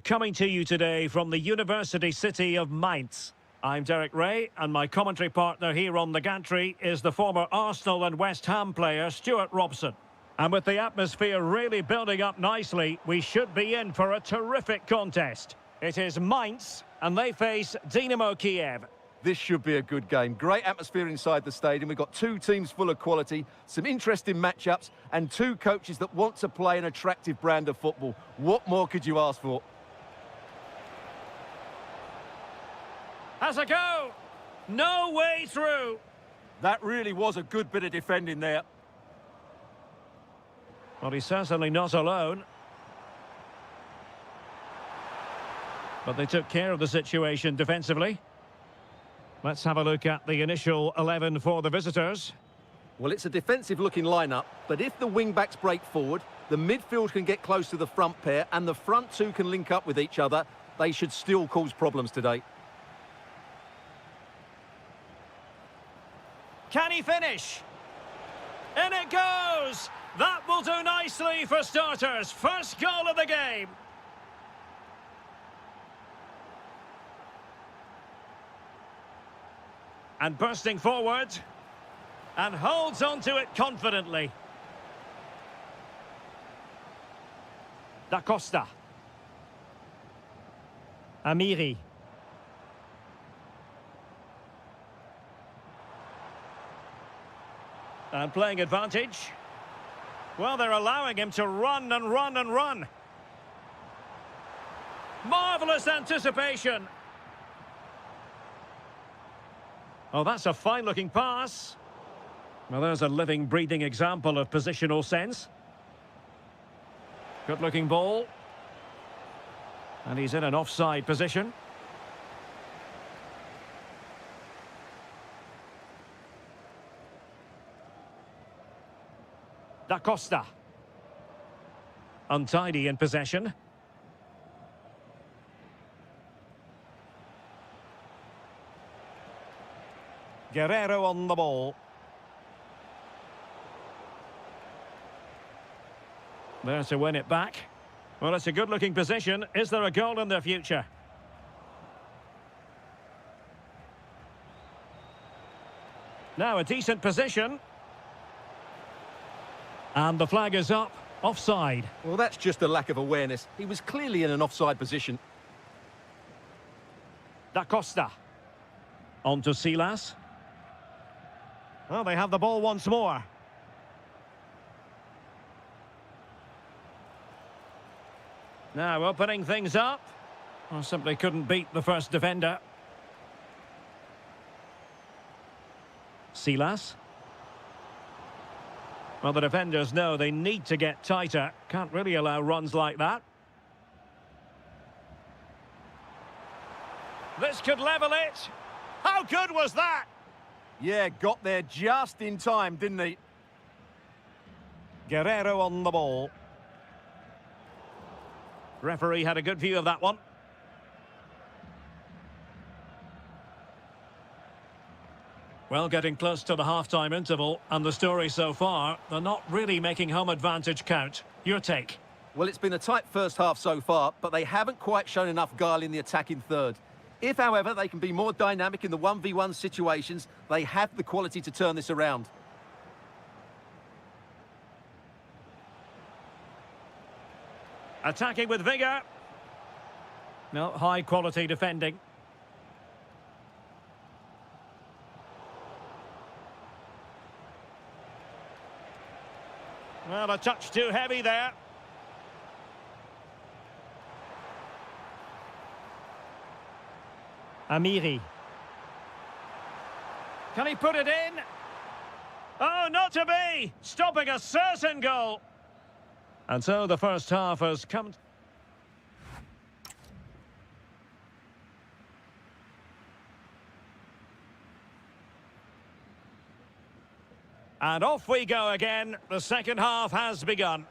Coming to you today from the university city of Mainz. I'm Derek Ray, and my commentary partner here on the gantry is the former Arsenal and West Ham player Stuart Robson. And with the atmosphere really building up nicely, we should be in for a terrific contest. It is Mainz, and they face Dynamo Kiev. This should be a good game. Great atmosphere inside the stadium. We've got two teams full of quality, some interesting matchups, and two coaches that want to play an attractive brand of football. What more could you ask for? Has a go! No way through! That really was a good bit of defending there. Well, he's certainly not alone. But they took care of the situation defensively. Let's have a look at the initial 11 for the visitors. Well, it's a defensive-looking lineup, but if the wing-backs break forward, the midfield can get close to the front pair, and the front two can link up with each other, they should still cause problems today. Can he finish? In it goes! That will do nicely for starters. First goal of the game. And bursting forward. And holds on to it confidently. Da Costa. Amiri. And playing advantage. Well, they're allowing him to run and run and run. Marvellous anticipation. Oh, that's a fine-looking pass. Well, there's a living, breathing example of positional sense. Good-looking ball. And he's in an offside position. Da Costa. Untidy in possession. Guerrero on the ball. There to win it back. Well, it's a good-looking position. Is there a goal in their future? Now a decent position. And the flag is up. Offside. Well, that's just a lack of awareness. He was clearly in an offside position. Da Costa. On to Silas. Well, they have the ball once more. Now opening things up. Well, simply couldn't beat the first defender. Silas. Well, the defenders know they need to get tighter. Can't really allow runs like that. This could level it. How good was that? Yeah, got there just in time, didn't he? Guerrero on the ball. Referee had a good view of that one. Well, getting close to the half-time interval, and the story so far, they're not really making home advantage count. Your take? Well, it's been a tight first half so far, but they haven't quite shown enough guile in the attacking third. If, however, they can be more dynamic in the 1v1 situations, they have the quality to turn this around. Attacking with vigour. No, high-quality defending. Well, a touch too heavy there. Amiri. Can he put it in? Oh, not to be! Stopping a certain goal. And so the first half has come. And off we go again. The second half has begun.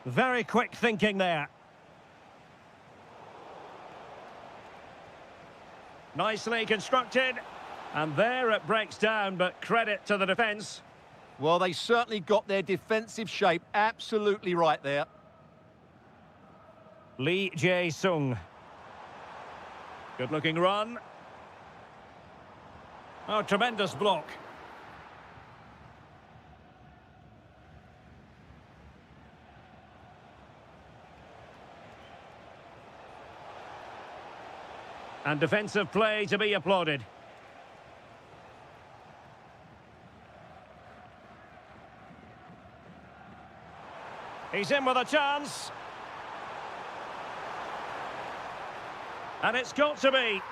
Very quick thinking there. Nicely constructed. And there it breaks down, but credit to the defence. Well, they certainly got their defensive shape absolutely right there. Lee Jae-sung. Good-looking run. Oh, tremendous block. And defensive play to be applauded. He's in with a chance. And it's got to be.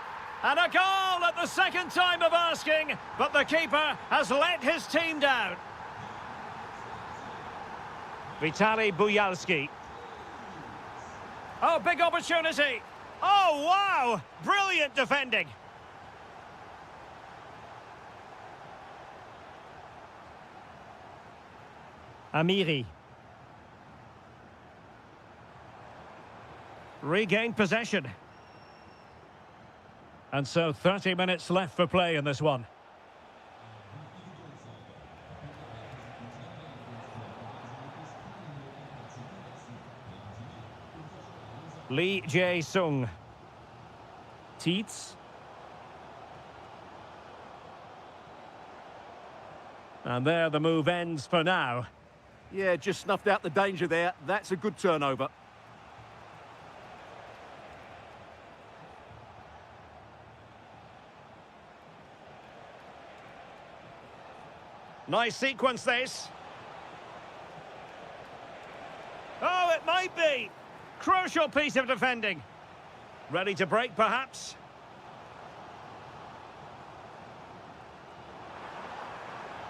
And a goal at the second time of asking, but the keeper has let his team down. Vitaly Buyalski. Oh, big opportunity. Oh, wow! Brilliant defending. Amiri. Regained possession. And so 30 minutes left for play in this one. Lee Jae-sung. Tietz. And there the move ends for now. Yeah, just snuffed out the danger there. That's a good turnover. Nice sequence, this. Oh, it might be. Crucial piece of defending. Ready to break, perhaps?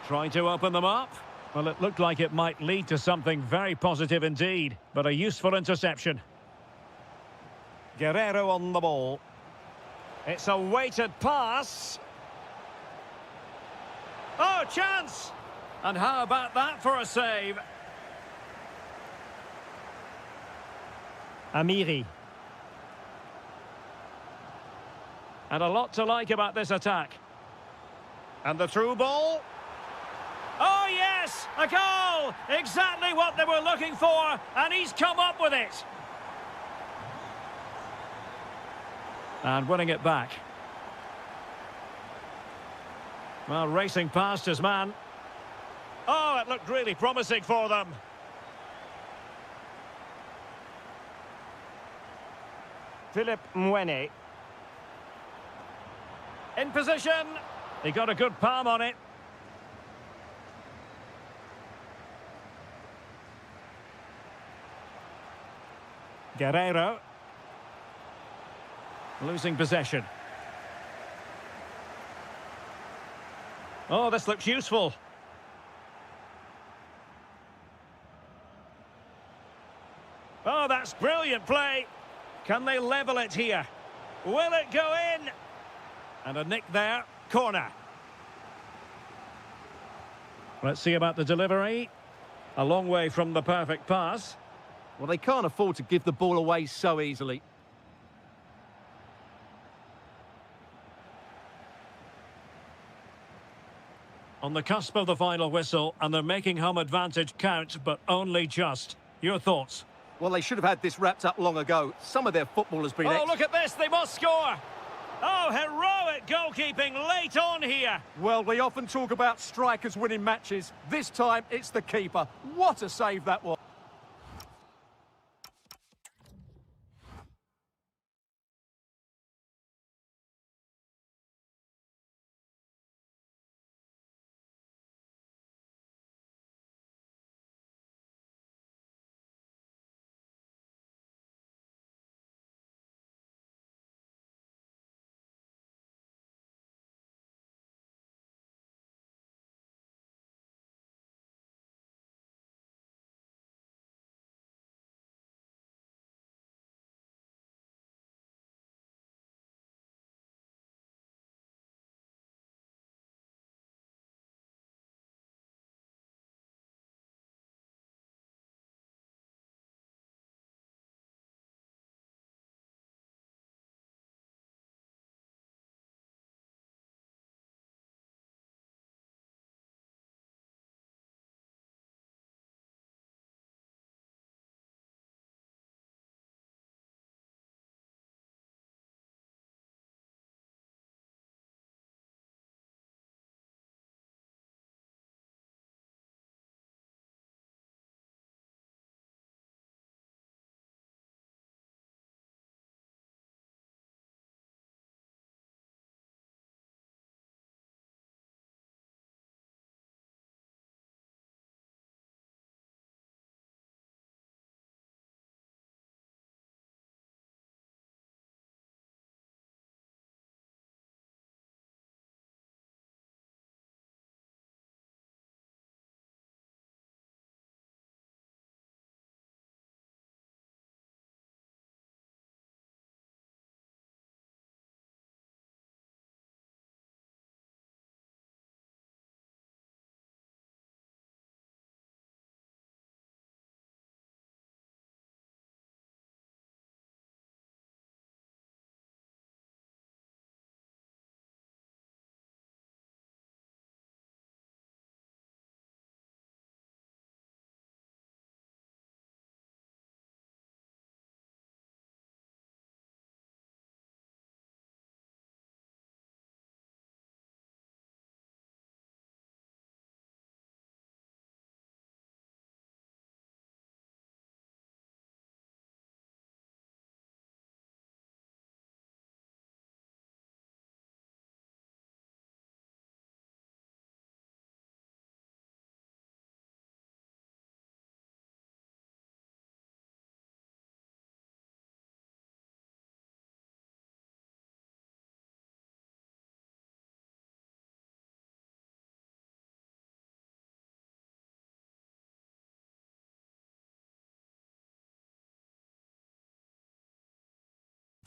Trying to open them up. Well, it looked like it might lead to something very positive indeed, but a useful interception. Guerrero on the ball. It's a weighted pass. Oh, chance! And how about that for a save? Amiri. And a lot to like about this attack. And the through ball. Oh, yes! A goal! Exactly what they were looking for, and he's come up with it. And winning it back. Well, racing past his man. Oh, it looked really promising for them. Philip Mwene. In position. He got a good palm on it. Guerrero. Losing possession. Oh, this looks useful. Oh, that's brilliant play. Can they level it here? Will it go in? And a nick there. Corner. Let's see about the delivery. A long way from the perfect pass. Well, they can't afford to give the ball away so easily. On the cusp of the final whistle, and they're making home advantage count, but only just. Your thoughts? Well, they should have had this wrapped up long ago. Some of their football has been... Oh, look at this, they must score! Oh, heroic goalkeeping late on here! Well, we often talk about strikers winning matches. This time, it's the keeper. What a save that was!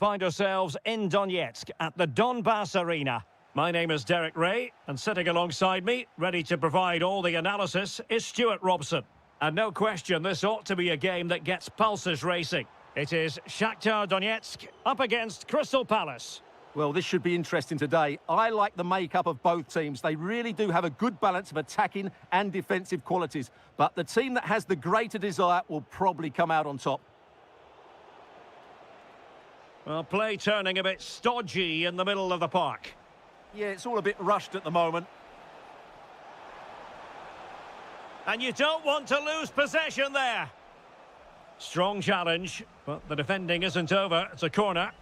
find ourselves in Donetsk at the Donbas Arena. My name is Derek Ray, and sitting alongside me, ready to provide all the analysis, is Stuart Robson. And no question, this ought to be a game that gets pulses racing. It is Shakhtar Donetsk up against Crystal Palace. Well, this should be interesting today. I like the makeup of both teams. They really do have a good balance of attacking and defensive qualities. But the team that has the greater desire will probably come out on top. Well, play turning a bit stodgy in the middle of the park. Yeah, it's all a bit rushed at the moment. And you don't want to lose possession there. Strong challenge, but the defending isn't over. It's a corner.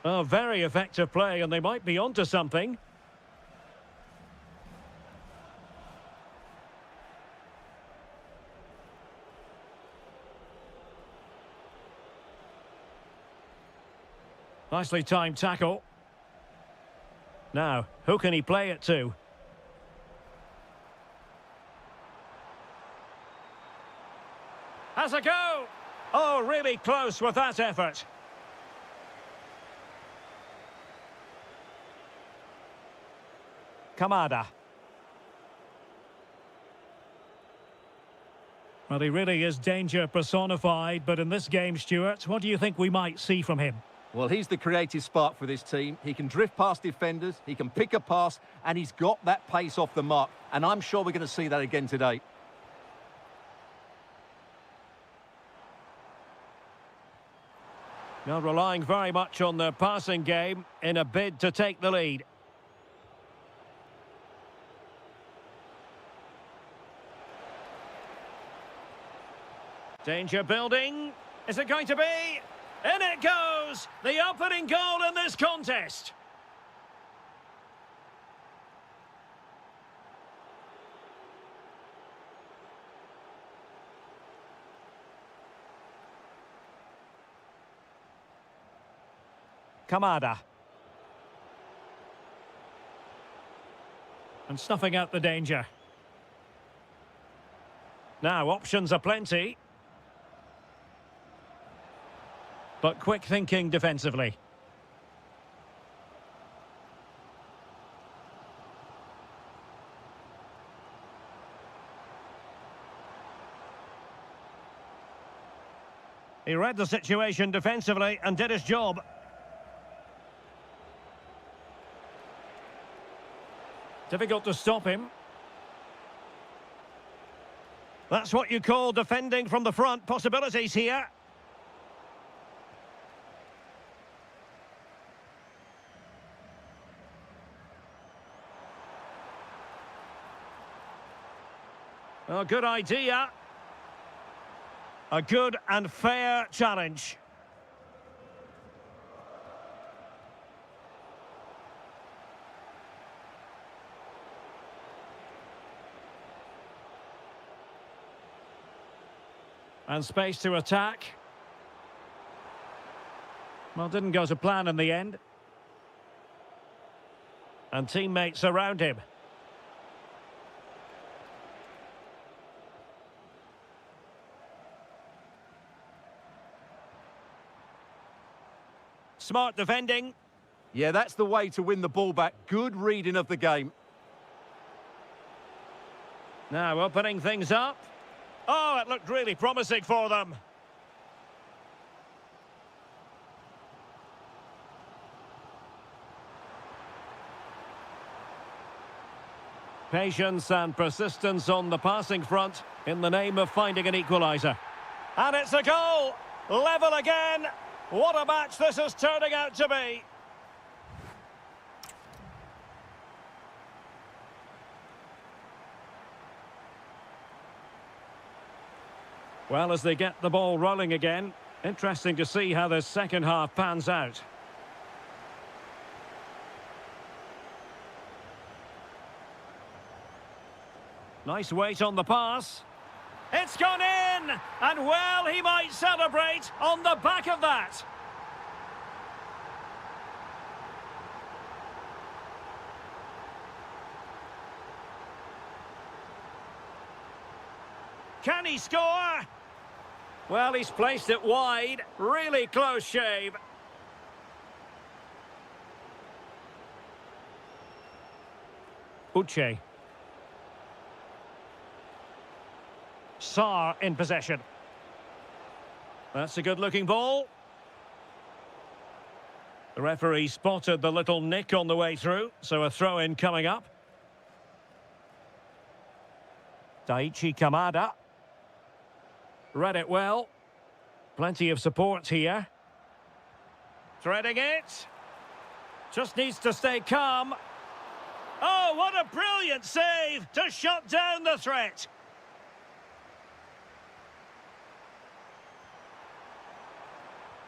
Oh, very effective play, and they might be onto something. Nicely timed tackle. Now, who can he play it to? Has a go! Oh, really close with that effort. Kamada. Well, he really is danger personified, but in this game, Stuart, what do you think we might see from him? Well, he's the creative spark for this team. He can drift past defenders, he can pick a pass, and he's got that pace off the mark. And I'm sure we're going to see that again today. Now relying very much on the passing game in a bid to take the lead. Danger building. Is it going to be? In it goes! The opening goal in this contest. Kamada. And snuffing out the danger. Now, options are plenty. But quick thinking defensively. He read the situation defensively and did his job. Difficult to stop him. That's what you call defending from the front. Possibilities here. Oh, good idea. A good and fair challenge. And space to attack. Well, didn't go to plan in the end. And teammates around him. Smart defending. Yeah, that's the way to win the ball back. Good reading of the game. Now opening things up. Oh, it looked really promising for them. Patience and persistence on the passing front in the name of finding an equaliser. And it's a goal! Level again! What a match this is turning out to be! Well, as they get the ball rolling again, interesting to see how the second half pans out. Nice weight on the pass. It's gone in! And well, he might celebrate on the back of that. Can he score? Well, he's placed it wide. Really close shave. Uche. Sarr in possession. That's a good-looking ball. The referee spotted the little nick on the way through, so a throw-in coming up. Daichi Kamada. Read it well. Plenty of support here. Threading it. Just needs to stay calm. Oh, what a brilliant save to shut down the threat.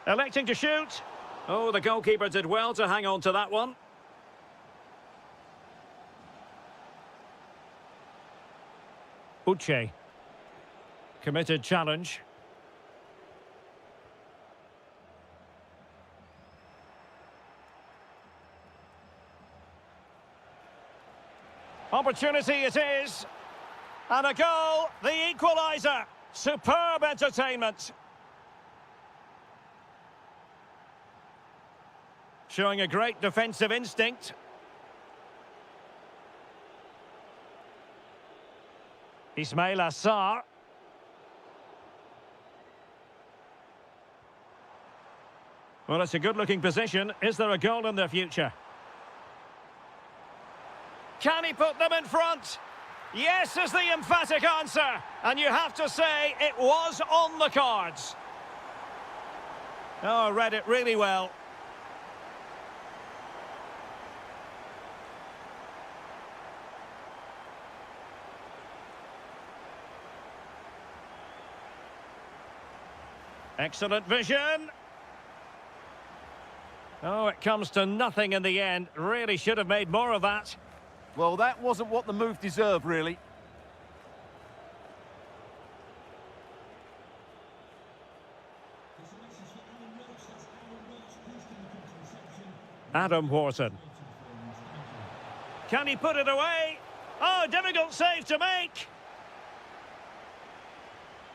Electing to shoot. Oh, the goalkeeper did well to hang on to that one. Uche. Committed challenge. Opportunity it is. And a goal, the equaliser. Superb entertainment. Showing a great defensive instinct. Ismail Assar. Well, it's a good-looking position. Is there a goal in their future? Can he put them in front? Yes is the emphatic answer. And you have to say it was on the cards. Oh, read it really well. Excellent vision. Oh, it comes to nothing in the end. Really should have made more of that. Well, that wasn't what the move deserved, really. Adam Wharton. Can he put it away? Oh, difficult save to make.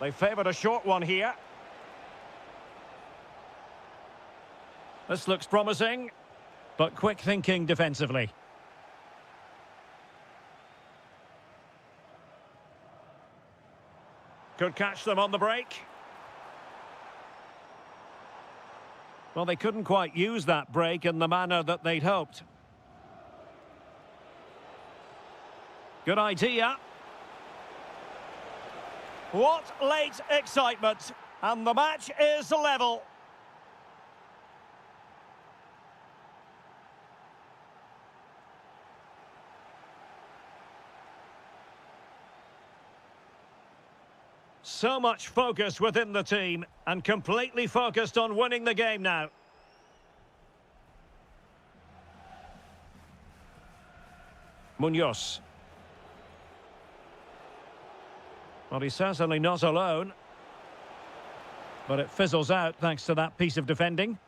They favoured a short one here. This looks promising, but quick thinking defensively. Could catch them on the break. Well, they couldn't quite use that break in the manner that they'd hoped. Good idea. What late excitement. And the match is level. So much focus within the team and completely focused on winning the game now. Munoz. Well, he's certainly not alone. But it fizzles out thanks to that piece of defending.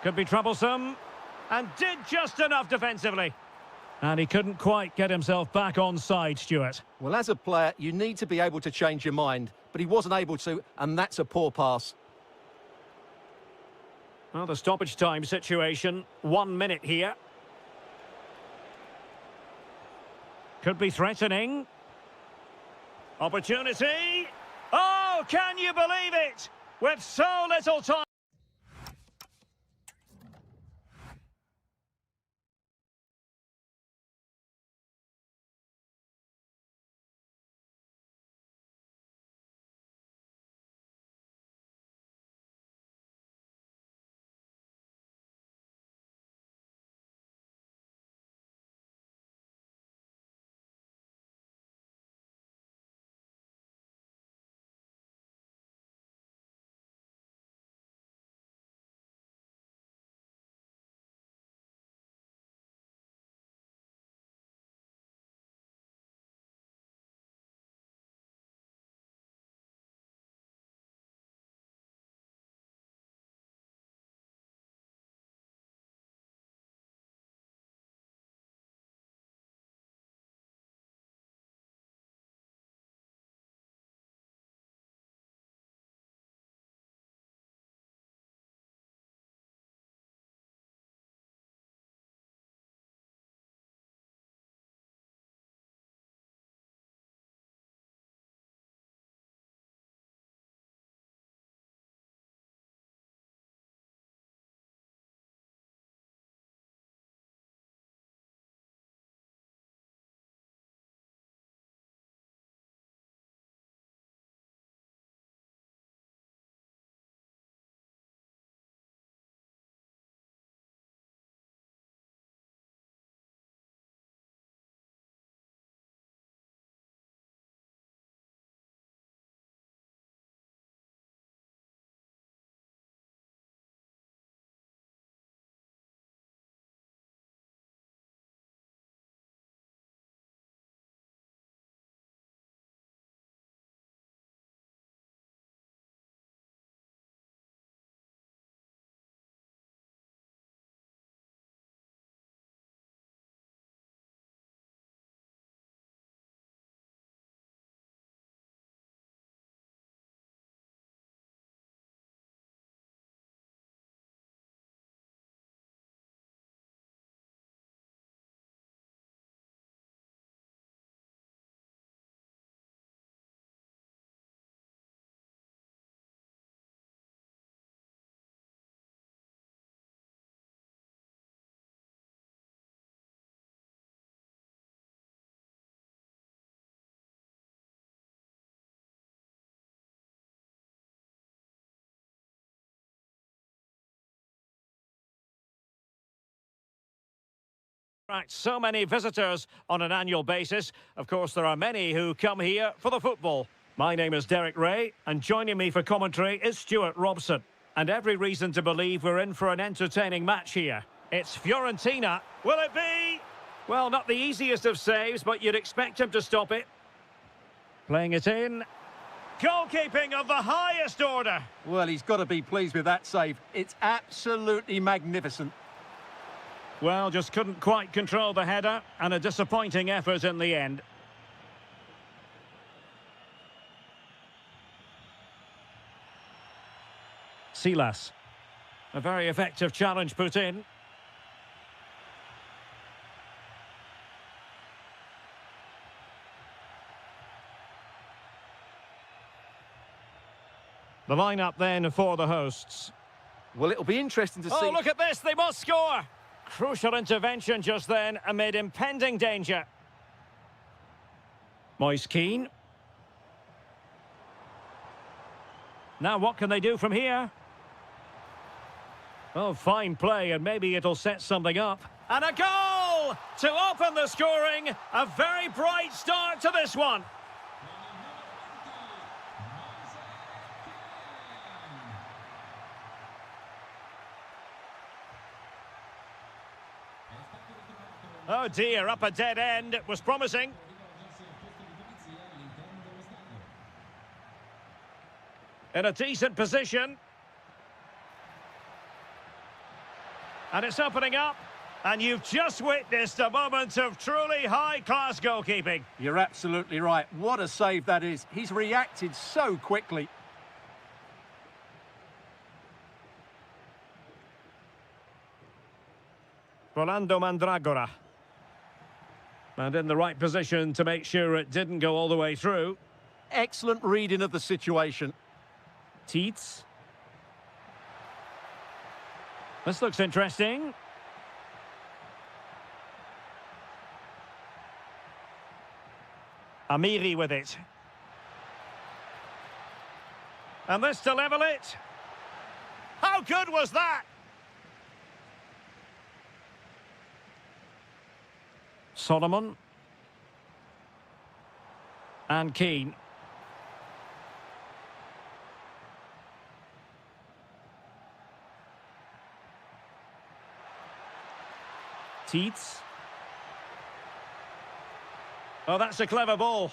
Could be troublesome. And did just enough defensively. And he couldn't quite get himself back on side, Stuart. Well, as a player, you need to be able to change your mind. But he wasn't able to, and that's a poor pass. Well, the stoppage time situation. 1 minute here. Could be threatening. Opportunity. Oh, can you believe it? With so little time. So many visitors on an annual basis. Of course, there are many who come here for the football. My name is Derek Ray, and joining me for commentary is Stuart Robson. And every reason to believe we're in for an entertaining match here. It's Fiorentina. Will it be? Well, not the easiest of saves, but you'd expect him to stop it. Playing it in. Goalkeeping of the highest order. Well, he's got to be pleased with that save. It's absolutely magnificent. Well, just couldn't quite control the header, and a disappointing effort in the end. Silas. A very effective challenge put in. The lineup then for the hosts. Well, it'll be interesting to see. Oh, look at this, they must score! Crucial intervention just then amid impending danger. Moise Keane. Now what can they do from here? Oh, fine play, and maybe it'll set something up. And a goal to open the scoring. A very bright start to this one. Oh dear, up a dead end. It was promising. In a decent position. And it's opening up. And you've just witnessed a moment of truly high-class goalkeeping. You're absolutely right. What a save that is. He's reacted so quickly. Rolando Mandragora. And in the right position to make sure it didn't go all the way through. Excellent reading of the situation. Tietz. This looks interesting. Amiri with it. And this to level it. How good was that? Solomon. And Keane. Tietz. Oh, that's a clever ball.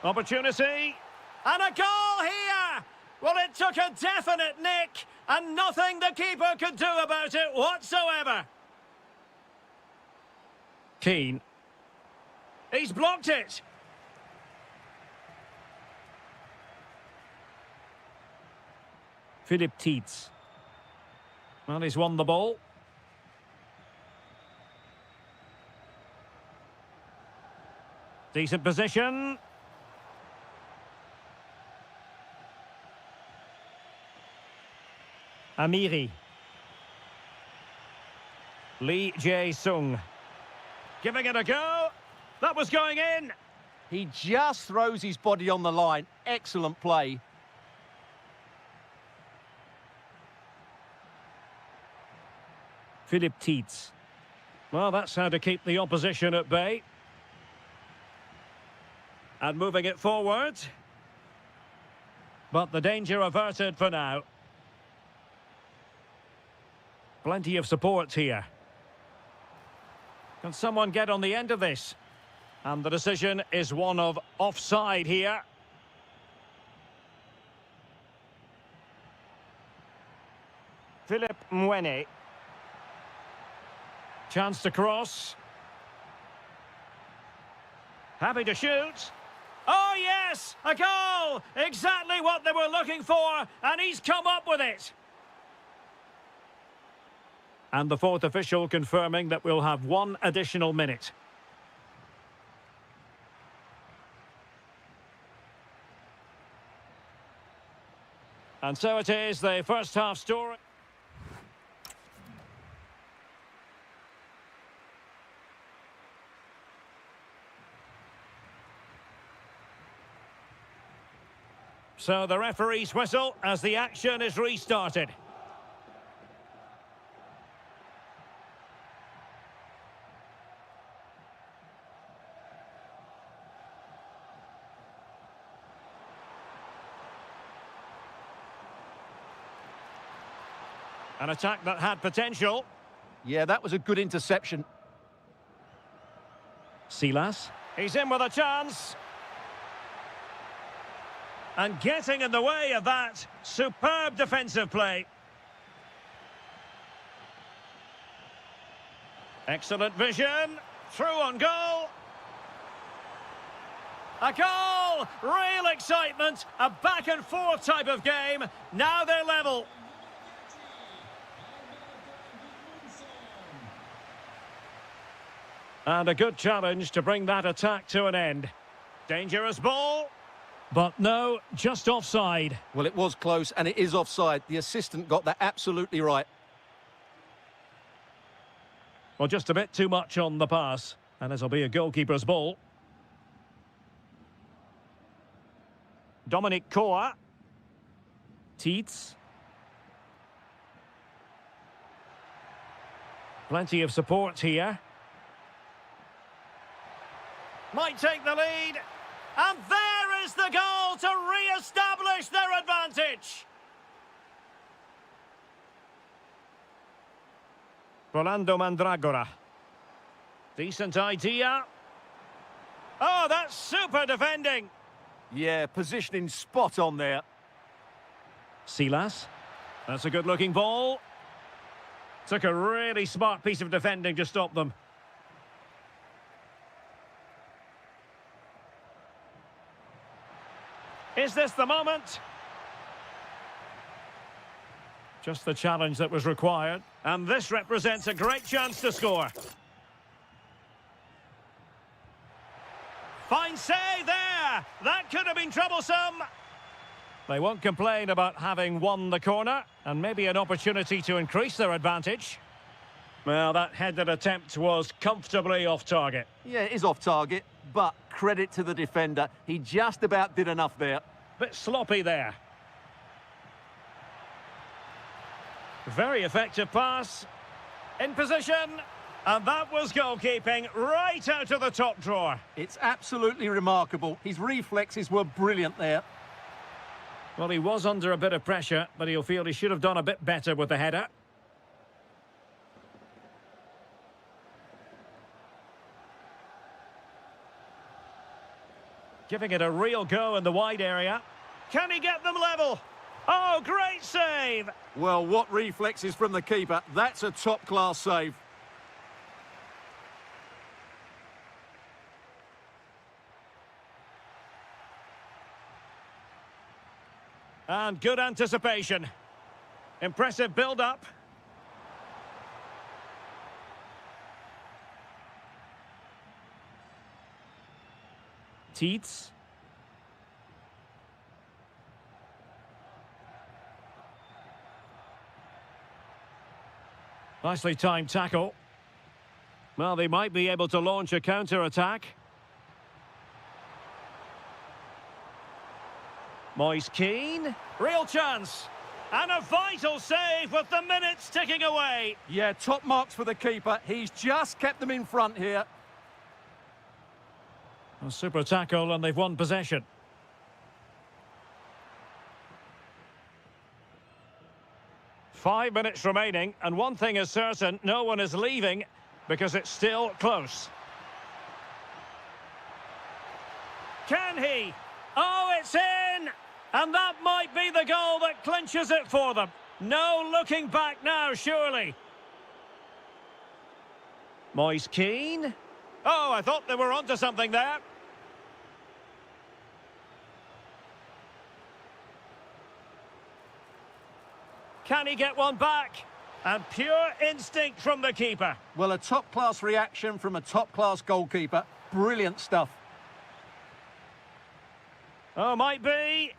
Opportunity. And a goal here! Well, it took a definite nick, and nothing the keeper could do about it whatsoever. Keane. He's blocked it. Philip Tietz. Well, he's won the ball. Decent position. Amiri. Lee Jae-sung. Giving it a go. That was going in. He just throws his body on the line. Excellent play. Philip Tietz. Well, that's how to keep the opposition at bay. And moving it forward. But the danger averted for now. Plenty of support here. Can someone get on the end of this? And the decision is one of offside here. Philip Mwene. Chance to cross. Happy to shoot. Oh yes, a goal! Exactly what they were looking for, and he's come up with it. And the fourth official confirming that we'll have one additional minute. And so it is, the first half story. So the referee's whistle as the action is restarted. An attack that had potential. Yeah, that was a good interception. Silas. He's in with a chance. And getting in the way of that. Superb defensive play. Excellent vision. Through on goal. A goal! Real excitement. A back and forth type of game. Now they're level. And a good challenge to bring that attack to an end. Dangerous ball. But no, just offside. Well, it was close, and it is offside. The assistant got that absolutely right. Well, just a bit too much on the pass. And this will be a goalkeeper's ball. Dominic Koa. Tietz. Plenty of support here. Might take the lead. And there is the goal to re-establish their advantage. Rolando Mandragora. Decent idea. Oh, that's super defending. Yeah, positioning spot on there. Silas. That's a good-looking ball. Took a really smart piece of defending to stop them. Is this the moment? Just the challenge that was required. And this represents a great chance to score. Fine save there! That could have been troublesome. They won't complain about having won the corner, and maybe an opportunity to increase their advantage. Well, that headed attempt was comfortably off target. Yeah, it is off target, but credit to the defender. He just about did enough there. Bit sloppy there. Very effective pass. In position. And that was goalkeeping right out of the top drawer. It's absolutely remarkable. His reflexes were brilliant there. Well, he was under a bit of pressure, but he'll feel he should have done a bit better with the header. Giving it a real go in the wide area. Can he get them level? Oh, great save! Well, what reflexes from the keeper. That's a top-class save. And good anticipation. Impressive build-up. Tietz. Nicely timed tackle. Well, they might be able to launch a counter-attack. Moise Keane. Real chance. And a vital save with the minutes ticking away. Yeah, top marks for the keeper. He's just kept them in front here. A super tackle, and they've won possession. Five minutes remaining, and one thing is certain, no one is leaving because it's still close. Can he? Oh, it's in! And that might be the goal that clinches it for them. No looking back now, surely. Moise Keane. Oh, I thought they were onto something there. Can he get one back? And pure instinct from the keeper. Well, a top-class reaction from a top-class goalkeeper. Brilliant stuff. Oh, might be.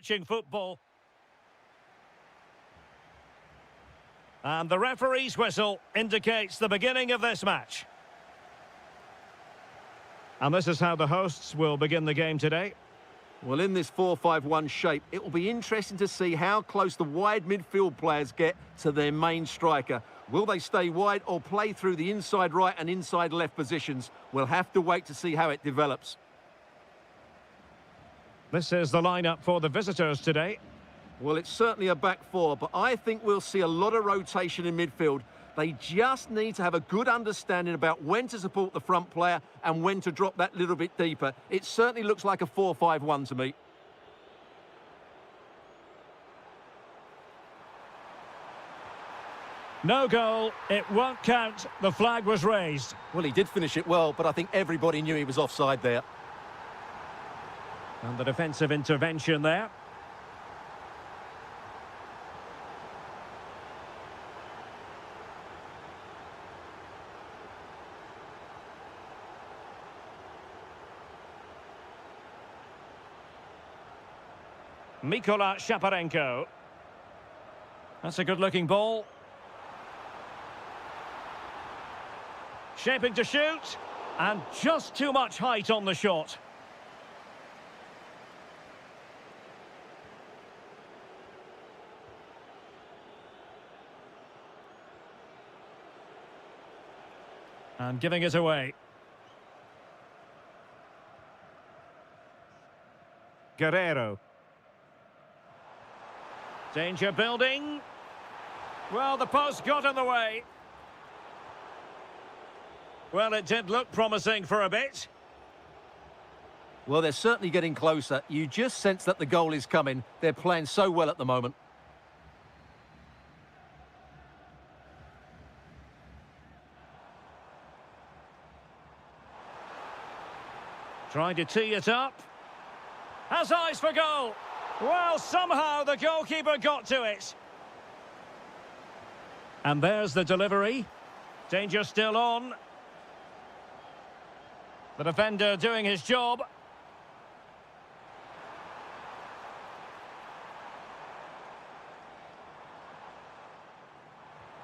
watching football. And the referee's whistle indicates the beginning of this match. And this is how the hosts will begin the game today. Well, in this 4-5-1 shape, it will be interesting to see how close the wide midfield players get to their main striker. Will they stay wide or play through the inside right and inside left positions? We'll have to wait to see how it develops. This is the lineup for the visitors today. Well, it's certainly a back four, but I think we'll see a lot of rotation in midfield. They just need to have a good understanding about when to support the front player and when to drop that little bit deeper. It certainly looks like a 4-5-1 to me. No goal, it won't count. The flag was raised. Well, he did finish it well, but I think everybody knew he was offside there. And the defensive intervention there. Mikola Shaparenko. That's a good-looking ball. Shaping to shoot. And just too much height on the shot. And giving it away. Guerrero. Danger building. Well, the post got in the way. Well, it did look promising for a bit. Well, they're certainly getting closer. You just sense that the goal is coming. They're playing so well at the moment. Trying to tee it up. Has eyes for goal. Well, somehow the goalkeeper got to it. And there's the delivery. Danger still on. The defender doing his job.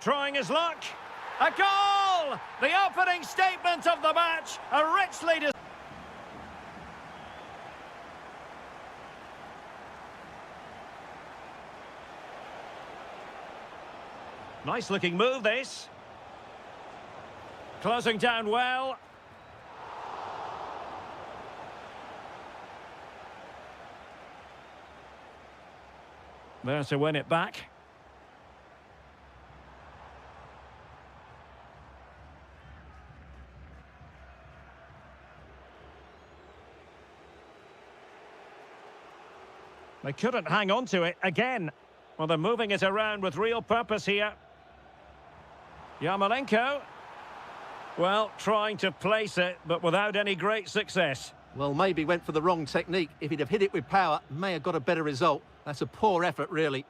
Trying his luck. A goal! The opening statement of the match. A richly... Nice looking move, this. Closing down well. There to win it back. They couldn't hang on to it again. Well, they're moving it around with real purpose here. Yarmolenko. Well, trying to place it, but without any great success. Well, maybe went for the wrong technique. If he'd have hit it with power, may have got a better result. That's a poor effort, really.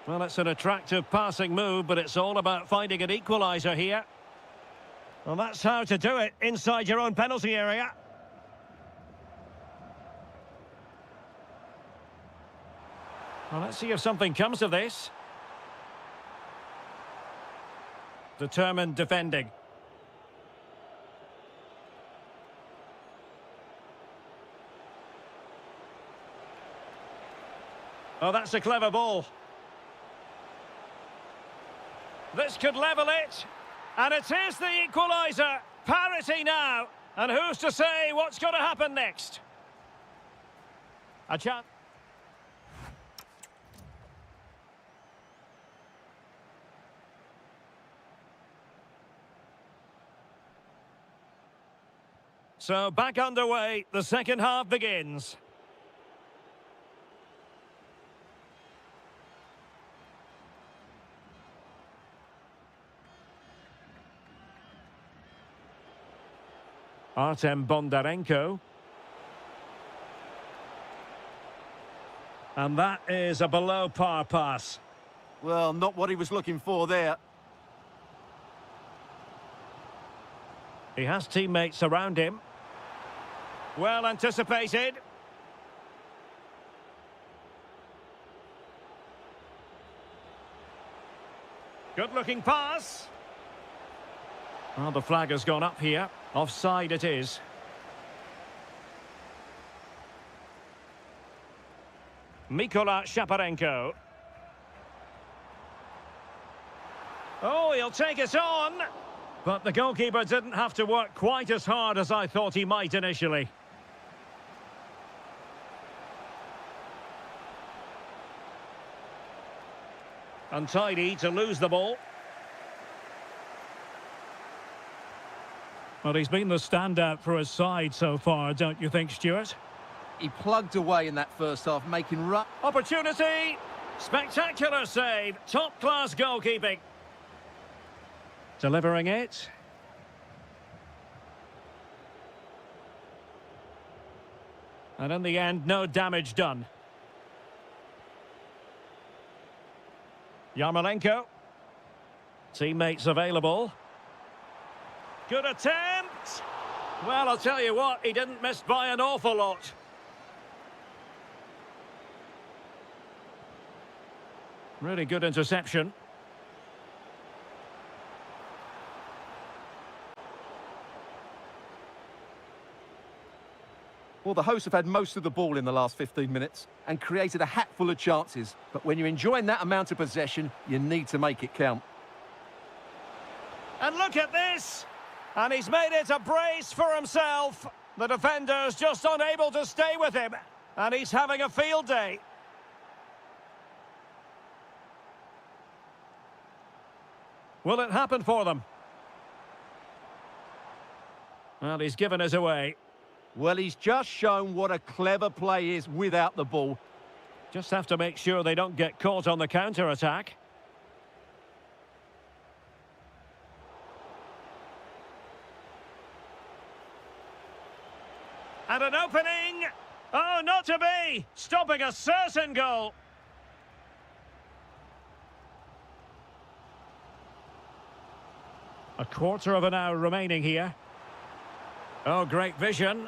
Well, it's an attractive passing move, but it's all about finding an equaliser here. Well, that's how to do it inside your own penalty area. Well, let's see if something comes of this. Determined defending. Oh, that's a clever ball. This could level it. And it is the equaliser. Parity now. And who's to say what's going to happen next? A chance. So back underway, the second half begins. Artem Bondarenko. And that is a below par pass. Well, not what he was looking for there. He has teammates around him. Well anticipated. Good-looking pass. Well, the flag has gone up here. Offside it is. Mikola Shaparenko. Oh, he'll take it on. But the goalkeeper didn't have to work quite as hard as I thought he might initially. Untidy to lose the ball. Well, he's been the standout for his side so far, don't you think, Stuart? He plugged away in that first half, making Opportunity! Spectacular save. Top-class goalkeeping. Delivering it. And in the end, no damage done. Yarmolenko. Teammates available. Good attempt. Well, I'll tell you what, he didn't miss by an awful lot. Really good interception. Well, the hosts have had most of the ball in the last 15 minutes and created a hatful of chances. But when you're enjoying that amount of possession, you need to make it count. And look at this! And he's made it a brace for himself. The defender's just unable to stay with him. And he's having a field day. Will it happen for them? Well, he's given us away. Well, he's just shown what a clever play is without the ball. Just have to make sure they don't get caught on the counter-attack. And an opening! Oh, not to be! Stopping a certain goal! A quarter of an hour remaining here. Oh, great vision.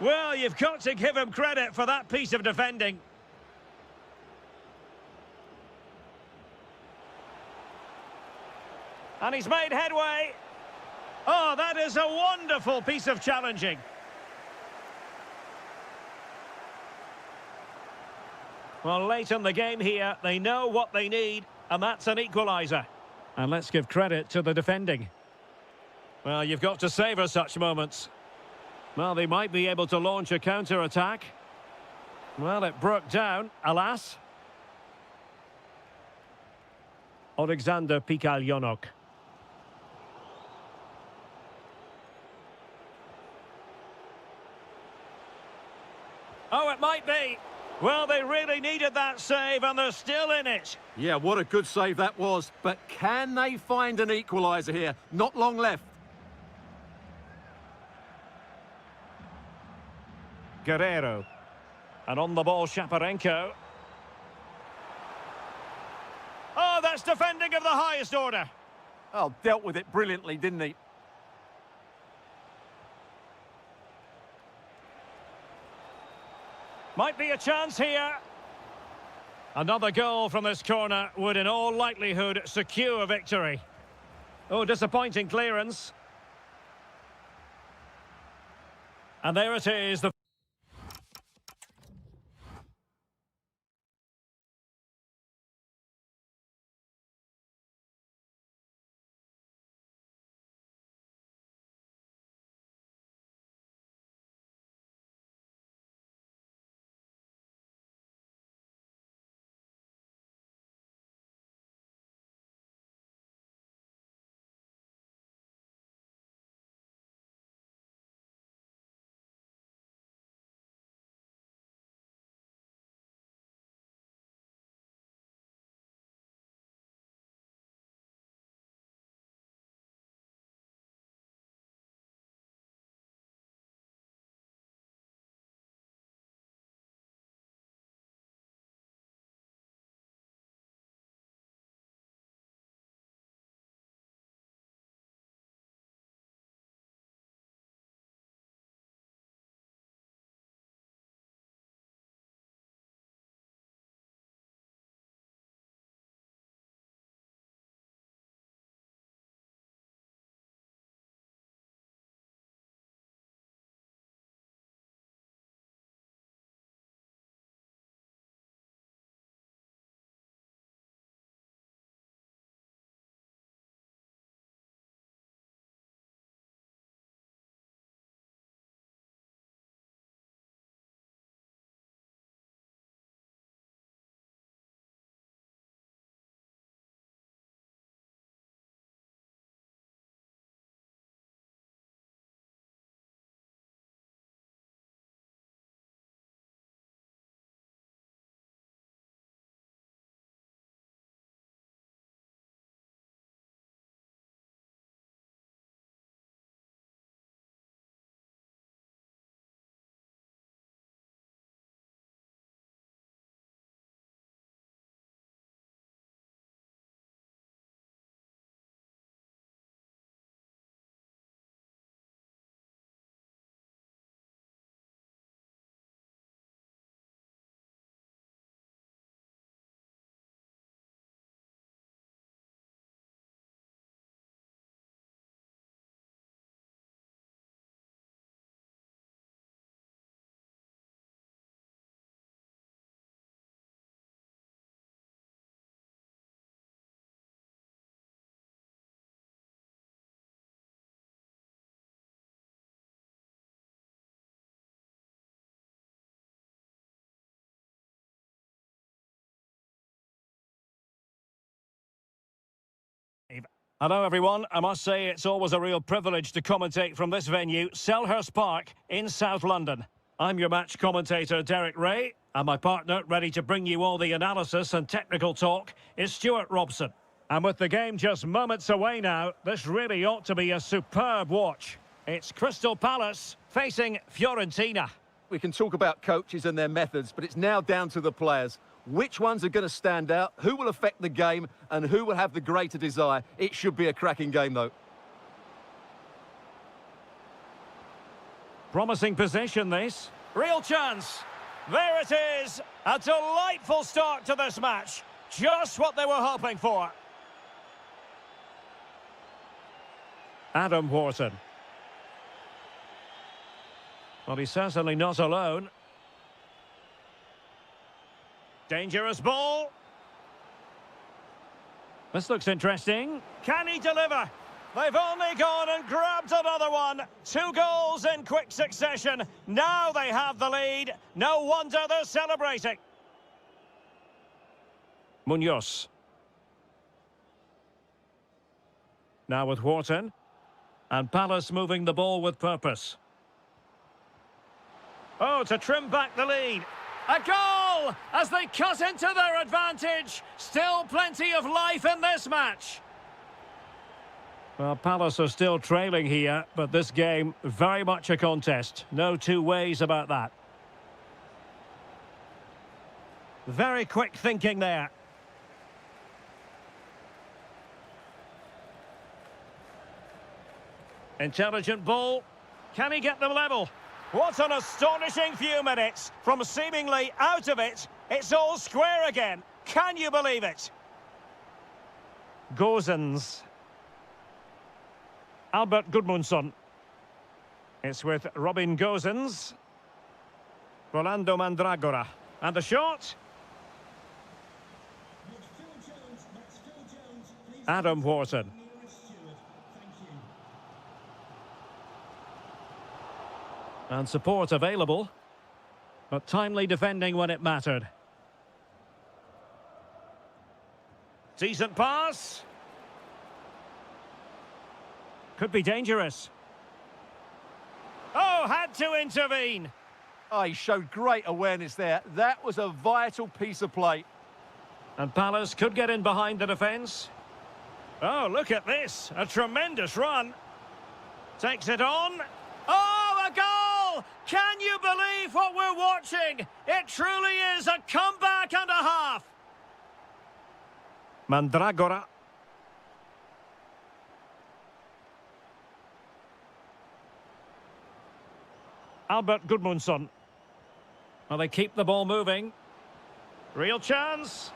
Well, you've got to give him credit for that piece of defending. And he's made headway. Oh, that is a wonderful piece of challenging. Well, late in the game here, they know what they need, and that's an equaliser. And let's give credit to the defending. Well, you've got to savour such moments. Well, they might be able to launch a counter-attack. Well, it broke down, alas. Alexander Pikalyonok. Oh, it might be. Well, they really needed that save, and they're still in it. Yeah, what a good save that was. But can they find an equaliser here? Not long left. Guerrero. And on the ball, Shaparenko. Oh, that's defending of the highest order. Oh, dealt with it brilliantly, didn't he? Might be a chance here. Another goal from this corner would in all likelihood secure victory. Oh, disappointing clearance. And there it is, the Hello everyone, I must say it's always a real privilege to commentate from this venue, Selhurst Park in South London. I'm your match commentator Derek Ray, and my partner ready to bring you all the analysis and technical talk is Stuart Robson. And with the game just moments away now, this really ought to be a superb watch. It's Crystal Palace facing Fiorentina. We can talk about coaches and their methods, but it's now down to the players. Which ones are going to stand out, who will affect the game, and who will have the greater desire? It should be a cracking game, though. Promising position, this. Real chance. There it is. A delightful start to this match. Just what they were hoping for. Adam Wharton. Well, he's certainly not alone. Dangerous ball. This looks interesting. Can he deliver? They've only gone and grabbed another one. 2 goals in quick succession. Now they have the lead. No wonder they're celebrating. Munoz. Now with Wharton. And Palace moving the ball with purpose. Oh, to trim back the lead. A goal as they cut into their advantage. Still plenty of life in this match. Well, Palace are still trailing here, but this game very much a contest. No two ways about that. Very quick thinking there. Intelligent ball. Can he get them level? What an astonishing few minutes. From seemingly out of it, it's all square again. Can you believe it? Gozens. Albert Gudmundsson. It's with Robin Gozens. Rolando Mandragora. And the shot. Adam Wharton. And support available, but timely defending when it mattered. Decent pass. Could be dangerous. Oh, had to intervene. Oh, he showed great awareness there. That was a vital piece of play. And Palace could get in behind the defence. Oh, look at this. A tremendous run. Takes it on. Oh, a goal! Can you believe what we're watching? It truly is a comeback and a half. Mandragora. Albert Gudmundsson. Well, they keep the ball moving. Real chance.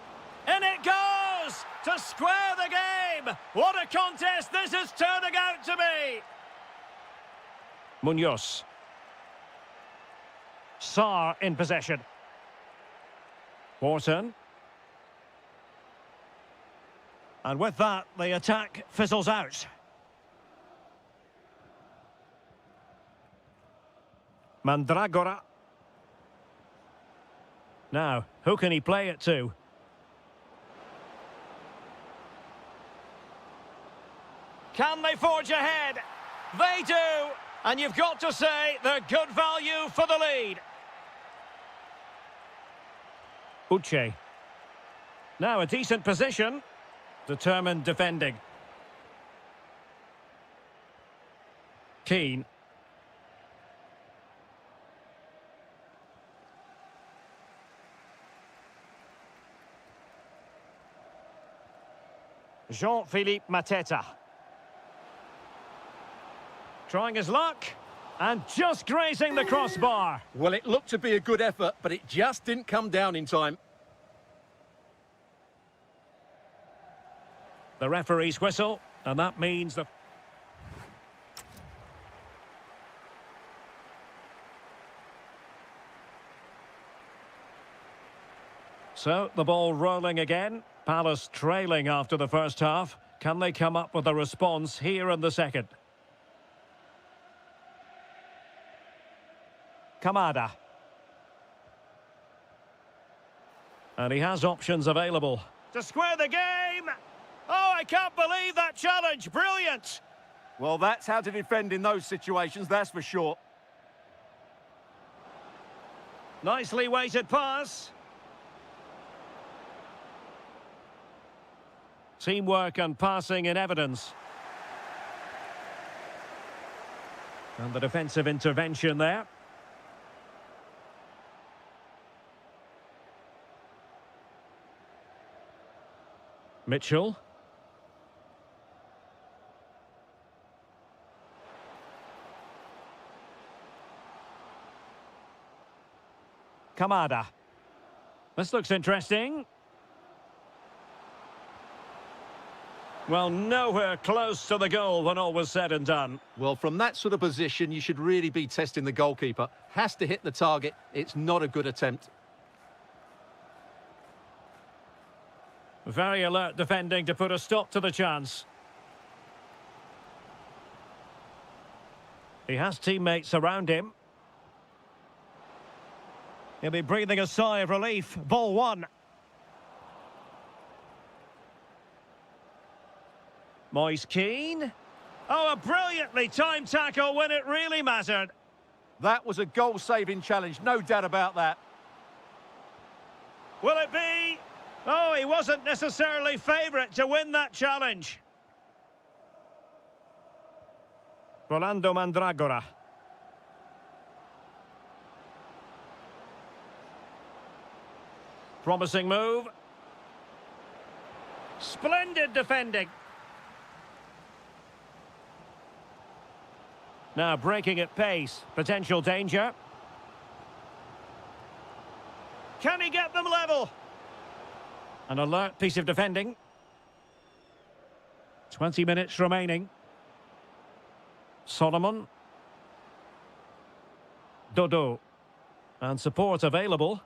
In it goes! To square the game! What a contest this is turning out to be! Munoz. Sarr in possession. Wharton. And with that, the attack fizzles out. Mandragora. Now, who can he play it to? Can they forge ahead? They do! And you've got to say they're good value for the lead. Uche. Now a decent position. Determined defending. Keane. Jean-Philippe Mateta. Trying his luck. And just grazing the crossbar. Well, it looked to be a good effort, but it just didn't come down in time. The referee's whistle, and that means the... So, the ball rolling again. Palace trailing after the first half. Can they come up with a response here in the second? Kamada. And he has options available. To square the game! Oh, I can't believe that challenge. Brilliant. Well, that's how to defend in those situations, that's for sure. Nicely weighted pass. Teamwork and passing in evidence. And the defensive intervention there. Mitchell. Kamada. This looks interesting. Well, nowhere close to the goal when all was said and done. Well, from that sort of position, you should really be testing the goalkeeper. Has to hit the target. It's not a good attempt. Very alert defending to put a stop to the chance. He has teammates around him. He'll be breathing a sigh of relief. Ball one. Moise Keane. Oh, a brilliantly timed tackle when it really mattered. That was a goal-saving challenge, no doubt about that. Will it be? Oh, he wasn't necessarily favourite to win that challenge. Rolando Mandragora. Promising move. Splendid defending. Now breaking at pace. Potential danger. Can he get them level? An alert piece of defending. 20 minutes remaining. Solomon. Dodo. And support available.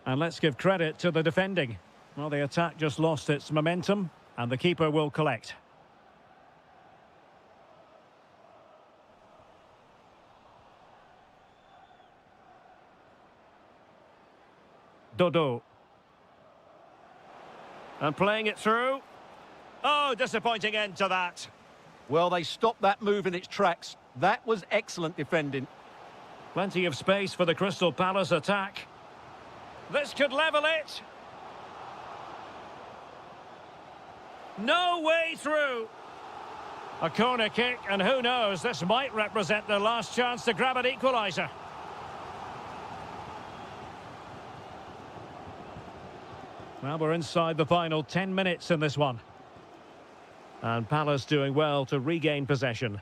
And let's give credit to the defending. Well, the attack just lost its momentum, and the keeper will collect. Dodo. And playing it through. Oh, disappointing end to that. Well, they stopped that move in its tracks. That was excellent defending. Plenty of space for the Crystal Palace attack. This could level it. No way through. A corner kick, and who knows, this might represent their last chance to grab an equaliser. Well, we're inside the final 10 minutes in this one. And Palace doing well to regain possession.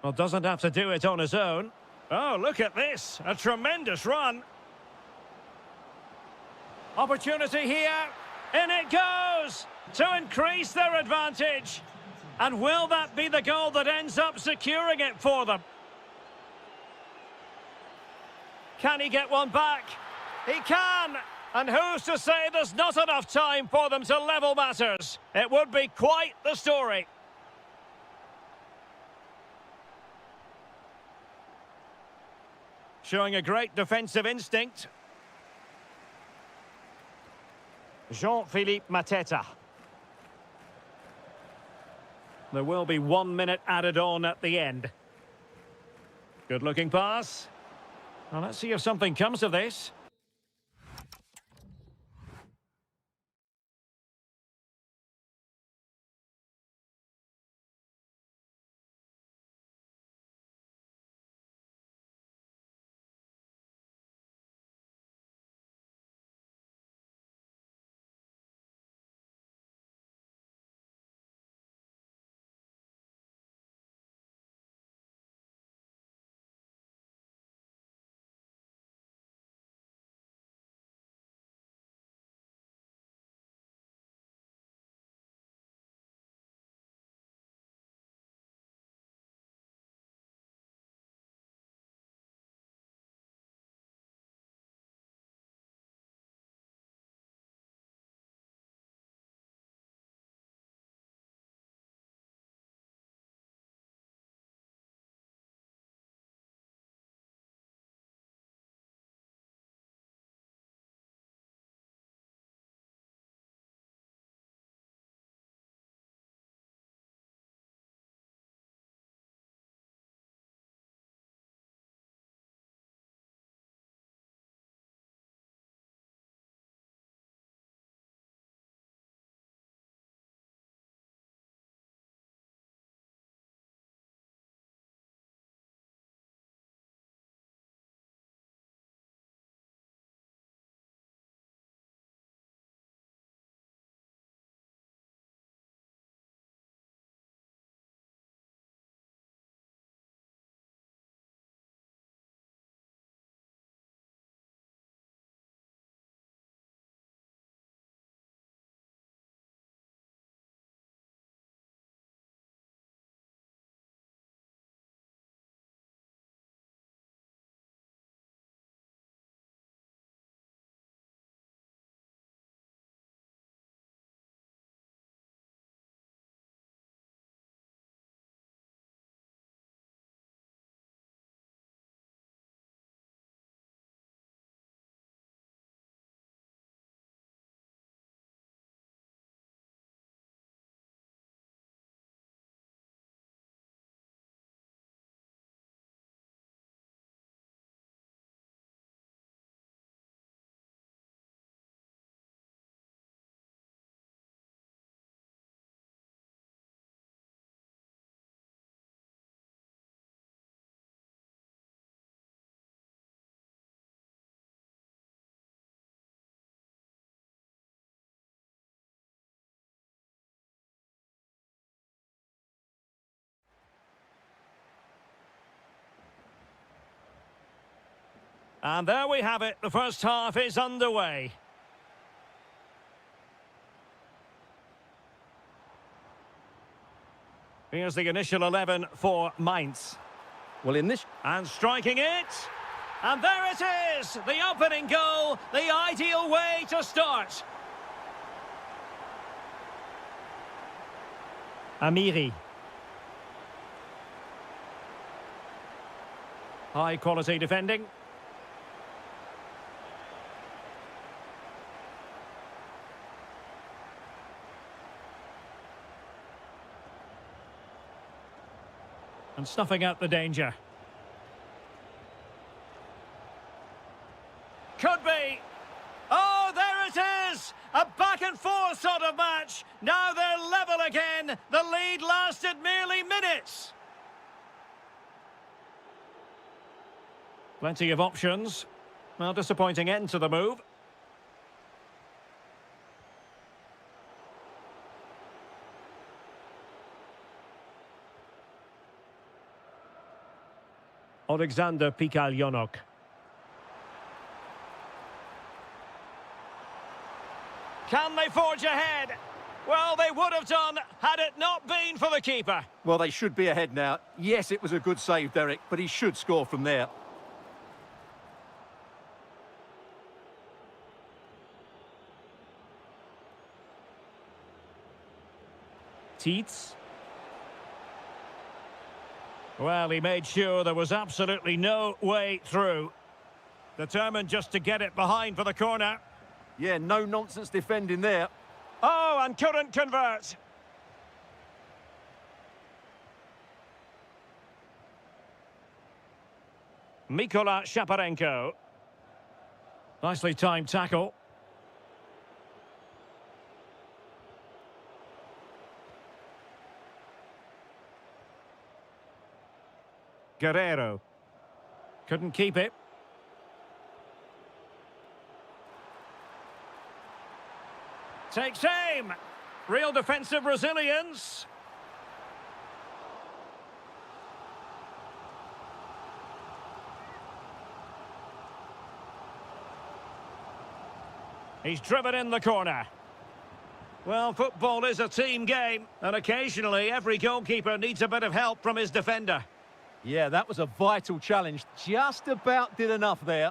Well, doesn't have to do it on his own. Oh, look at this. A tremendous run. Opportunity here. In it goes to increase their advantage. And will that be the goal that ends up securing it for them? Can he get one back? He can! And who's to say there's not enough time for them to level matters? It would be quite the story. Showing a great defensive instinct. Jean-Philippe Mateta. There will be 1 minute added on at the end. Good looking pass. Well, let's see if something comes of this. And there we have it. The first half is underway. Here's the initial 11 for Mainz. Well, in this... And striking it. And there it is! The opening goal, the ideal way to start. Amiri. High quality defending. And snuffing out the danger. Could be. Oh, there it is! A back and forth sort of match. Now they're level again. The lead lasted merely minutes. Plenty of options. Well, disappointing end to the move. Alexander Pikalyonok. Can they forge ahead? Well, they would have done had it not been for the keeper. Well, they should be ahead now. Yes, it was a good save, Derek, but he should score from there. Tietz. Well, he made sure there was absolutely no way through. Determined just to get it behind for the corner. Yeah, no nonsense defending there. Oh, and couldn't convert. Mikola Shaparenko. Nicely timed tackle. Guerrero. Couldn't keep it. Takes aim. Real defensive resilience. He's driven in the corner. Well, football is a team game, and occasionally every goalkeeper needs a bit of help from his defender. Yeah, that was a vital challenge. Just about did enough there.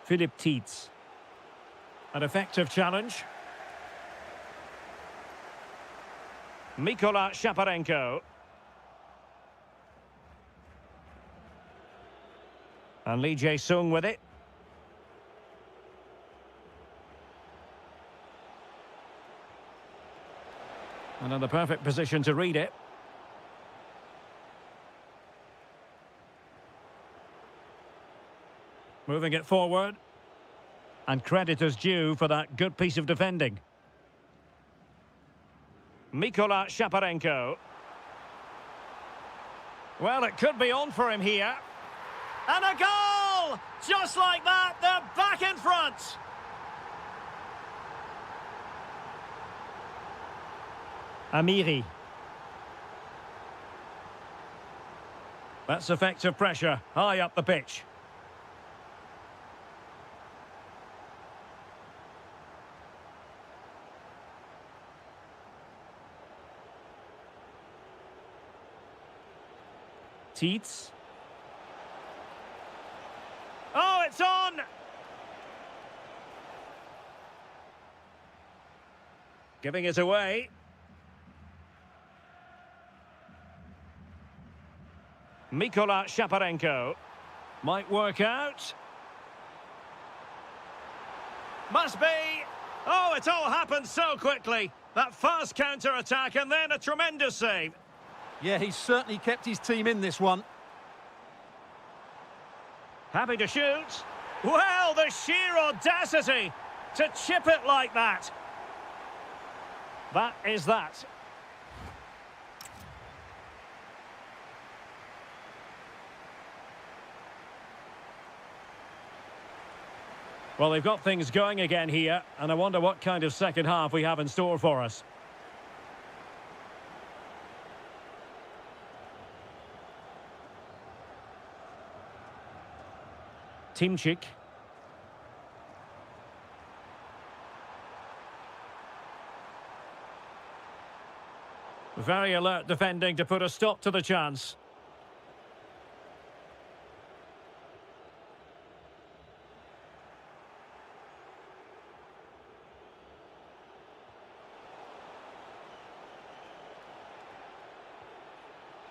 Philip Tietz. An effective challenge. Mikola Shaparenko. And Lee Jae-sung with it. And in the perfect position to read it. Moving it forward. And credit is due for that good piece of defending. Mikola Shaparenko. Well, it could be on for him here. And a goal! Just like that, they're back in front. Amiri. That's effective pressure, high up the pitch. Tietz. Oh, it's on! Giving it away. Mikola Shaparenko. Might work out. Must be. Oh, it all happened so quickly. That fast counter-attack and then a tremendous save. Yeah, he's certainly kept his team in this one. Happy to shoot. Well, the sheer audacity to chip it like that. That is that. Well, they've got things going again here, and I wonder what kind of second half we have in store for us. Timchik. Very alert defending to put a stop to the chance.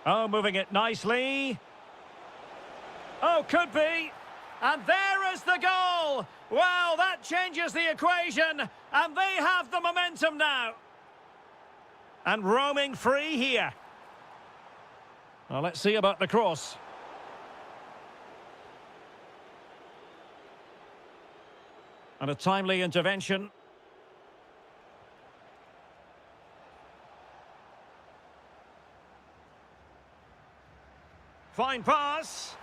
Oh, moving it nicely. Oh, could be. And there is the goal. Well, that changes the equation. And they have the momentum now. And roaming free here. Well, let's see about the cross. And a timely intervention. Fine pass.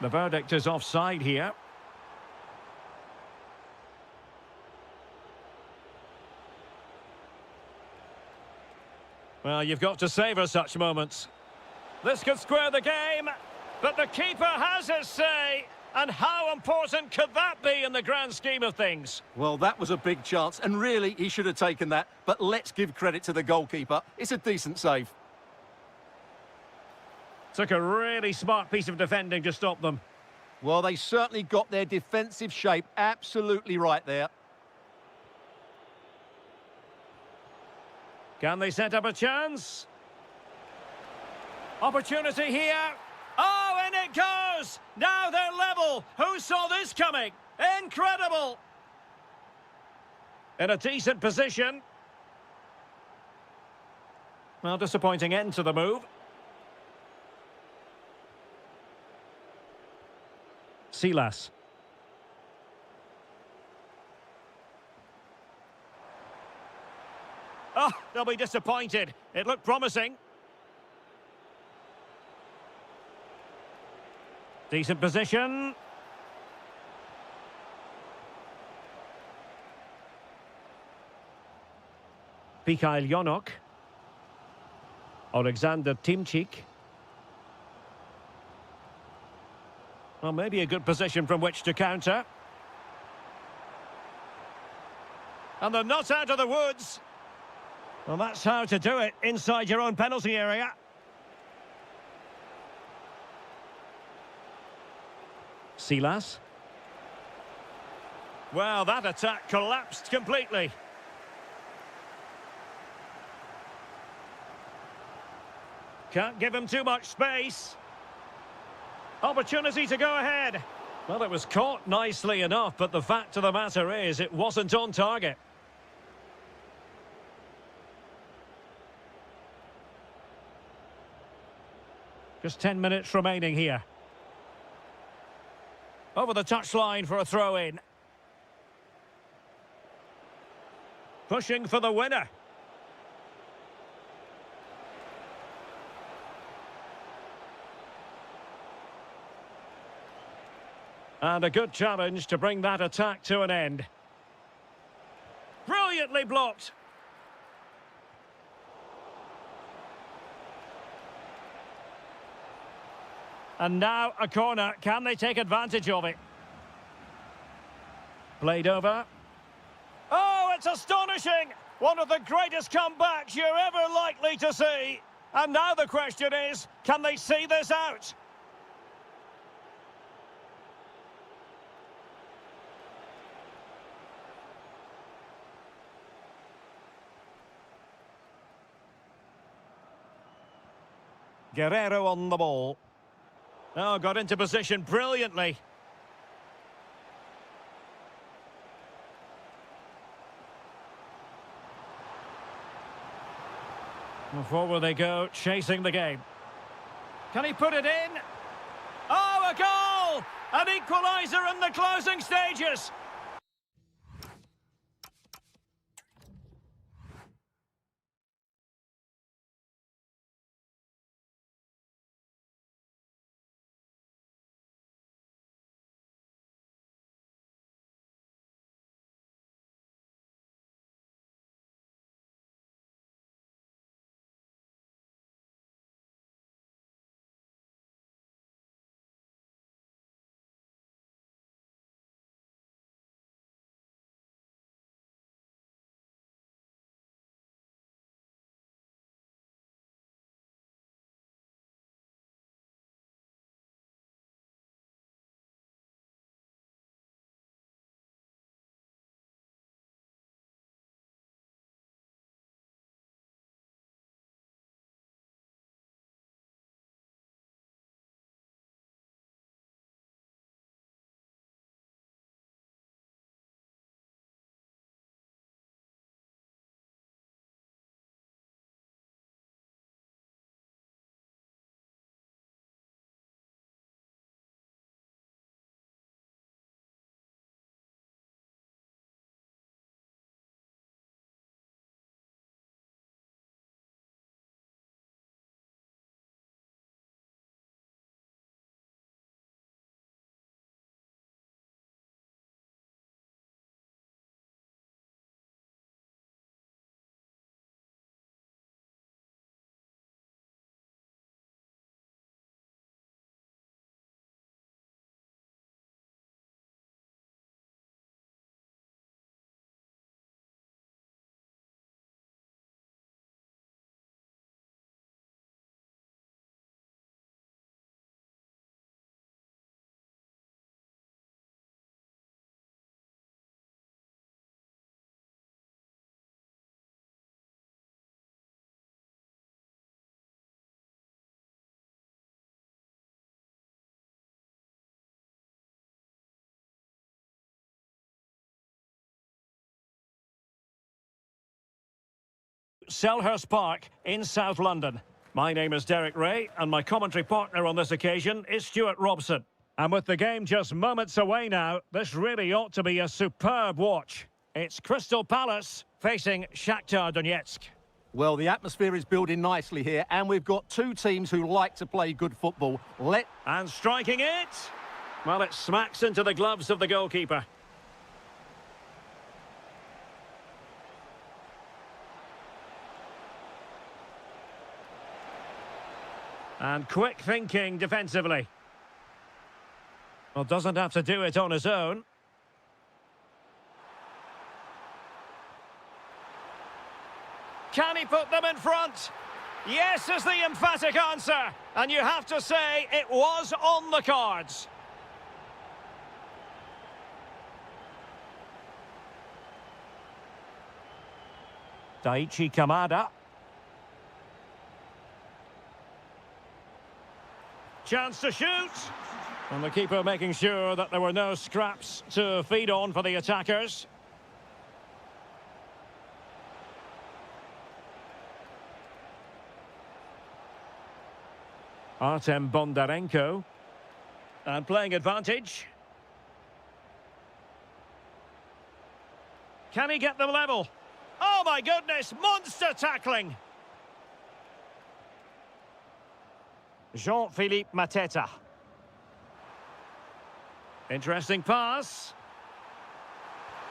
The verdict is offside here. Well, you've got to savour such moments. This could square the game, but the keeper has his say. And how important could that be in the grand scheme of things? Well, that was a big chance, and really, he should have taken that. But let's give credit to the goalkeeper. It's a decent save. Took a really smart piece of defending to stop them. Well, they certainly got their defensive shape absolutely right there. Can they set up a chance? Opportunity here. Oh, in it goes! Now they're level. Who saw this coming? Incredible! In a decent position. Well, disappointing end to the move. Silas. Oh, they'll be disappointed. It looked promising. Decent position. Mikhail Yonok. Alexander Timchik. Well, maybe a good position from which to counter. And they're not out of the woods. Well, that's how to do it inside your own penalty area. Silas. Well, that attack collapsed completely. Can't give him too much space. Opportunity to go ahead. Well, it was caught nicely enough, but the fact of the matter is it wasn't on target. Just 10 minutes remaining here. Over the touchline for a throw-in. Pushing for the winner. And a good challenge to bring that attack to an end. Brilliantly blocked. And now a corner. Can they take advantage of it? Played over. Oh, it's astonishing! One of the greatest comebacks you're ever likely to see. And now the question is, can they see this out? Guerrero on the ball. Oh, got into position brilliantly. Well, forward they go, chasing the game. Can he put it in? Oh, a goal! An equaliser in the closing stages. Selhurst Park in South London. My name is Derek Ray, and my commentary partner on this occasion is Stuart Robson. And with the game just moments away now, this really ought to be a superb watch. It's Crystal Palace facing Shakhtar Donetsk. Well, the atmosphere is building nicely here, and we've got two teams who like to play good football. And striking it! Well, it smacks into the gloves of the goalkeeper. And quick thinking defensively. Well, doesn't have to do it on his own. Can he put them in front? Yes is the emphatic answer. And you have to say it was on the cards. Daichi Kamada. Chance to shoot. And the keeper making sure that there were no scraps to feed on for the attackers. Artem Bondarenko. And playing advantage. Can he get them level? Oh my goodness, monster tackling. Jean-Philippe Mateta. Interesting pass.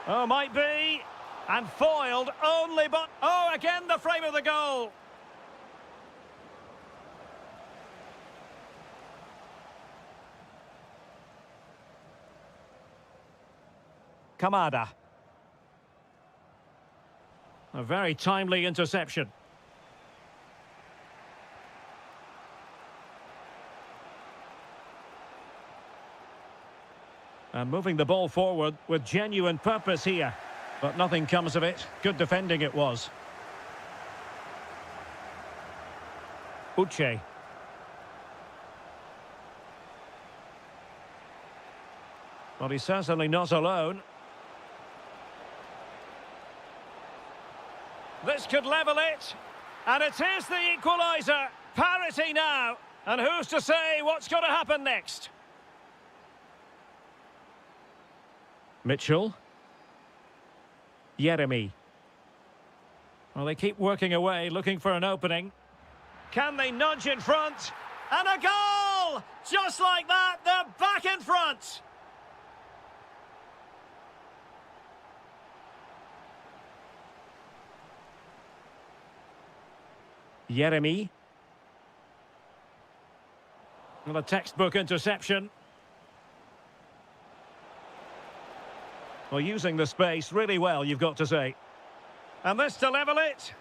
Oh, might be. And foiled only but... Oh, again the frame of the goal. Kamada. A very timely interception. And moving the ball forward with genuine purpose here. But nothing comes of it. Good defending it was. Uche. Well, he's certainly not alone. This could level it. And it is the equaliser. Parity now. And who's to say what's going to happen next? Mitchell. Yeremy. Well, they keep working away, looking for an opening. Can they nudge in front? And a goal! Just like that, they're back in front! Yeremy. Well, a textbook interception. Well, using the space really well, you've got to say. And this to level it.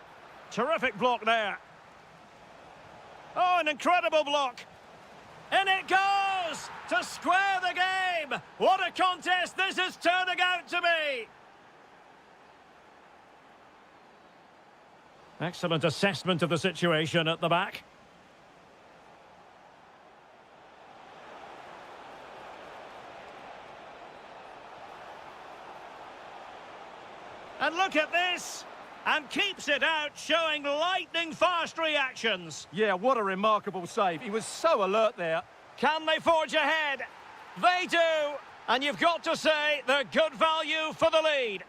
Terrific block there. Oh, an incredible block. In it goes to square the game. What a contest this is turning out to be. Excellent assessment of the situation at the back. And look at this, and keeps it out, showing lightning-fast reactions. Yeah, what a remarkable save. He was so alert there. Can they forge ahead? They do, and you've got to say they're good value for the lead.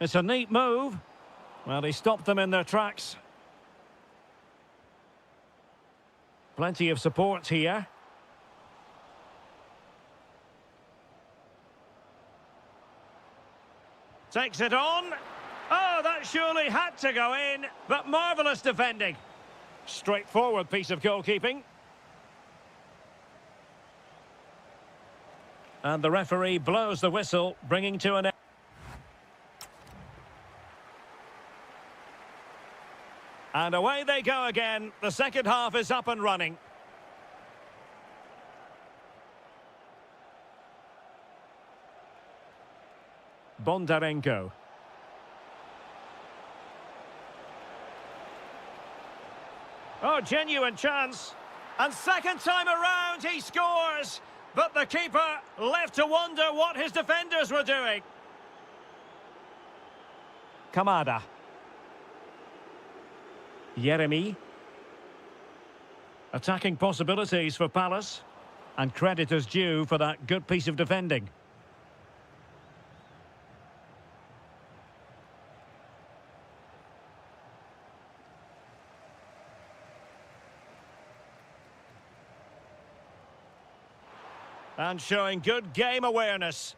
It's a neat move. Well, he stopped them in their tracks. Plenty of support here. Takes it on. Oh, that surely had to go in, but marvellous defending. Straightforward piece of goalkeeping. And the referee blows the whistle, bringing to an end. And away they go again. The second half is up and running. Bondarenko. Oh, genuine chance. And second time around he scores. But the keeper left to wonder what his defenders were doing. Kamada. Yeremy. Attacking possibilities for Palace. And credit is due for that good piece of defending. And showing good game awareness.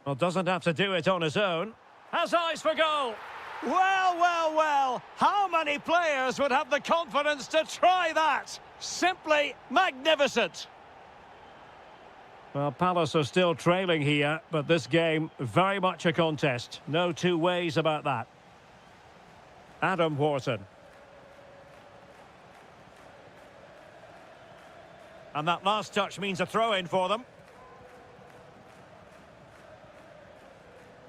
Well, doesn't have to do it on his own. Has eyes for goal. Well, well, well. How many players would have the confidence to try that? Simply magnificent. Well, Palace are still trailing here, but this game very much a contest. No two ways about that. Adam Wharton. And that last touch means a throw-in for them.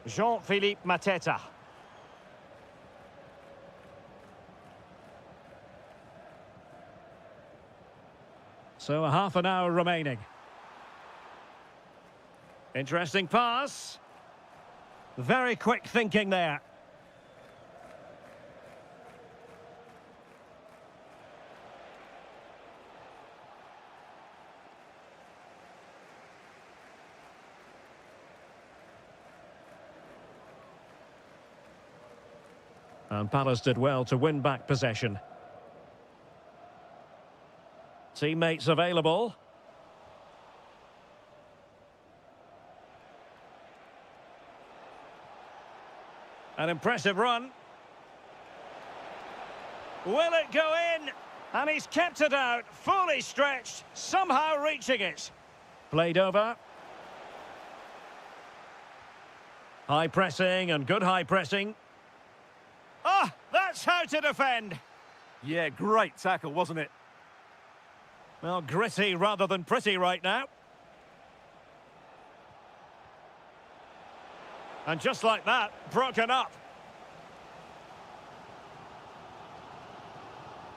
Jean-Philippe Mateta. So a half an hour remaining. Interesting pass. Very quick thinking there. And Palace did well to win back possession. Teammates available. An impressive run. Will it go in? And he's kept it out, fully stretched, somehow reaching it. Played over. High pressing and good high pressing. Ah, that's how to defend. Yeah, great tackle, wasn't it? Well, gritty rather than pretty right now. And just like that, broken up.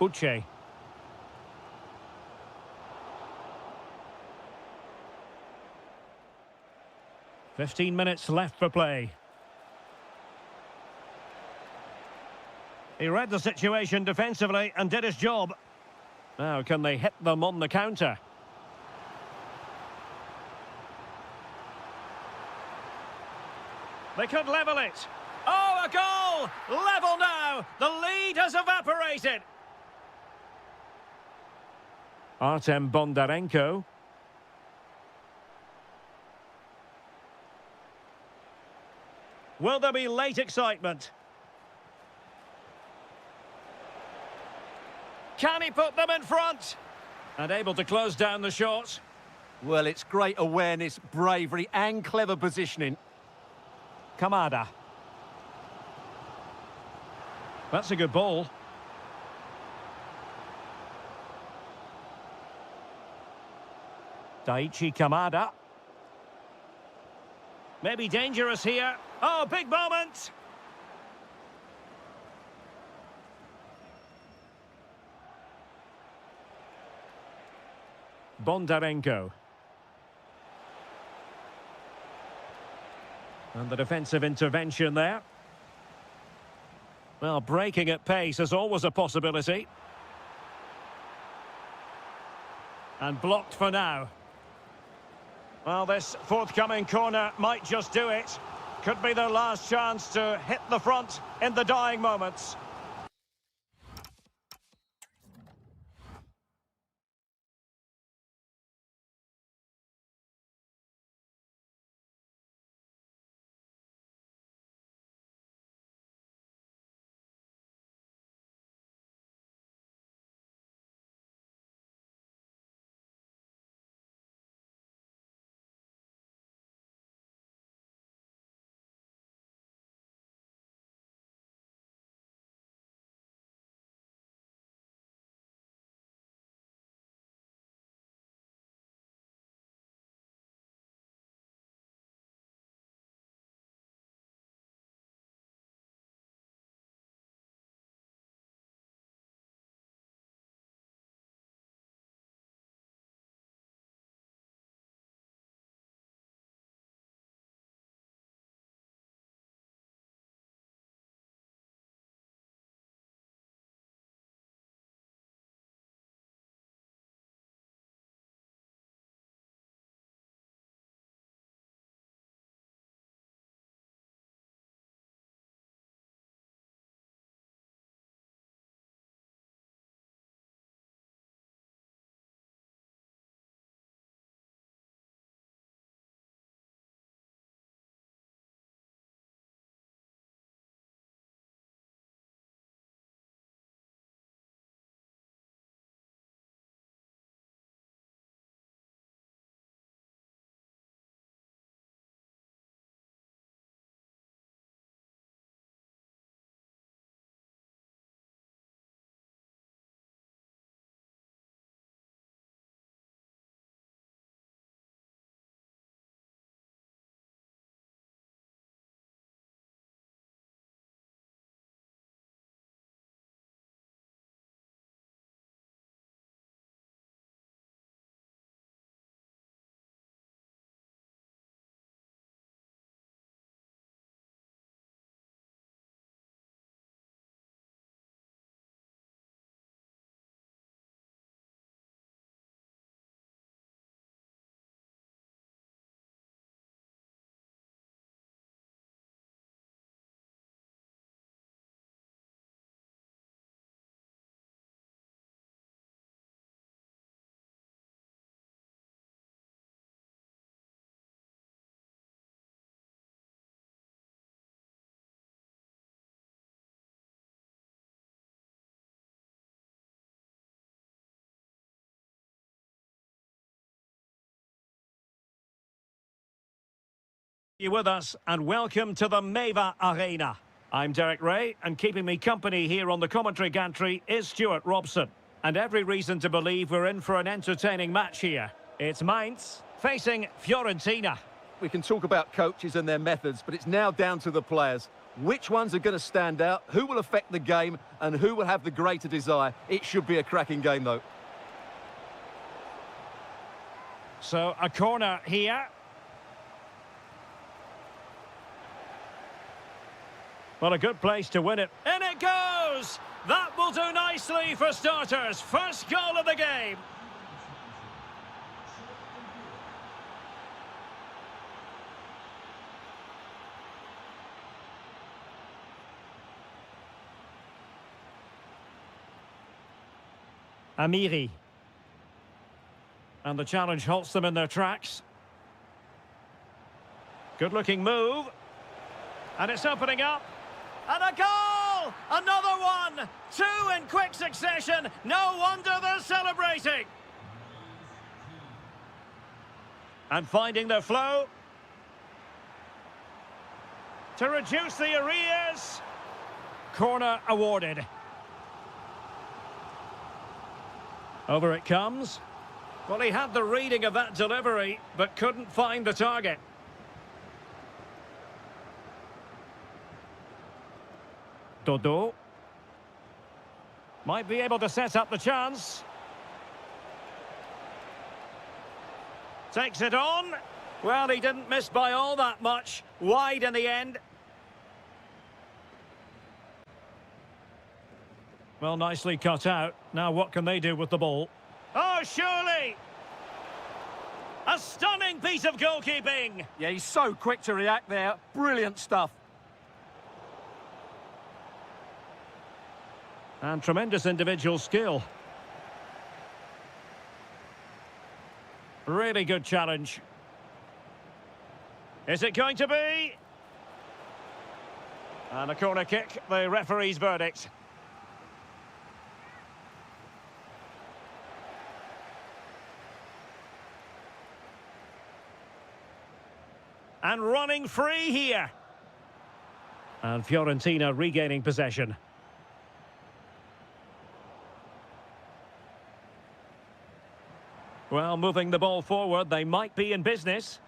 Uche. "15 minutes left for play. He read the situation defensively and did his job. Now, can they hit them on the counter? They could level it. Oh, a goal! Level now! The lead has evaporated. Artem Bondarenko. Will there be late excitement? Can he put them in front? And able to close down the shot. Well, it's great awareness, bravery and clever positioning. Kamada. That's a good ball. Daichi Kamada. Maybe dangerous here. Oh, big moment! Bondarenko. And the defensive intervention there. Well, breaking at pace is always a possibility. And blocked for now. Well, this forthcoming corner might just do it. Could be their last chance to hit the front in the dying moments. You with us and welcome to the Donbas Arena. I'm Derek Ray and keeping me company here on the commentary gantry is Stuart Robson. And every reason to believe we're in for an entertaining match here. It's Mainz facing Fiorentina. We can talk about coaches and their methods, but it's now down to the players. Which ones are going to stand out, who will affect the game, and who will have the greater desire? It should be a cracking game, though. So, a corner here. Well, a good place to win it. In it goes! That will do nicely for starters. First goal of the game. Amiri. And the challenge halts them in their tracks. Good-looking move. And it's opening up. And a goal! Another one! Two in quick succession. No wonder they're celebrating. And finding their flow. To reduce the arrears. Corner awarded. Over it comes. Well, he had the reading of that delivery, but couldn't find the target. Dodo. Might be able to set up the chance. Takes it on. Well, he didn't miss by all that much. Wide in the end. Well, nicely cut out. Now what can they do with the ball? Oh, surely! A stunning piece of goalkeeping! Yeah, he's so quick to react there. Brilliant stuff. And tremendous individual skill. Really good challenge. Is it going to be? And a corner kick, the referee's verdict. And running free here. And Fiorentina regaining possession. Well, moving the ball forward, they might be in business.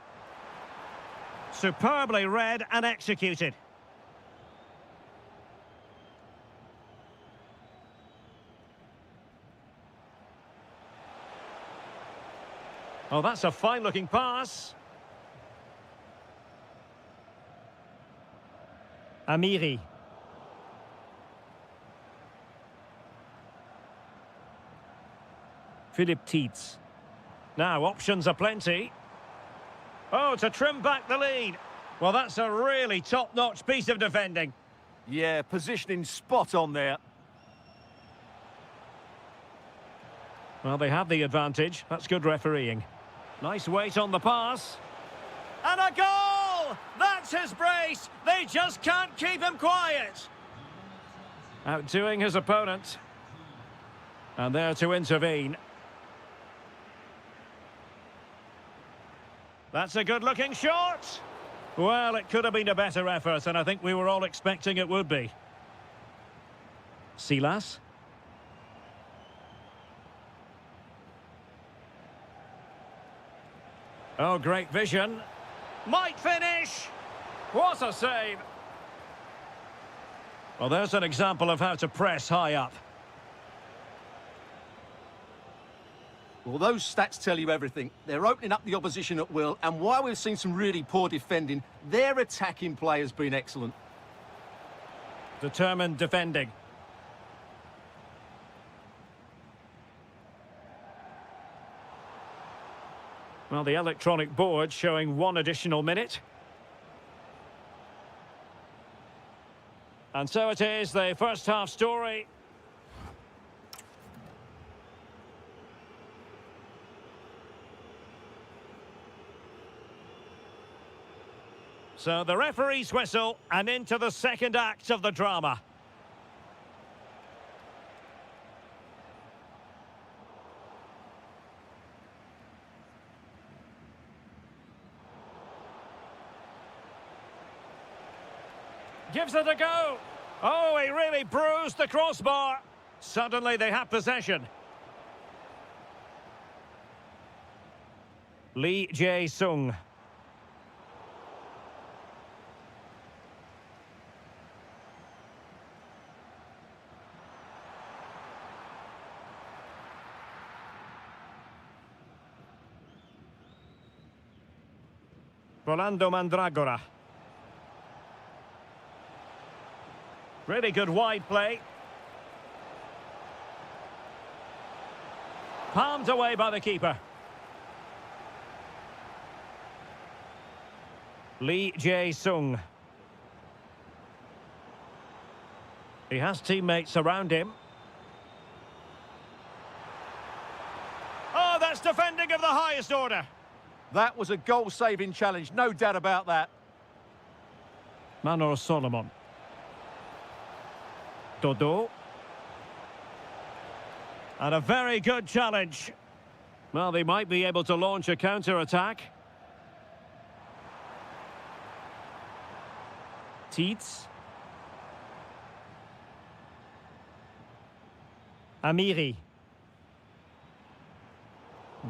Superbly read and executed. Oh, that's a fine-looking pass. Amiri. Philip Tietz. Now, options are plenty. Oh, to trim back the lead. Well, that's a really top-notch piece of defending. Yeah, positioning spot on there. Well, they have the advantage. That's good refereeing. Nice weight on the pass. And a goal! That's his brace. They just can't keep him quiet. Outdoing his opponent. And there to intervene. That's a good-looking shot. Well, it could have been a better effort, and I think we were all expecting it would be. Silas. Oh, great vision. Might finish. What a save. Well, there's an example of how to press high up. Well, those stats tell you everything. They're opening up the opposition at will, and while we've seen some really poor defending, their attacking play has been excellent. Determined defending. Well, the electronic board showing one additional minute. And so it is, the first half story. So the referee's whistle and into the second act of the drama. Gives it a go. Oh, he really bruised the crossbar. Suddenly they have possession. Lee Jae-sung. Rolando Mandragora. Really good wide play. Palmed away by the keeper. Lee Jae-sung. He has teammates around him. Oh, that's defending of the highest order. That was a goal-saving challenge, no doubt about that. Manor Solomon. Dodo. And a very good challenge. Well, they might be able to launch a counter-attack. Tietz. Amiri.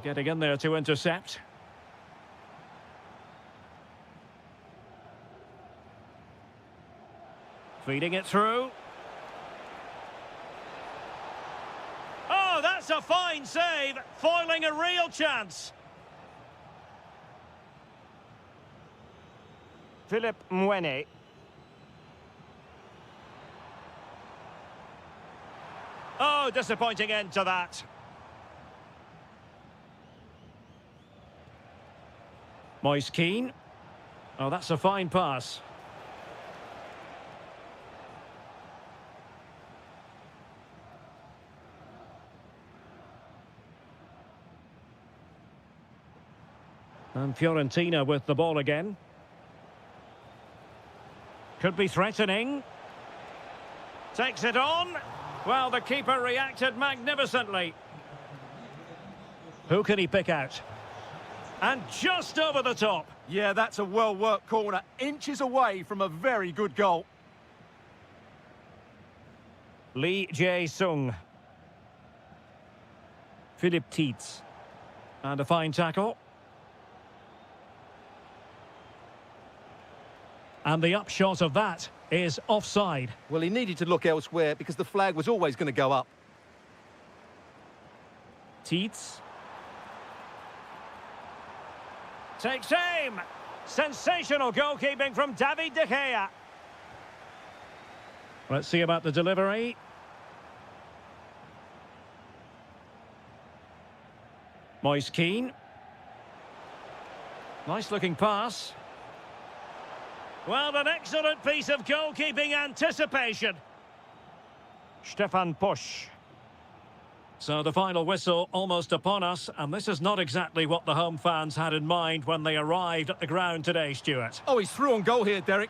Getting in there to intercept. Feeding it through. Oh, that's a fine save, foiling a real chance. Philip Mwene. Oh, disappointing end to that. Moise Keane. Oh, that's a fine pass. And Fiorentina with the ball again. Could be threatening. Takes it on. Well, the keeper reacted magnificently. Who can he pick out? And just over the top. Yeah, that's a well-worked corner. Inches away from a very good goal. Lee Jae-sung. Philip Tietz. And a fine tackle. And the upshot of that is offside. Well, he needed to look elsewhere because the flag was always going to go up. Tietz. Takes aim. Sensational goalkeeping from David De Gea. Let's see about the delivery. Moise Keane. Nice looking pass. Well, an excellent piece of goalkeeping anticipation. Stefan Posch. So the final whistle almost upon us, and this is not exactly what the home fans had in mind when they arrived at the ground today, Stuart. Oh, he's through on goal here, Derek.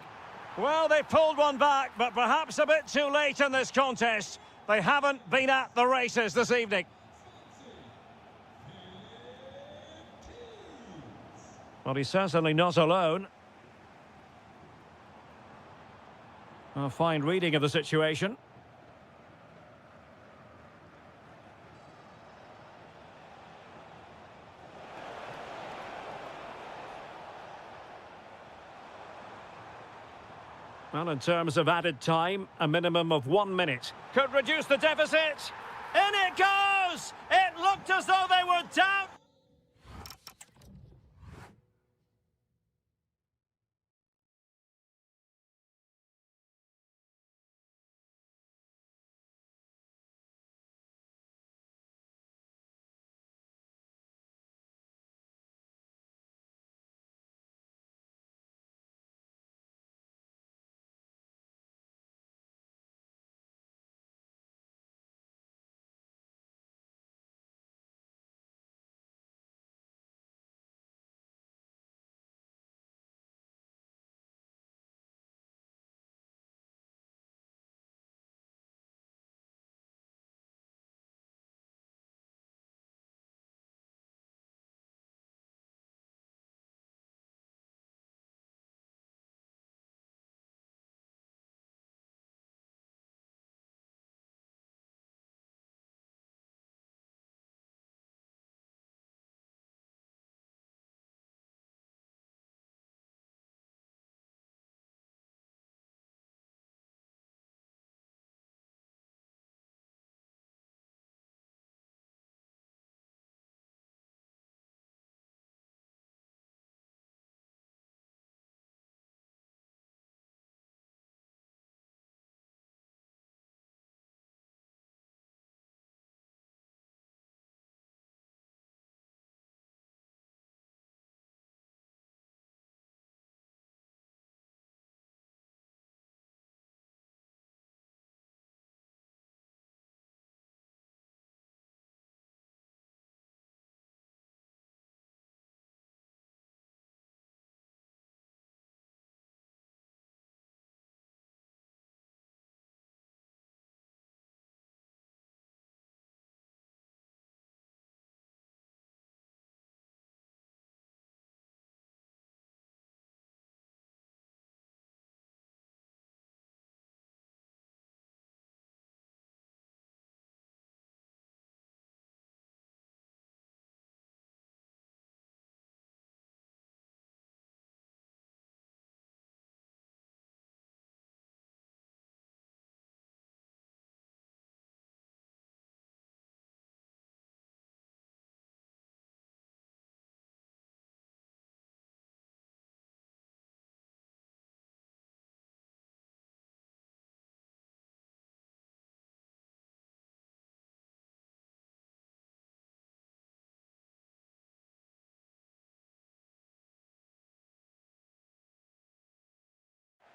Well, they pulled one back, but perhaps a bit too late in this contest. They haven't been at the races this evening. Well, he's certainly not alone. A fine reading of the situation. Well, in terms of added time, a minimum of 1 minute. Could reduce the deficit. In it goes! It looked as though they were down.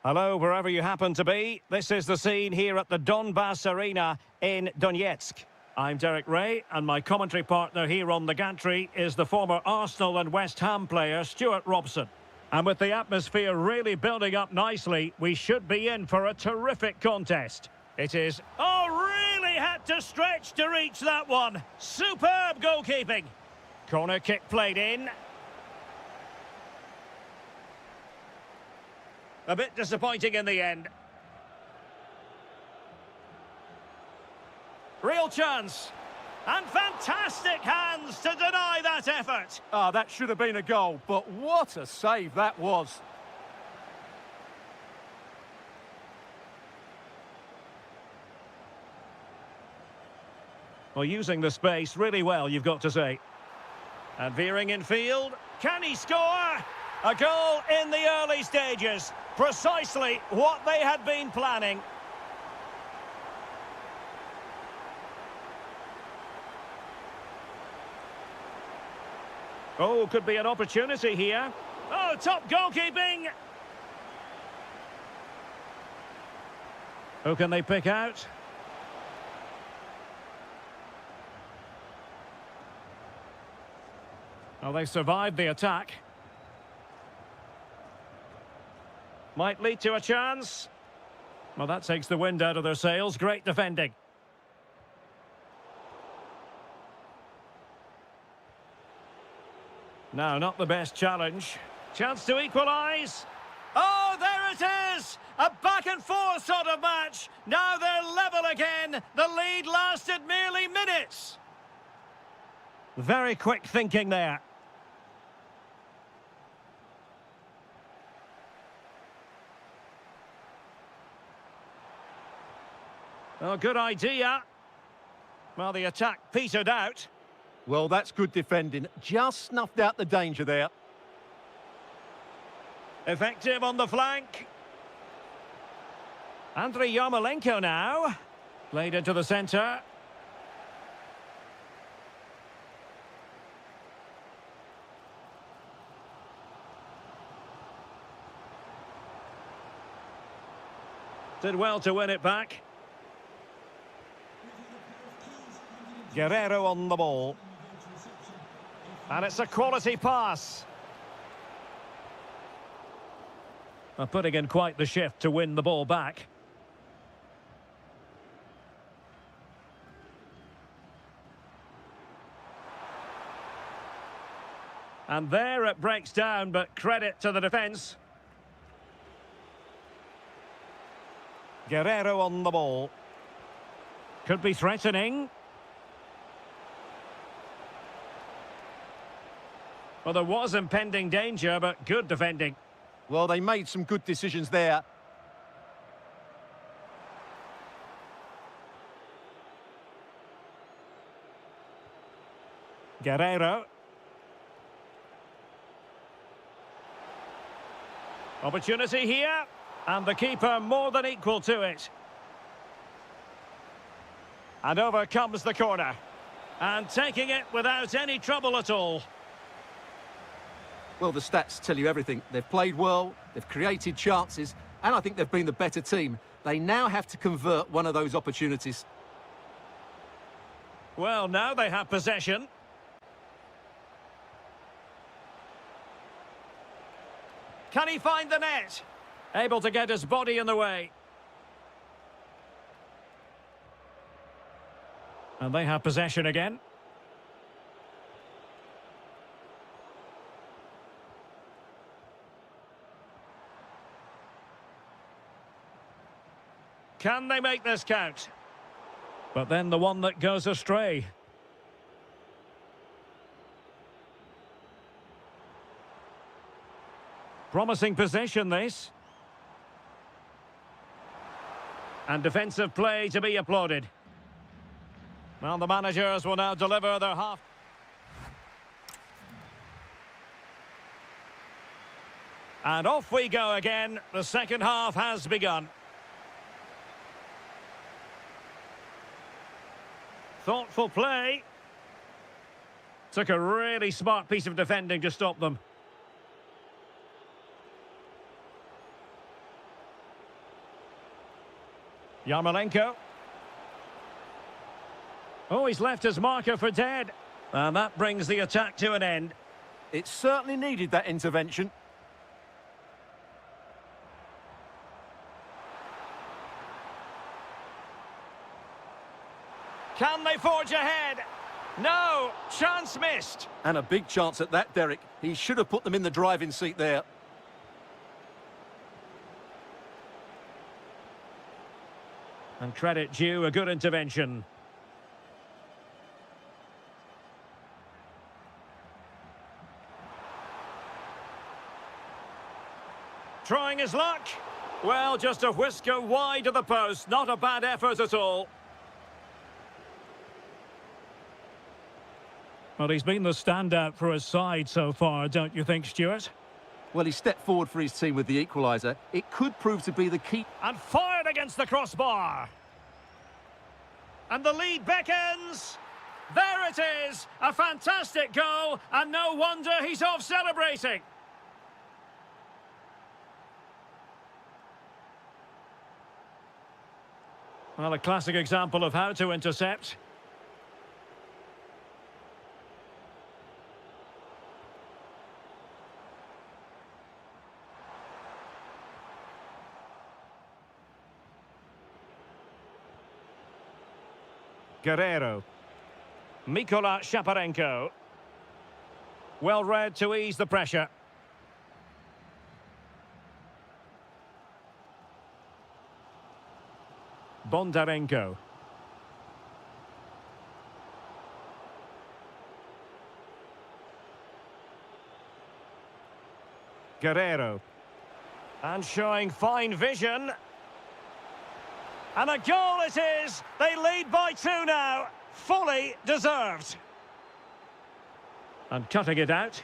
Hello, wherever you happen to be. This is the scene here at the Donbas Arena in Donetsk. I'm Derek Ray, and my commentary partner here on the gantry is the former Arsenal and West Ham player, Stuart Robson. And with the atmosphere really building up nicely, we should be in for a terrific contest. It is... Oh, really had to stretch to reach that one. Superb goalkeeping. Corner kick played in. A bit disappointing in the end. Real chance. And fantastic hands to deny that effort. Ah, that should have been a goal, but what a save that was. Well, using the space really well, you've got to say. And veering in field. Can he score? A goal in the early stages. Precisely what they had been planning. Oh, could be an opportunity here. Oh, top goalkeeping. Who can they pick out? Well, they survived the attack. Might lead to a chance. Well, that takes the wind out of their sails. Great defending. No, not the best challenge. Chance to equalise. Oh, there it is! A back-and-forth sort of match. Now they're level again. The lead lasted merely minutes. Very quick thinking there. Oh, good idea. Well, the attack petered out. Well, that's good defending. Just snuffed out the danger there. Effective on the flank. Andriy Yarmolenko now. Played into the centre. Did well to win it back. Guerrero on the ball. And it's a quality pass. Well, putting in quite the shift to win the ball back. And there it breaks down, but credit to the defence. Guerrero on the ball. Could be threatening. Well, there was impending danger, but good defending. Well, they made some good decisions there. Guerrero. Opportunity here. And the keeper more than equal to it. And over comes the corner. And taking it without any trouble at all. Well, the stats tell you everything. They've played well, they've created chances, and I think they've been the better team. They now have to convert one of those opportunities. Well, now they have possession. Can he find the net? Able to get his body in the way. And they have possession again. Can they make this count? But then the one that goes astray. Promising possession, this. And defensive play to be applauded. Well, the managers will now deliver their half. And off we go again. The second half has begun. Thoughtful play. Took a really smart piece of defending to stop them. Yarmolenko. Oh, he's left his marker for dead. And that brings the attack to an end. It certainly needed that intervention. Can they forge ahead? No, chance missed. And a big chance at that, Derek. He should have put them in the driving seat there. And credit due, a good intervention. Trying his luck. Well, just a whisker wide of the post. Not a bad effort at all. Well, he's been the standout for his side so far, don't you think, Stuart? Well, he stepped forward for his team with the equaliser. It could prove to be the key. And fired against the crossbar. And the lead beckons. There it is. A fantastic goal. And no wonder he's off celebrating. Well, a classic example of how to intercept. Guerrero. Mikola Shaparenko. Well read to ease the pressure. Bondarenko. Guerrero. And showing fine vision. And a goal it is! They lead by 2 now. Fully deserved. And cutting it out.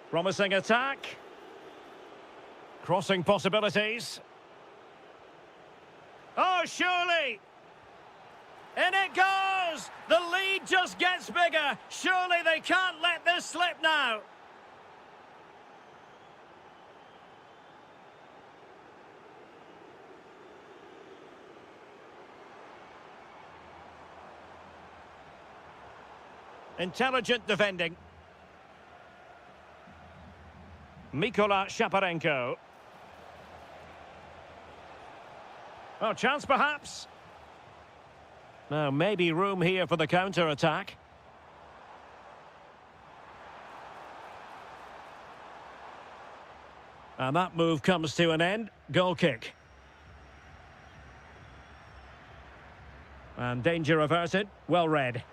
Promising attack. Crossing possibilities. Oh, surely! In it goes! The lead just gets bigger. Surely they can't let this slip now. Intelligent defending. Mikola Shaparenko. Oh, chance perhaps. Now, maybe room here for the counter-attack. And that move comes to an end. Goal kick. And danger averted. Well read.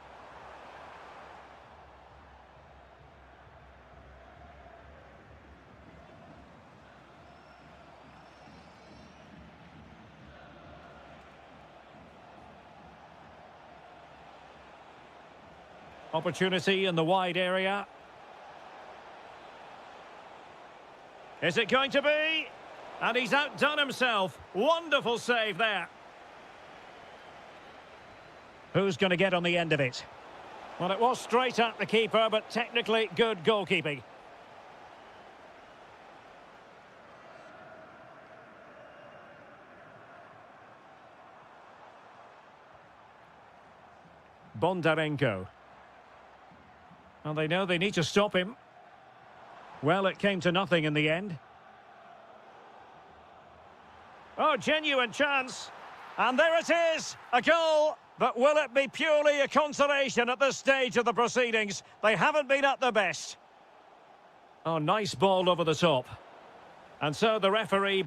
Opportunity in the wide area. Is it going to be? And he's outdone himself. Wonderful save there. Who's going to get on the end of it? Well, it was straight at the keeper, but technically good goalkeeping. Bondarenko. Well, they know they need to stop him. Well, it came to nothing in the end. Oh, genuine chance. And there it is, a goal. But will it be purely a consolation at this stage of the proceedings? They haven't been at their best. Oh, nice ball over the top. And so the referee...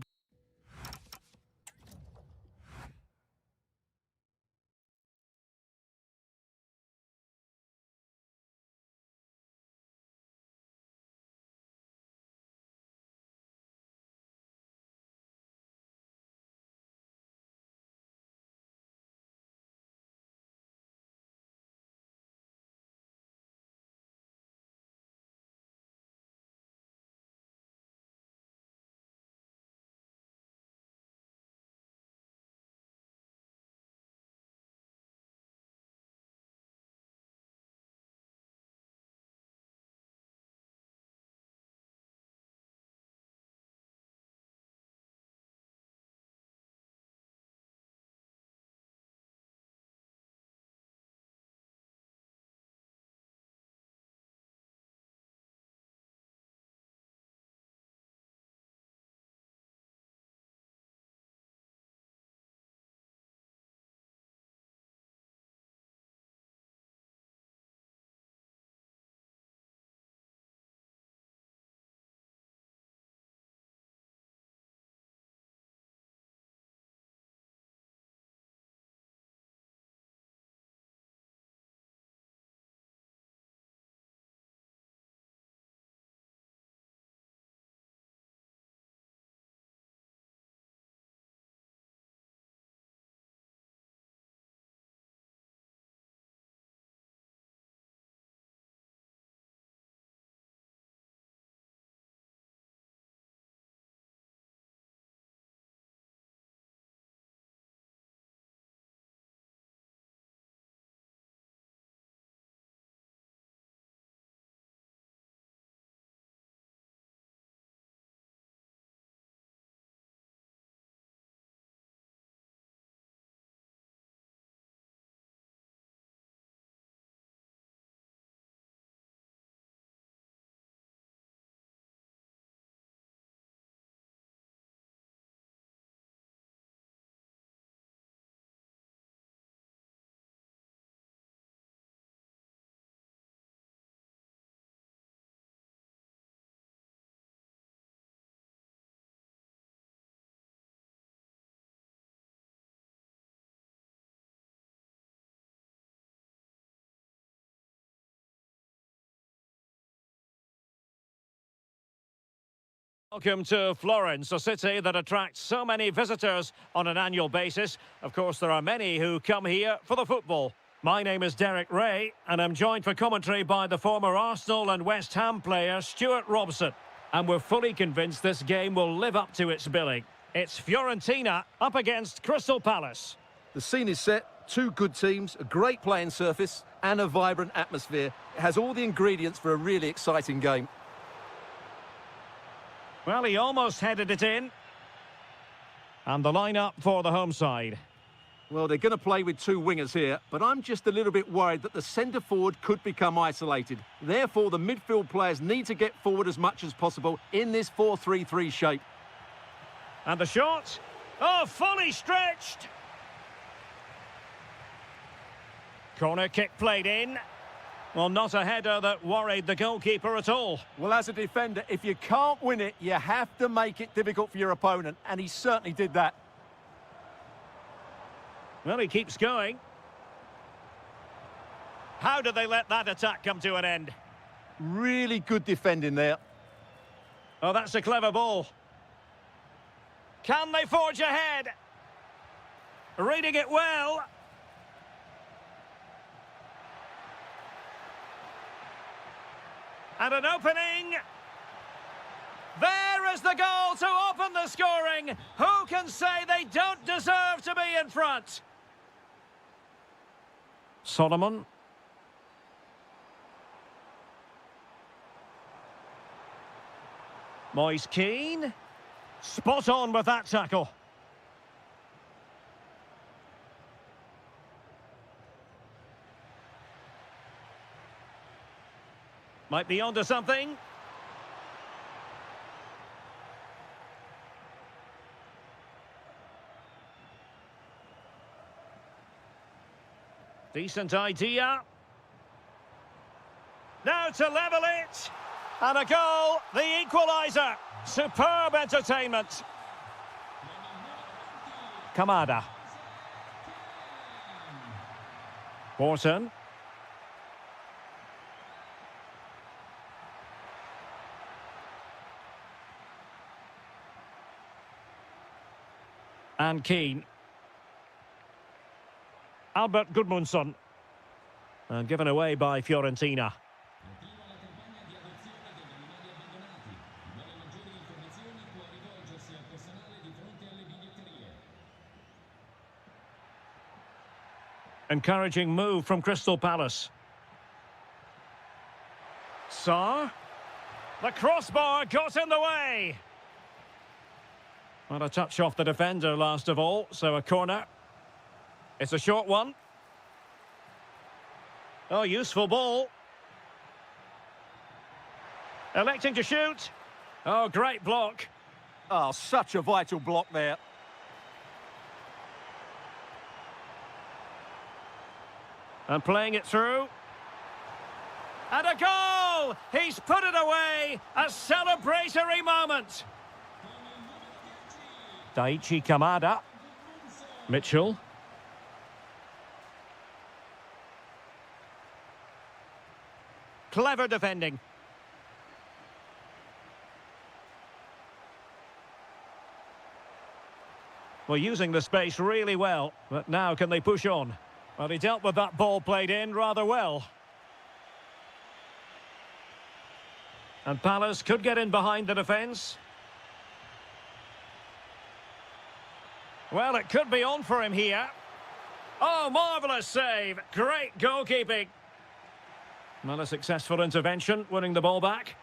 Welcome to Florence, a city that attracts so many visitors on an annual basis. Of course, there are many who come here for the football. My name is Derek Ray, and I'm joined for commentary by the former Arsenal and West Ham player Stuart Robson. And we're fully convinced this game will live up to its billing. It's Fiorentina up against Crystal Palace. The scene is set, two good teams, a great playing surface and a vibrant atmosphere. It has all the ingredients for a really exciting game. Well, he almost headed it in. And the lineup for the home side. Well, they're going to play with two wingers here, but I'm just a little bit worried that the centre-forward could become isolated. Therefore, the midfield players need to get forward as much as possible in this 4-3-3 shape. And the shot. Oh, fully stretched. Corner kick played in. Well, not a header that worried the goalkeeper at all. Well, as a defender, if you can't win it, you have to make it difficult for your opponent, and he certainly did that. Well, he keeps going. How did they let that attack come to an end? Really good defending there. Oh, that's a clever ball. Can they forge ahead? Reading it well. And an opening. There is the goal to open the scoring. Who can say they don't deserve to be in front? Solomon. Moise Keane. Spot on with that tackle. Might be onto something. Decent idea. Now to level it. And a goal, the equaliser. Superb entertainment. Kamada. Wharton. And Keane. Albert Gudmundsson. And given away by Fiorentina. Encouraging move from Crystal Palace. Sarr. The crossbar got in the way. Well, a touch off the defender last of all, so a corner. It's a short one. Oh, useful ball. Electing to shoot. Oh, great block. Oh, such a vital block there. And playing it through. And a goal! He's put it away! A celebratory moment! Daichi Kamada. Mitchell. Clever defending. Well, using the space really well, but now can they push on? Well, he dealt with that ball played in rather well. And Palace could get in behind the defence. Well, it could be on for him here. Oh, marvellous save. Great goalkeeping. Not a successful intervention, winning the ball back.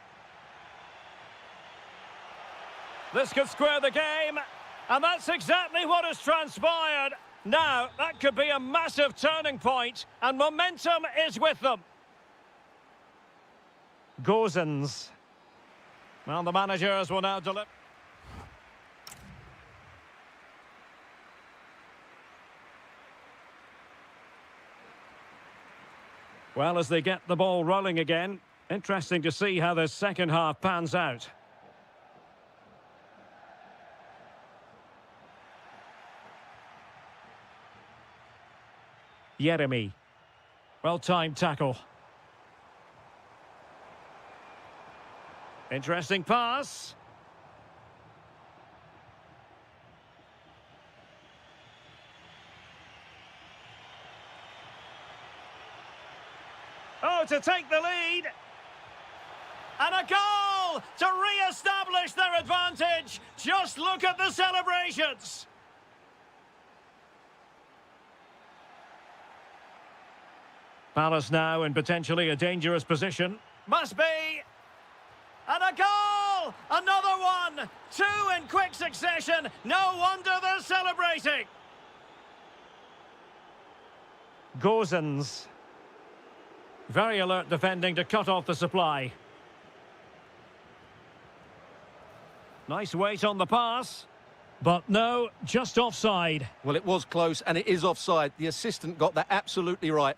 This could square the game. And that's exactly what has transpired. Now, that could be a massive turning point, and momentum is with them. Gozens. Well, the managers will now deliver. Well, as they get the ball rolling again, interesting to see how the second half pans out. Yeremy. Well-timed tackle. Interesting pass. to take the lead. And a goal to re-establish their advantage. Just look at the celebrations. Palace now in potentially a dangerous position. Must be. And a goal! Another one! Two in quick succession. No wonder they're celebrating. Gozens. Very alert defending to cut off the supply. Nice weight on the pass. But no, just offside. Well, it was close and it is offside. The assistant got that absolutely right.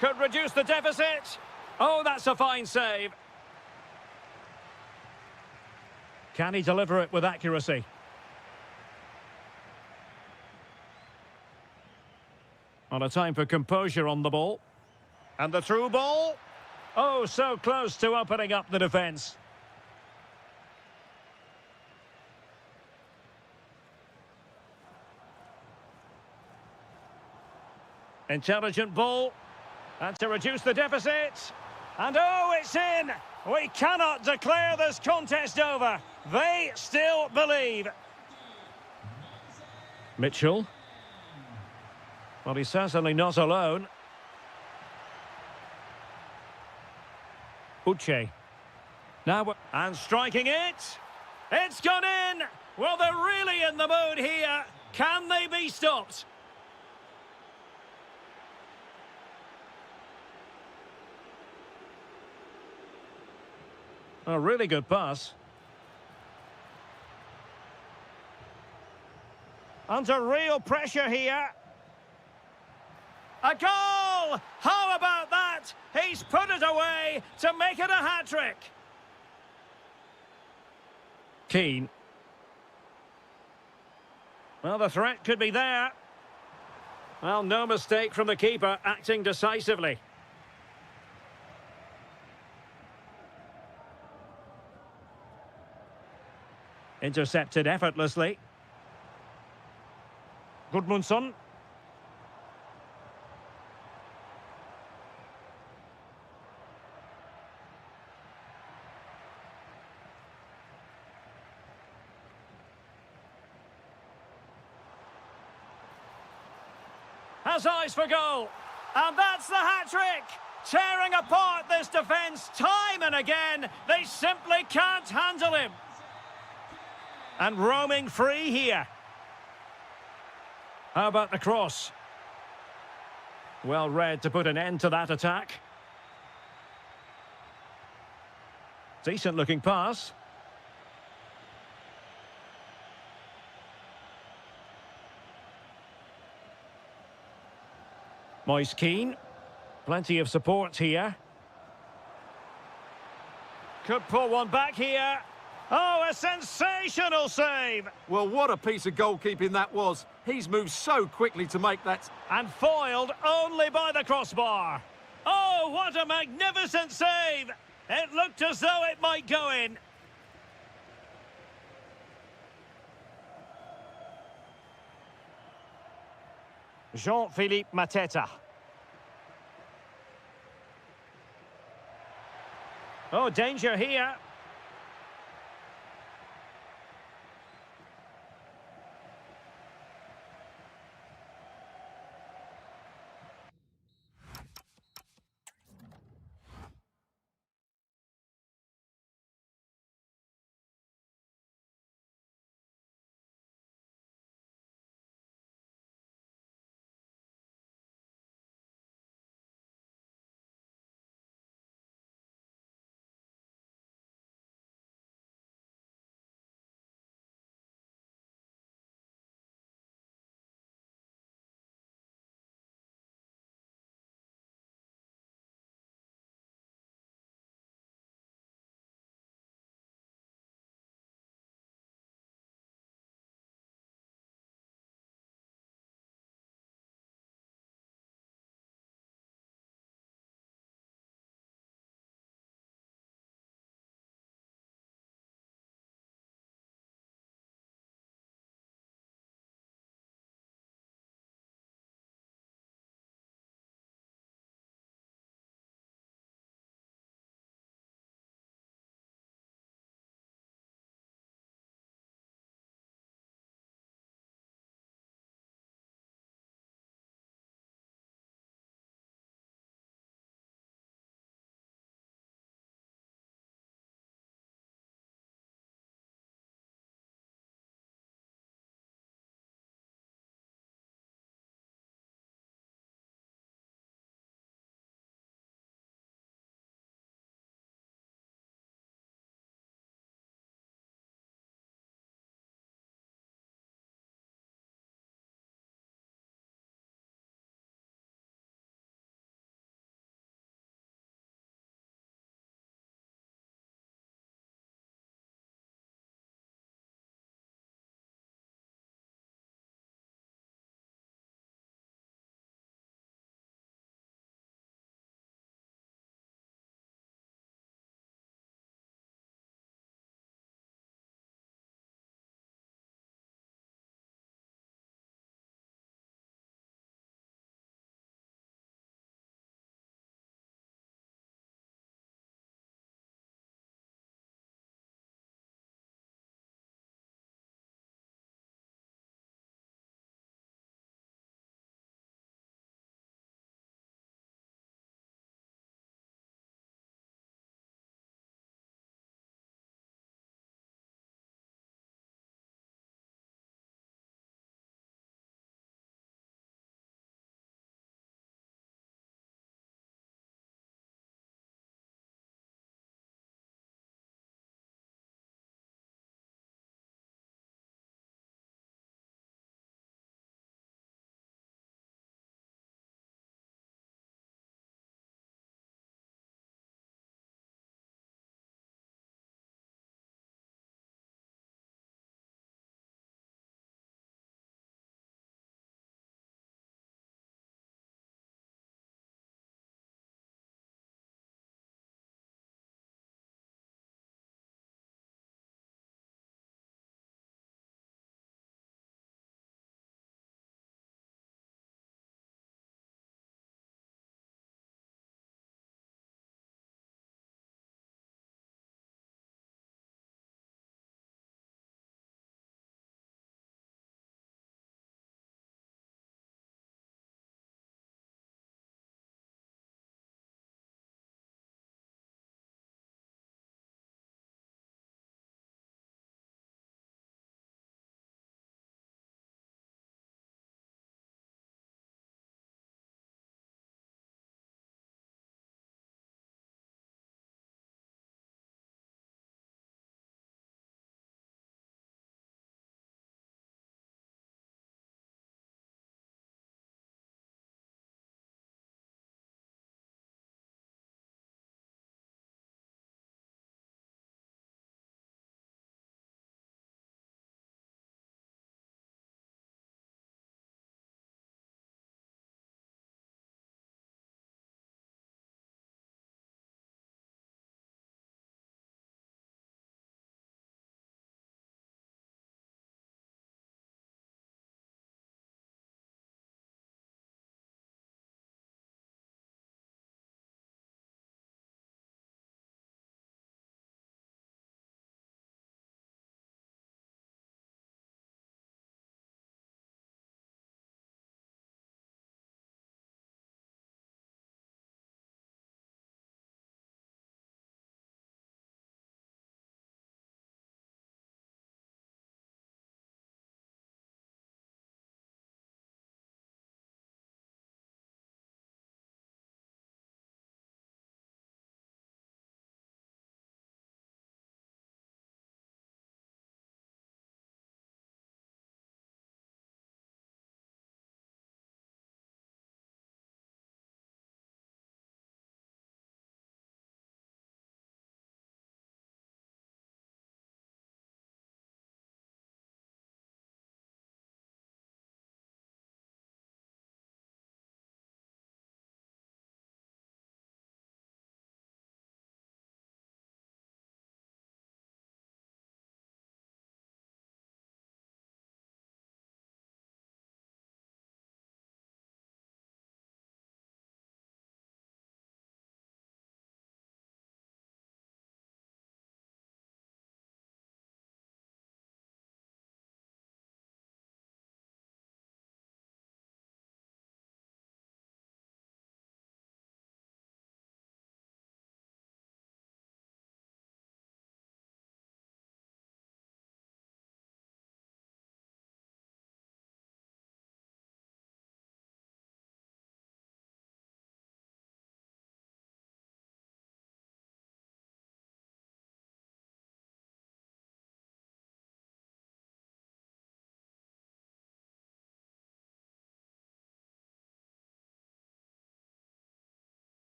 Could reduce the deficit. Oh, that's a fine save. Can he deliver it with accuracy? On a time for composure on the ball. And the through ball. Oh, so close to opening up the defence. Intelligent ball. And to reduce the deficit. And oh, it's in! We cannot declare this contest over. They still believe. Mitchell. Well, he's certainly not alone. Uche. Now, and striking it. It's gone in! Well, they're really in the mood here. Can they be stopped? A really good pass. Under real pressure here. A goal! How about that? He's put it away to make it a hat-trick. Keane. Well, the threat could be there. Well, no mistake from the keeper, acting decisively. Intercepted effortlessly. Gudmundsson. Has eyes for goal. And that's the hat-trick. Tearing apart this defence time and again. They simply can't handle him. And roaming free here. How about the cross? Well read to put an end to that attack. Decent looking pass. Moise Keane. Plenty of support here. Could pull one back here. Oh, a sensational save! Well, what a piece of goalkeeping that was. He's moved so quickly to make that. And foiled only by the crossbar. Oh, what a magnificent save! It looked as though it might go in. Jean-Philippe Mateta. Oh, danger here.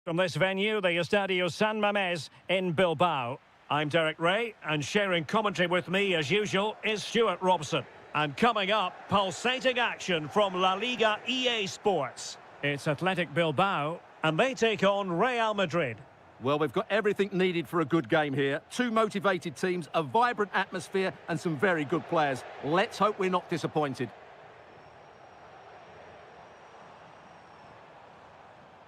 From this venue, the Estadio San Mamés in Bilbao. I'm Derek Ray, and sharing commentary with me, as usual, is Stuart Robson. And coming up, pulsating action from La Liga EA Sports. It's Athletic Bilbao, and they take on Real Madrid. Well, we've got everything needed for a good game here. Two motivated teams, a vibrant atmosphere, and some very good players. Let's hope we're not disappointed.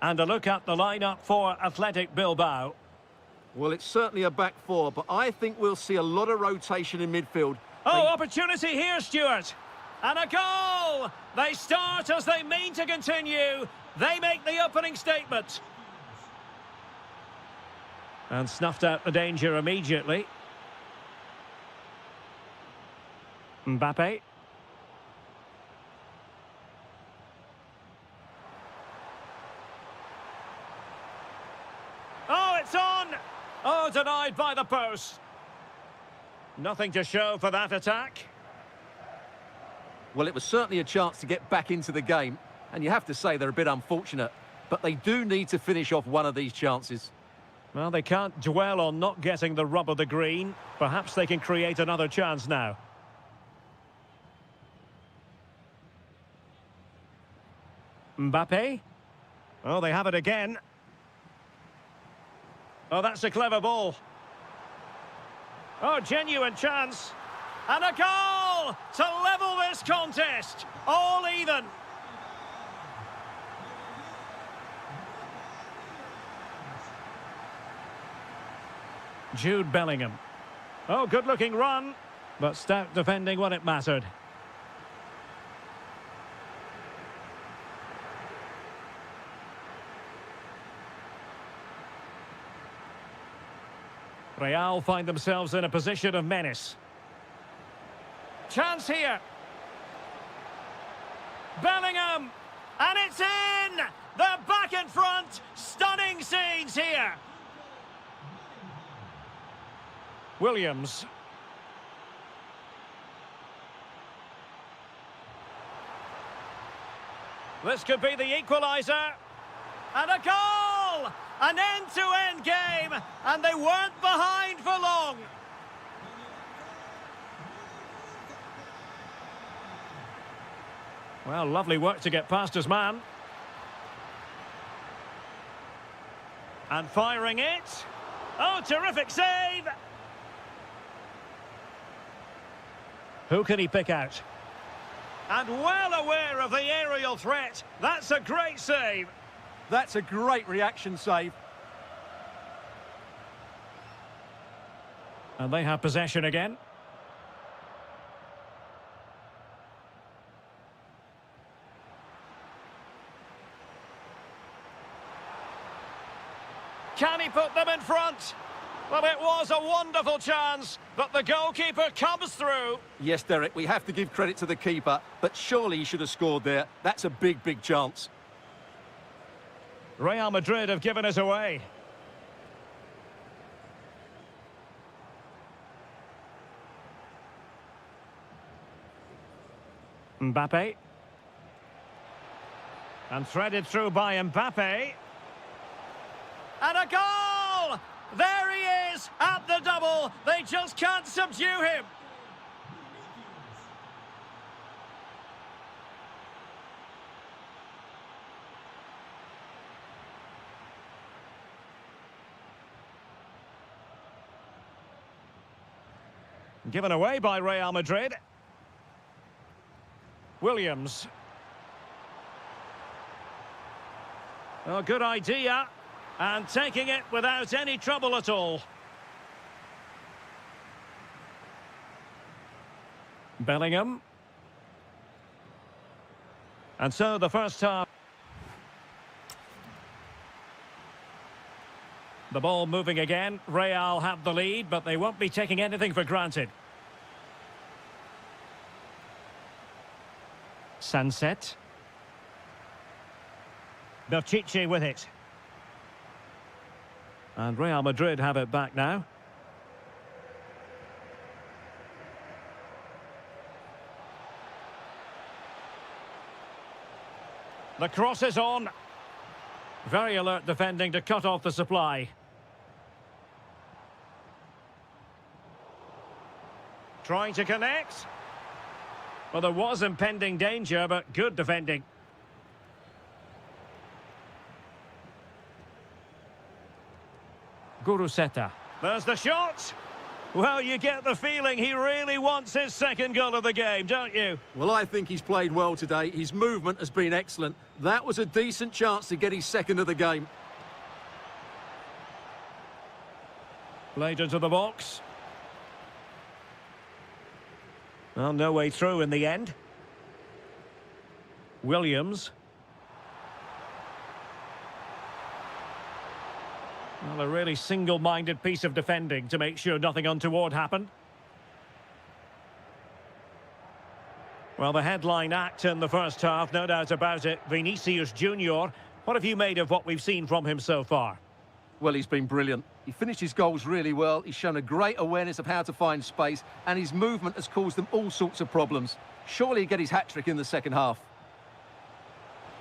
And a look at the lineup for Athletic Bilbao. Well, it's certainly a back four, but I think we'll see a lot of rotation in midfield. Oh, opportunity here, Stuart. And a goal! They start as they mean to continue. They make the opening statement. And snuffed out the danger immediately. Mbappe. Oh, it's on! Oh, denied by the post. Nothing to show for that attack. Well, it was certainly a chance to get back into the game, and you have to say they're a bit unfortunate, but they do need to finish off one of these chances. Well, they can't dwell on not getting the rub of the green. Perhaps they can create another chance now. Mbappe. Oh, they have it again. Oh, that's a clever ball. Oh, genuine chance. And a goal to level this contest. All even. Jude Bellingham. Oh, good-looking run, but stout defending when it mattered. Real find themselves in a position of menace. Chance here. Bellingham. And it's in! They're back in front. Stunning scenes here. Williams. This could be the equaliser. And a goal! An end-to-end game, and they weren't behind for long. Well, lovely work to get past his man. And firing it. Oh, terrific save! Who can he pick out? And well aware of the aerial threat. That's a great save. That's a great reaction save. And they have possession again. Can he put them in front? Well, it was a wonderful chance, but the goalkeeper comes through. Yes, Derek, we have to give credit to the keeper, but surely he should have scored there. That's a big, big chance. Real Madrid have given us away. Mbappe. And threaded through by Mbappe. And a goal! There he is at the double. They just can't subdue him. Given away by Real Madrid. Williams. Oh, good idea. And taking it without any trouble at all. Bellingham. And so the first half. The ball moving again. Real have the lead, but they won't be taking anything for granted. Sunset. Berchiche with it. And Real Madrid have it back now. The cross is on. Very alert defending to cut off the supply. Trying to connect. Well, there was impending danger, but good defending. Guruseta. There's the shot. Well, you get the feeling he really wants his second goal of the game, don't you? Well, I think he's played well today. His movement has been excellent. That was a decent chance to get his second of the game. Played into the box. Well, no way through in the end. Williams. Well, a really single-minded piece of defending to make sure nothing untoward happened. Well, the headline act in the first half, no doubt about it. Vinicius Junior. What have you made of what we've seen from him so far? Well, he's been brilliant. He finished his goals really well. He's shown a great awareness of how to find space, and his movement has caused them all sorts of problems. Surely he'll get his hat-trick in the second half.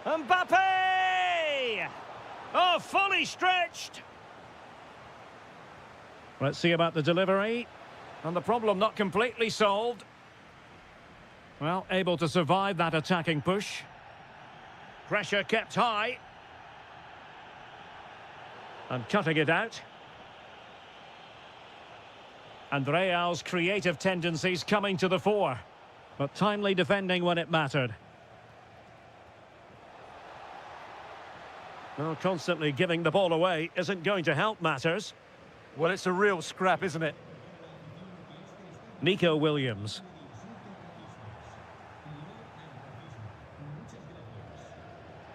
Mbappe! Oh, fully stretched! Let's see about the delivery. And the problem not completely solved. Well, able to survive that attacking push. Pressure kept high. And cutting it out. And Real's creative tendencies coming to the fore. But timely defending when it mattered. Well, constantly giving the ball away isn't going to help matters. Well, it's a real scrap, isn't it? Nico Williams.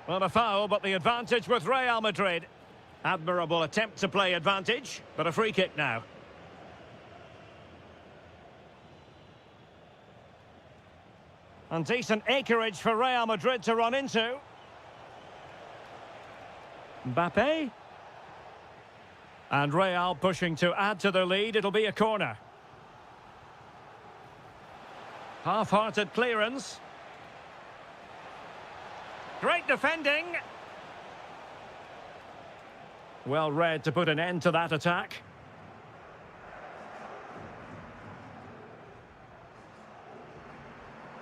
Well, a foul, but the advantage with Real Madrid. Admirable attempt to play advantage, but a free kick now. And decent acreage for Real Madrid to run into. Mbappe. And Real pushing to add to their lead. It'll be a corner. Half-hearted clearance. Great defending. Well read to put an end to that attack.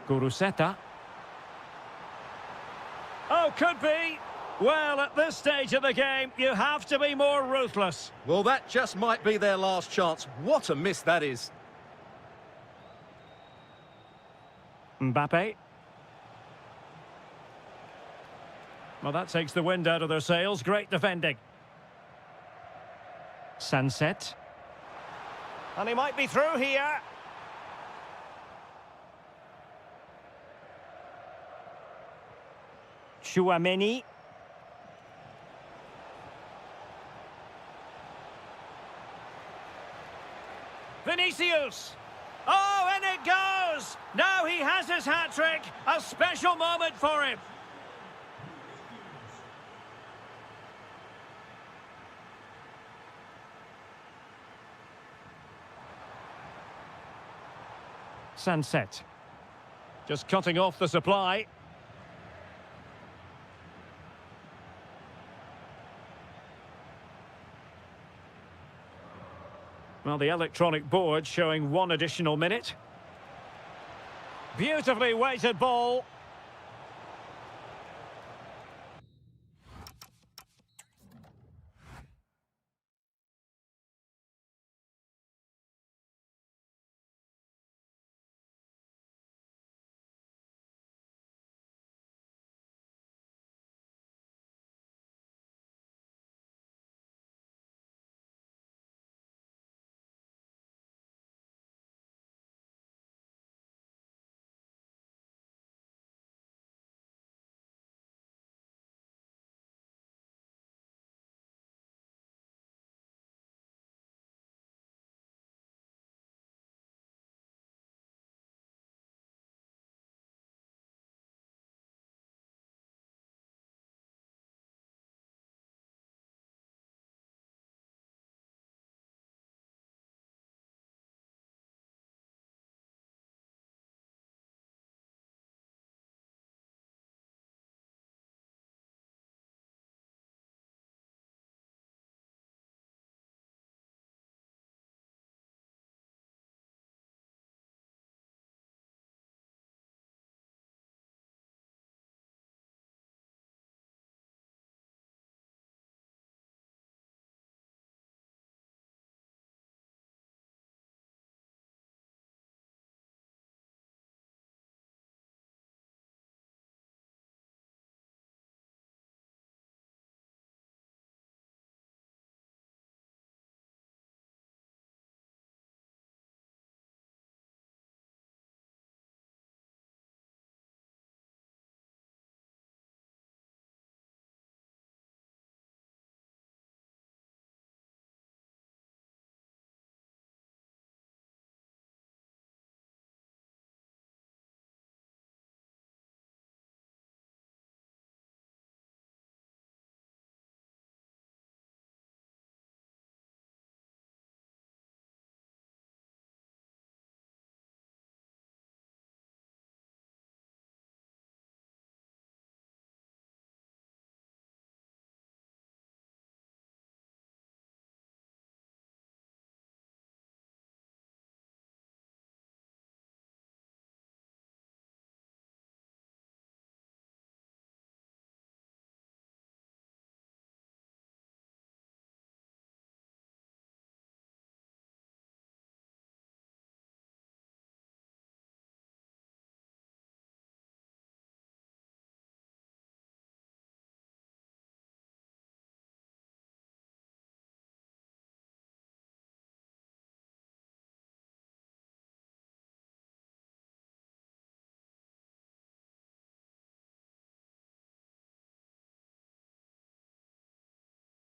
Guruseta. Oh, could be. Well, at this stage of the game, you have to be more ruthless. Well, that just might be their last chance. What a miss that is. Mbappe. Well, that takes the wind out of their sails. Great defending. Sunset. And he might be through here. Chouameni. Vinicius. Oh, and it goes! Now he has his hat-trick. A special moment for him. Sunset. Just cutting off the supply. Well, the electronic board showing 1 additional minute. Beautifully weighted ball.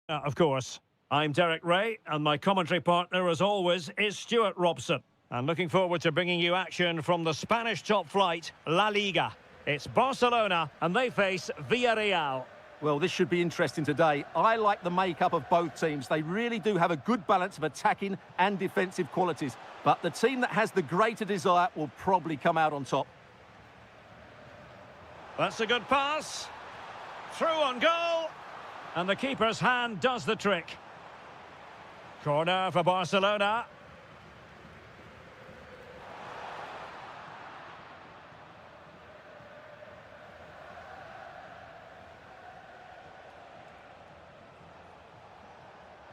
Of course. I'm Derek Ray, and my commentary partner, as always, is Stuart Robson. And looking forward to bringing you action from the Spanish top flight, La Liga. It's Barcelona, and they face Villarreal. Well, this should be interesting today. I like the makeup of both teams. They really do have a good balance of attacking and defensive qualities. But the team that has the greater desire will probably come out on top. That's a good pass. Through on goal. And the keeper's hand does the trick. Corner for Barcelona.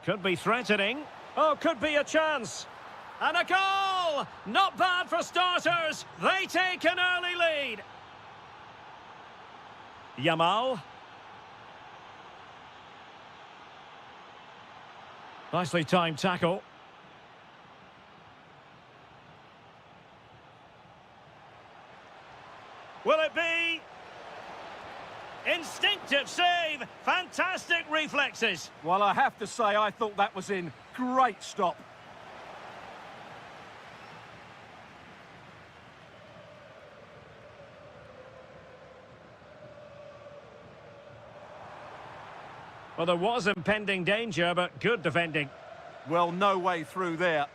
Could be threatening. Oh, could be a chance. And a goal! Not bad for starters. They take an early lead. Yamal. Nicely timed tackle. Will it be? Instinctive save. Fantastic reflexes. Well, I have to say, I thought that was in. Great stop. Well, there was impending danger, but good defending. Well, no way through there.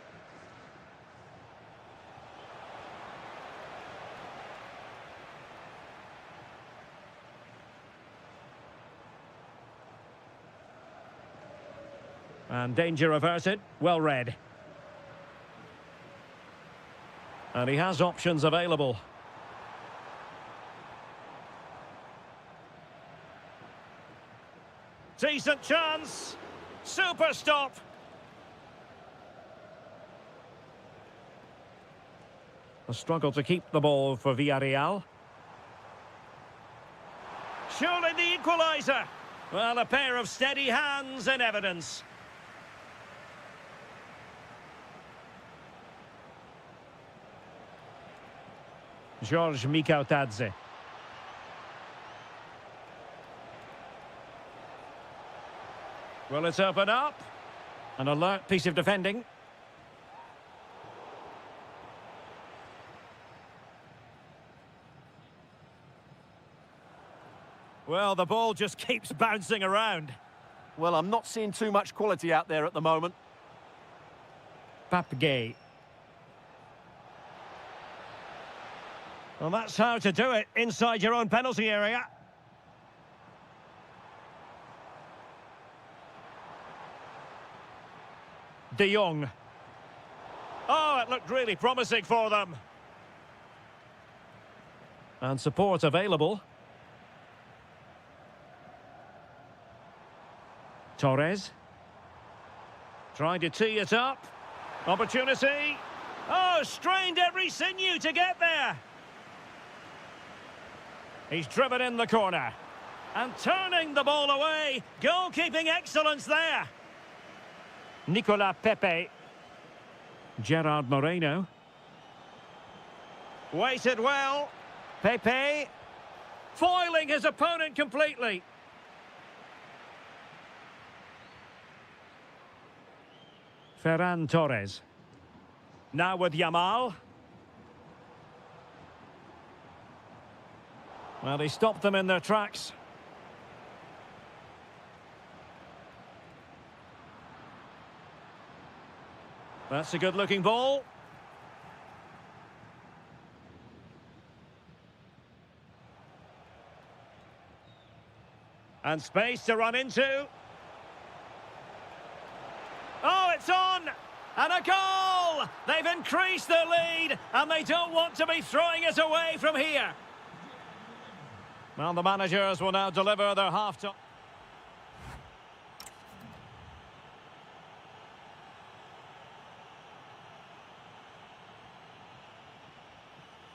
And danger averted. Well read. And he has options available. Decent chance. Super stop. A struggle to keep the ball for Villarreal. Surely the equaliser. Well, a pair of steady hands in evidence. George Mikautadze. Will it open up? An alert piece of defending. Well, the ball just keeps bouncing around. Well, I'm not seeing too much quality out there at the moment. Papgay. Well, that's how to do it inside your own penalty area. De Jong. Oh, it looked really promising for them. And support available. Torres. Trying to tee it up. Opportunity. Oh, strained every sinew to get there. He's driven in the corner. And turning the ball away. Goalkeeping excellence there. Nicola Pepe. Gerard Moreno. Waited well. Pepe. Foiling his opponent completely. Ferran Torres. Now with Yamal. Well, he stopped them in their tracks. That's a good-looking ball. And space to run into. Oh, it's on! And a goal! They've increased their lead, and they don't want to be throwing it away from here. Well, the managers will now deliver their half-time.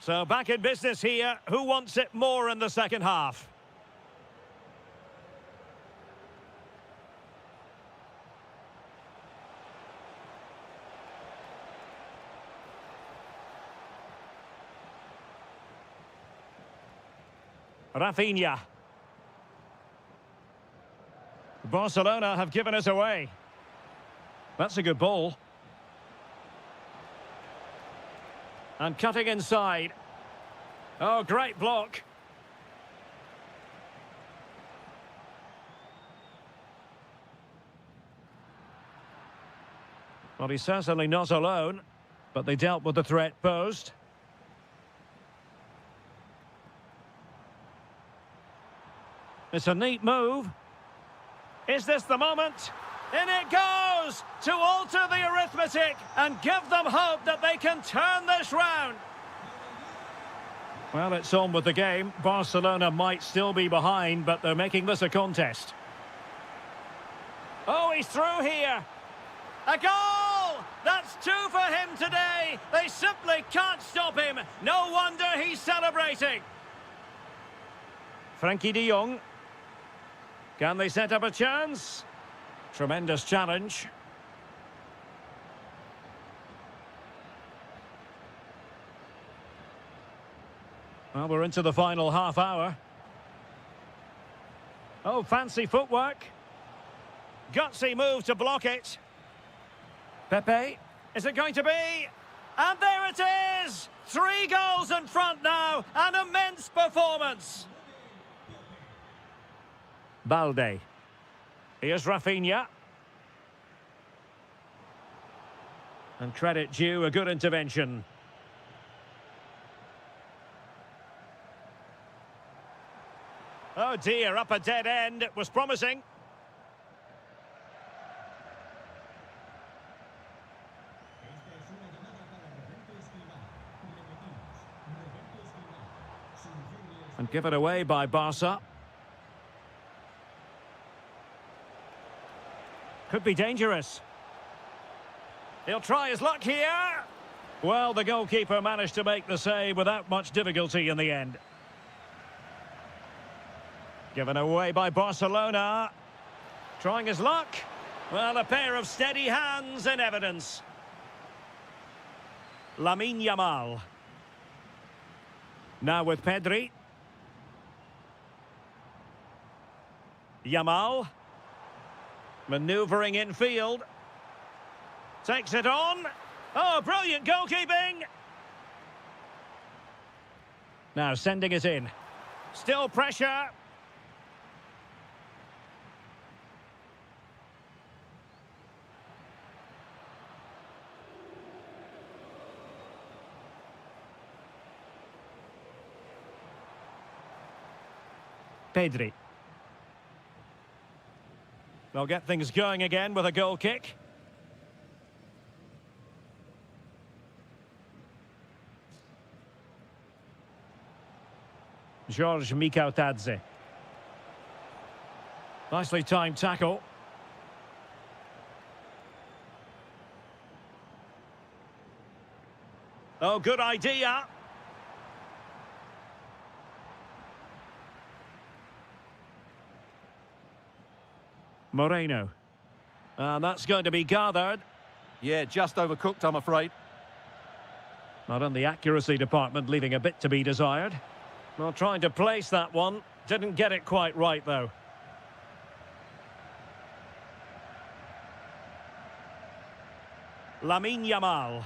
So back in business here. Who wants it more in the second half? Rafinha. Barcelona have given us away. That's a good ball. And cutting inside. Oh, great block. Well, he's certainly not alone, but they dealt with the threat posed. It's a neat move. Is this the moment? In it goes to alter the arithmetic and give them hope that they can turn this round. Well, it's on with the game. Barcelona might still be behind, but they're making this a contest. Oh, he's through here. A goal! That's 2 for him today. They simply can't stop him. No wonder he's celebrating. Frankie de Jong. Can they set up a chance? Tremendous challenge. Well, we're into the final half hour. Oh, fancy footwork. Gutsy move to block it. Pepe, is it going to be? And there it is! 3 goals in front now, an immense performance. Balde. Here's Rafinha. And credit due, a good intervention. Oh dear, up a dead end. It was promising. And given away by Barca. Could be dangerous. He'll try his luck here. Well, the goalkeeper managed to make the save without much difficulty in the end. Given away by Barcelona. Trying his luck. Well, a pair of steady hands in evidence. Lamine Yamal. Now with Pedri. Yamal. Manoeuvring infield. Takes it on. Oh, brilliant goalkeeping. Now sending it in. Still pressure. Pedri. They'll get things going again with a goal kick. George Mikautadze. Nicely timed tackle. Oh, good idea. Moreno. And that's going to be gathered. Yeah, just overcooked, I'm afraid. Not in the accuracy department, leaving a bit to be desired. Well, trying to place that one. Didn't get it quite right, though. Lamine Yamal.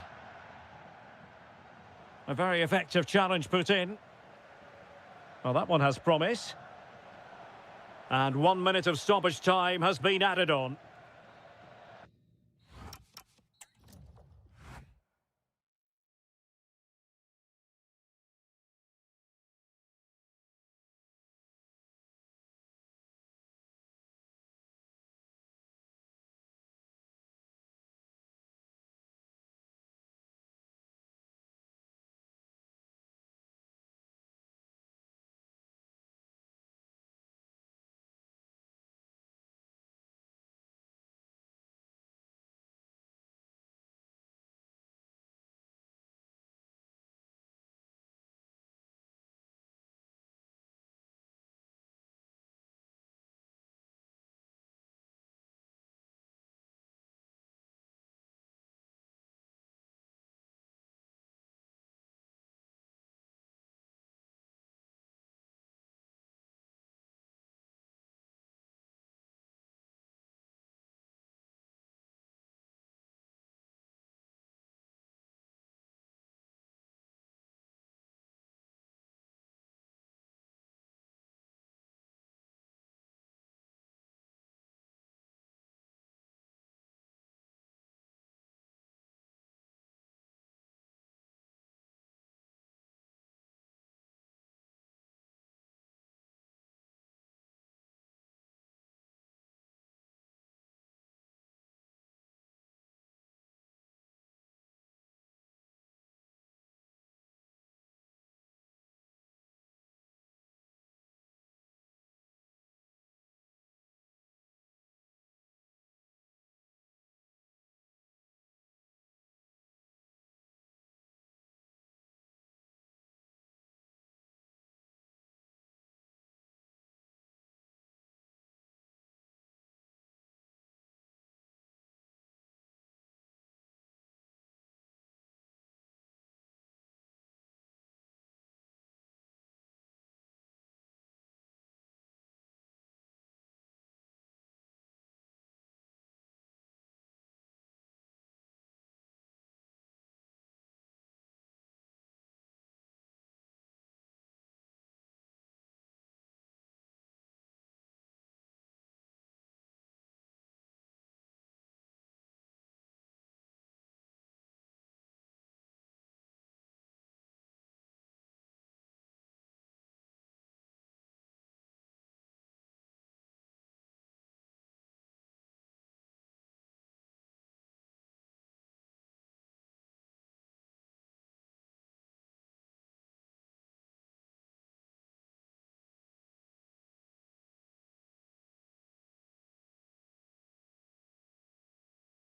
A very effective challenge put in. Well, that one has promise. And 1 minute of stoppage time has been added on.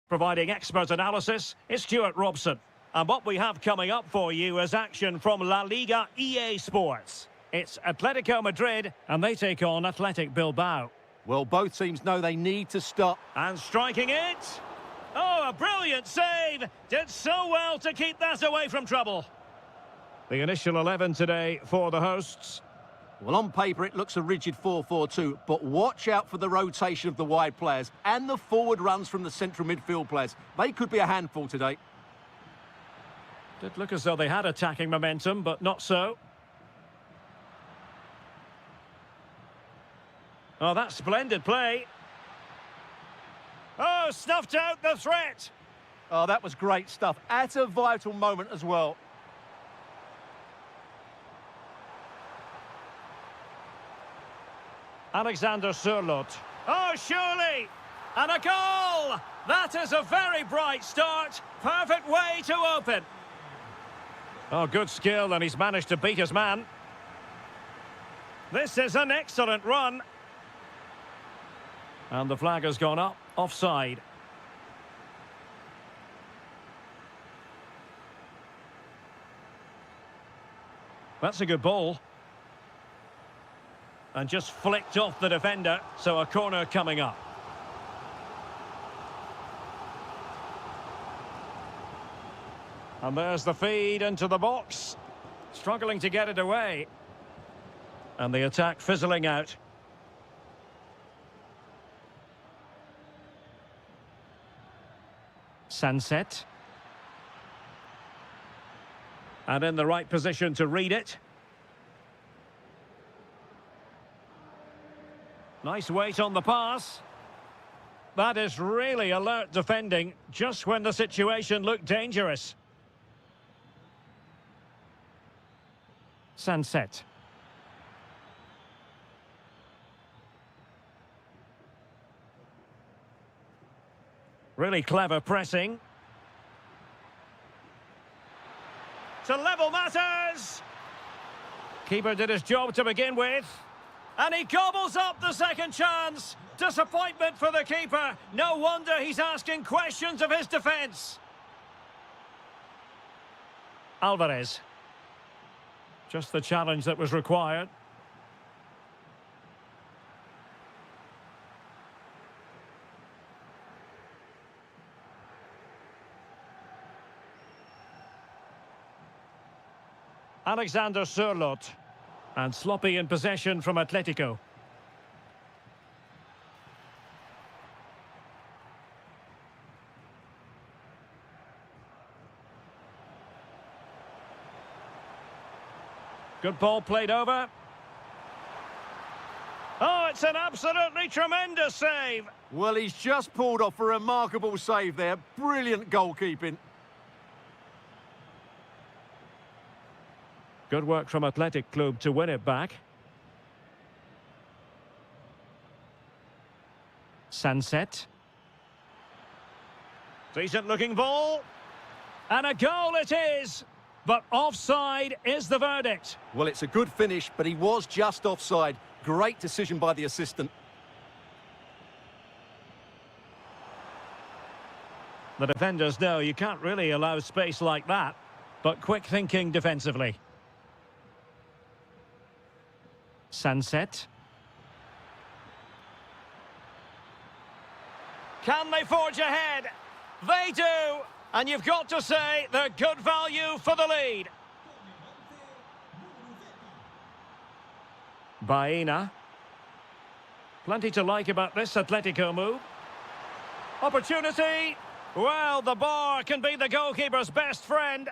Providing expert analysis is Stuart Robson. And what we have coming up for you is action from La Liga EA Sports. It's Atletico Madrid and they take on Athletic Bilbao. Well, both teams know they need to stop. And striking it. Oh, a brilliant save. Did so well to keep that away from trouble. The initial 11 today for the hosts. Well, on paper, it looks a rigid 4-4-2, but watch out for the rotation of the wide players and the forward runs from the central midfield players. They could be a handful today. Did look as though they had attacking momentum, but not so. Oh, that's splendid play. Oh, snuffed out the threat. Oh, that was great stuff. At a vital moment as well. Alexander Sørloth. Oh, surely! And a goal! That is a very bright start. Perfect way to open. Oh, good skill, and he's managed to beat his man. This is an excellent run. And the flag has gone up, offside. That's a good ball. And just flicked off the defender, so a corner coming up. And there's the feed into the box. Struggling to get it away. And the attack fizzling out. Sunset. And in the right position to read it. Nice weight on the pass. That is really alert defending, just when the situation looked dangerous. Sunset. Really clever pressing. To level matters. Keeper did his job to begin with. And he gobbles up the second chance. Disappointment for the keeper. No wonder he's asking questions of his defence. Alvarez. Just the challenge that was required. Alexander Sørloth. And sloppy in possession from Atletico. Good ball played over. Oh, it's an absolutely tremendous save. Well, he's just pulled off a remarkable save there. Brilliant goalkeeping. Good work from Athletic Club to win it back. Sunset. Decent looking ball. And a goal it is. But offside is the verdict. Well, it's a good finish, but he was just offside. Great decision by the assistant. The defenders know you can't really allow space like that. But quick thinking defensively. Sunset. Can they forge ahead? They do! And you've got to say they're good value for the lead. Baena. Plenty to like about this Atletico move. Opportunity. Well, the bar can be the goalkeeper's best friend.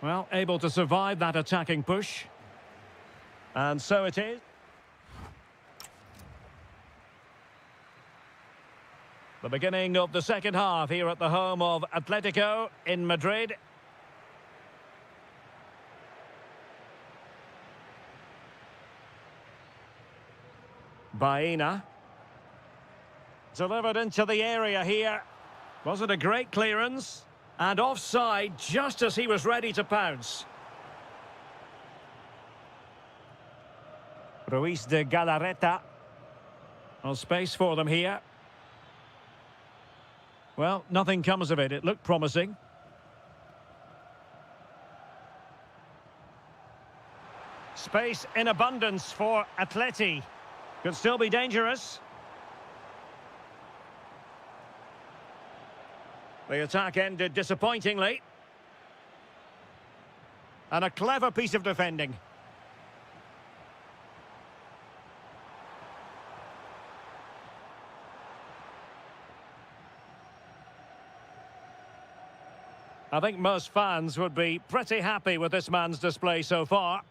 Well, able to survive that attacking push. And so it is. The beginning of the second half here at the home of Atletico in Madrid. Baena. Delivered into the area here. Was it a great clearance? And offside just as he was ready to pounce. Ruiz de Galarreta. No space for them here. Well, nothing comes of it. It looked promising. Space in abundance for Atleti. Could still be dangerous. The attack ended disappointingly. And a clever piece of defending. I think most fans would be pretty happy with this man's display so far.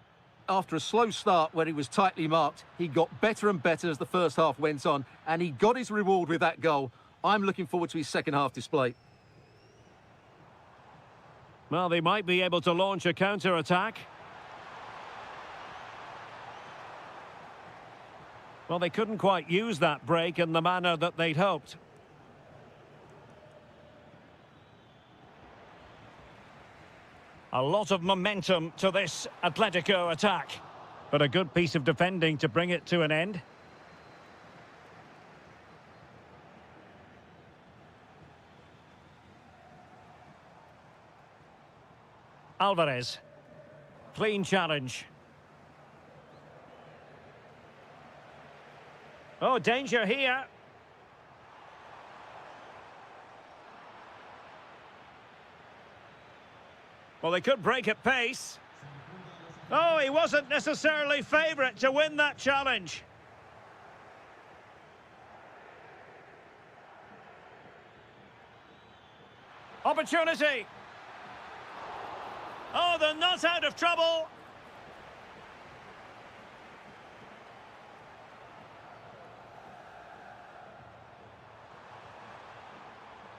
After a slow start where he was tightly marked, he got better and better as the first half went on, and he got his reward with that goal. I'm looking forward to his second half display. Well, they might be able to launch a counter-attack. Well, they couldn't quite use that break in the manner that they'd hoped. A lot of momentum to this Atletico attack. But a good piece of defending to bring it to an end. Alvarez. Clean challenge. Oh, danger here. Well, they could break at pace. Oh, he wasn't necessarily favourite to win that challenge. Opportunity. Oh, they're not out of trouble.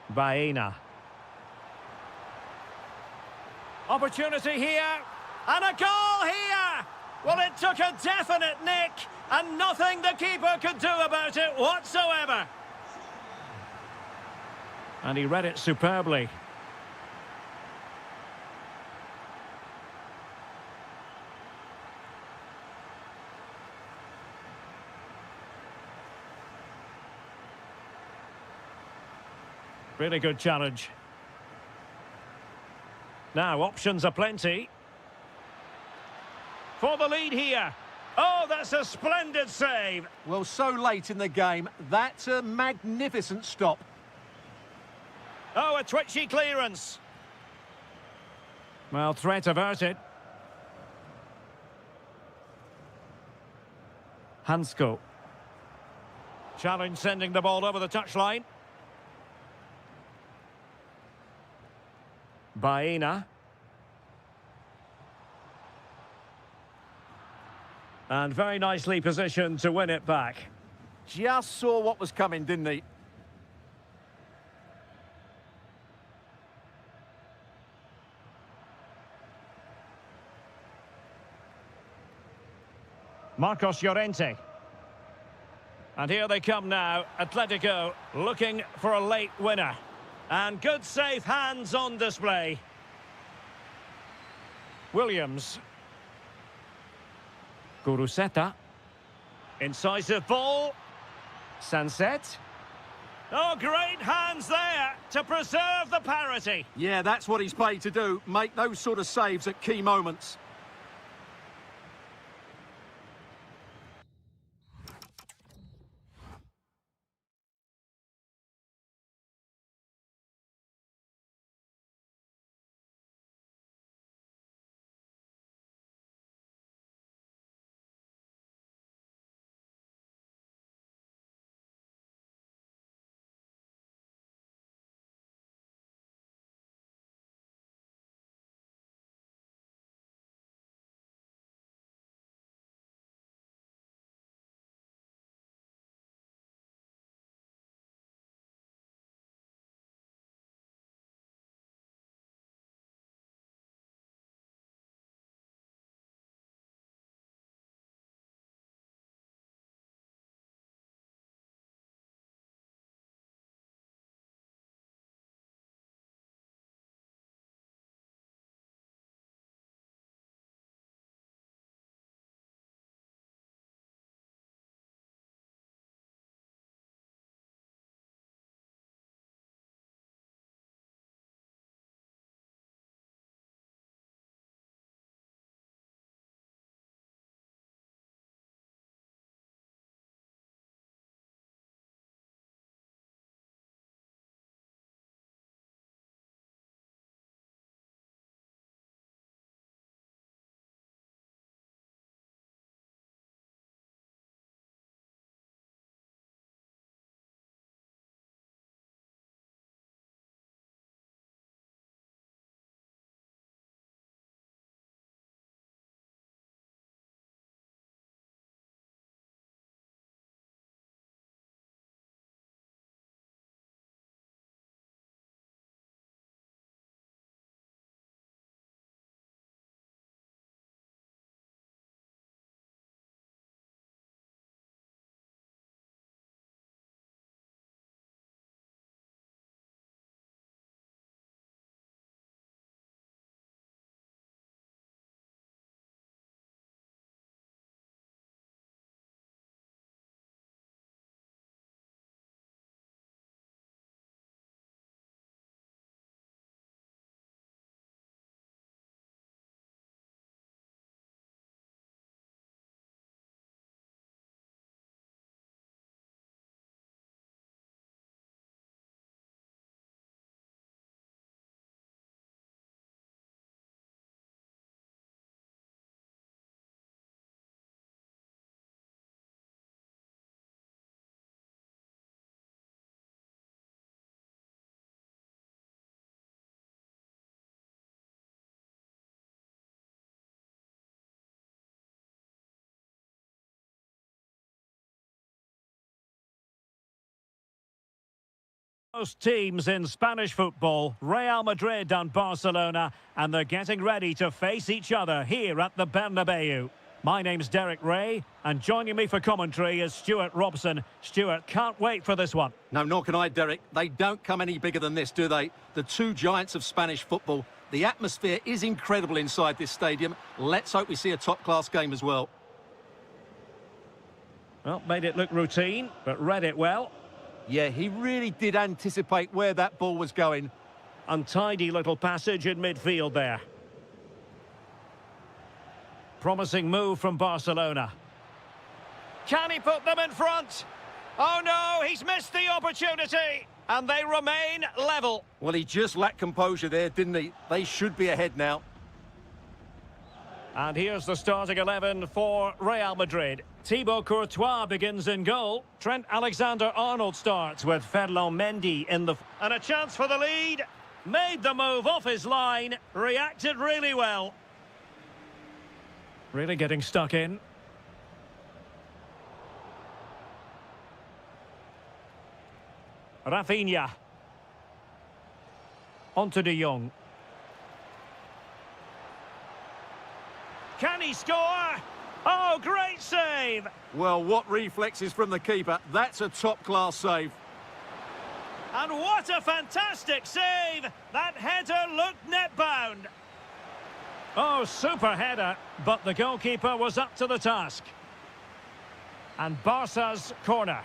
Baena. Opportunity here, and a goal here! Well, it took a definite nick, and nothing the keeper could do about it whatsoever. And he read it superbly. Really good challenge. Now, options are plenty. For the lead here. Oh, that's a splendid save. Well, so late in the game, that's a magnificent stop. Oh, a twitchy clearance. Well, threat averted. Hansko. Challenge sending the ball over the touchline. Baena. And very nicely positioned to win it back. Just saw what was coming, didn't he? Marcos Llorente. And here they come now. Atletico looking for a late winner. And good safe hands on display. Williams. Guruseta. Incisive ball. Sunset. Oh, great hands there to preserve the parity. Yeah, that's what he's paid to do. Make those sort of saves at key moments. Most teams in Spanish football, Real Madrid and Barcelona, and they're getting ready to face each other here at the Bernabeu. My name's Derek Ray, and joining me for commentary is Stuart Robson. Stuart, can't wait for this one. No, nor can I, Derek. They don't come any bigger than this, do they? The two giants of Spanish football. The atmosphere is incredible inside this stadium. Let's hope we see a top-class game as well. Well, made it look routine, but read it well. Yeah, he really did anticipate where that ball was going. Untidy little passage in midfield there. Promising move from Barcelona. Can he put them in front? Oh no, he's missed the opportunity. And they remain level. Well, he just lacked composure there, didn't he? They should be ahead now. And here's the starting 11 for Real Madrid. Thibaut Courtois begins in goal. Trent Alexander-Arnold starts with Ferland Mendy in the... And a chance for the lead. Made the move off his line. Reacted really well. Really getting stuck in. Rafinha. On to De Jong. Can he score? Oh, great save! Well, what reflexes from the keeper. That's a top-class save. And what a fantastic save! That header looked net-bound. Oh, super header, but the goalkeeper was up to the task. And Barca's corner.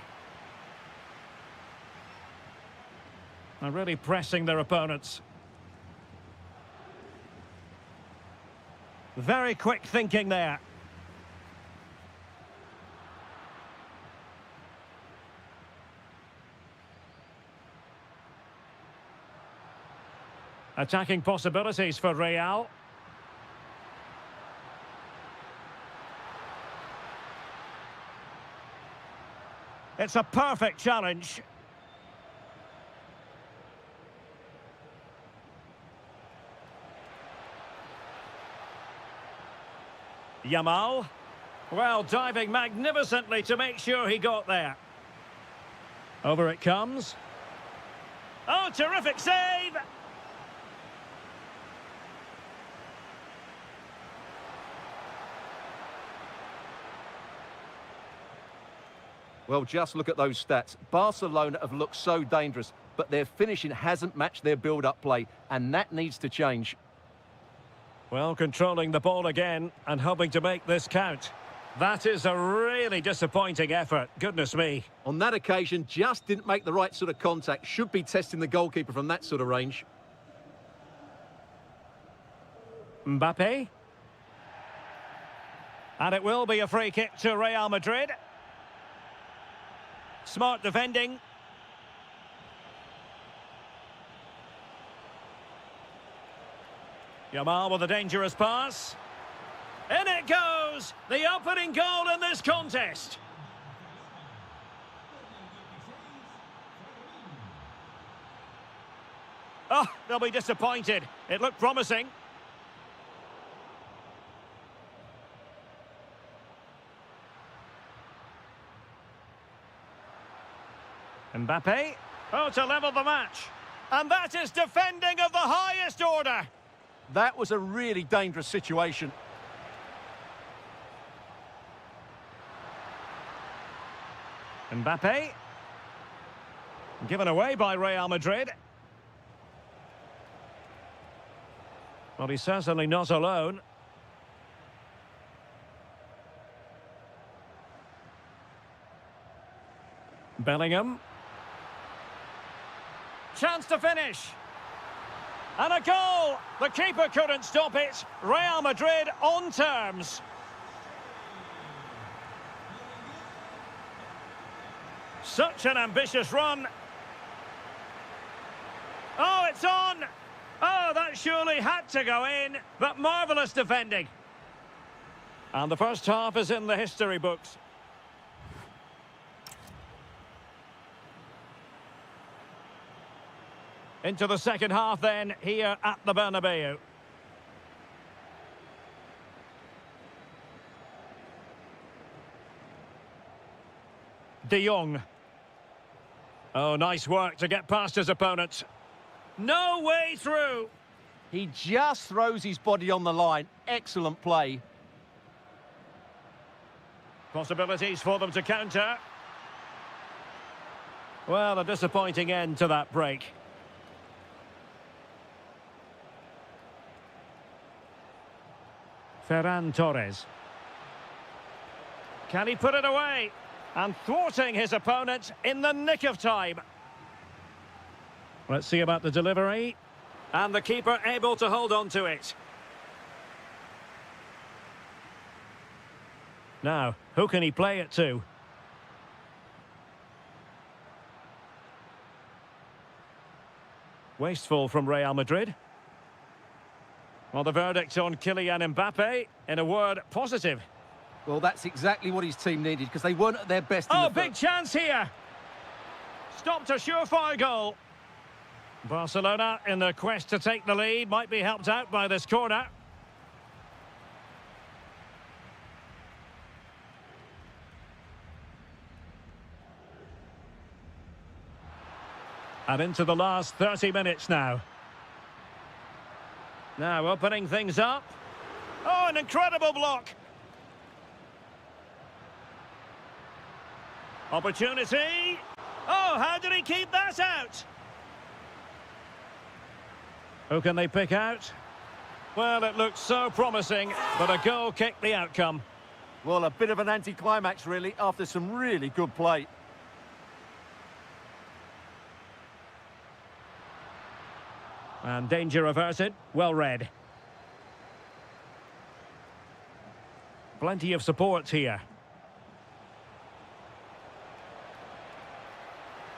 They're really pressing their opponents. Very quick thinking there. Attacking possibilities for Real. It's a perfect challenge. Yamal. Well, diving magnificently to make sure he got there. Over it comes. Oh, terrific save! Well, just look at those stats. Barcelona have looked so dangerous, but their finishing hasn't matched their build-up play, and that needs to change. Well, controlling the ball again and hoping to make this count. That is a really disappointing effort, goodness me. On that occasion, just didn't make the right sort of contact. Should be testing the goalkeeper from that sort of range. Mbappe. And it will be a free kick to Real Madrid. Smart defending. Yamal with a dangerous pass. In it goes! The opening goal in this contest. Oh, they'll be disappointed. It looked promising. Mbappe. Oh, to level the match. And that is defending of the highest order. That was a really dangerous situation. Mbappe. Given away by Real Madrid. Well, he's certainly not alone. Bellingham. Chance to finish. And a goal! The keeper couldn't stop it. Real Madrid on terms. Such an ambitious run. Oh, it's on! Oh, that surely had to go in, but marvellous defending. And the first half is in the history books. Into the second half then, here at the Bernabeu. De Jong. Oh, nice work to get past his opponent. No way through. He just throws his body on the line. Excellent play. Possibilities for them to counter. Well, a disappointing end to that break. Ferran Torres. Can he put it away? And thwarting his opponent in the nick of time. Let's see about the delivery. And the keeper able to hold on to it. Now, who can he play it to? Wasteful from Real Madrid. Well, the verdict on Kylian Mbappe, in a word, positive. Well, that's exactly what his team needed, because they weren't at their best in Oh, the big chance here. Stopped a surefire goal. Barcelona, in their quest to take the lead, might be helped out by this corner. And into the last 30 minutes now. Now opening things up. Oh, an incredible block. Opportunity. Oh, how did he keep that out? Who can they pick out? Well, it looked so promising, but a goal kicked the outcome. Well, a bit of an anticlimax, really, after some really good play. And danger averted. Well read. Plenty of support here.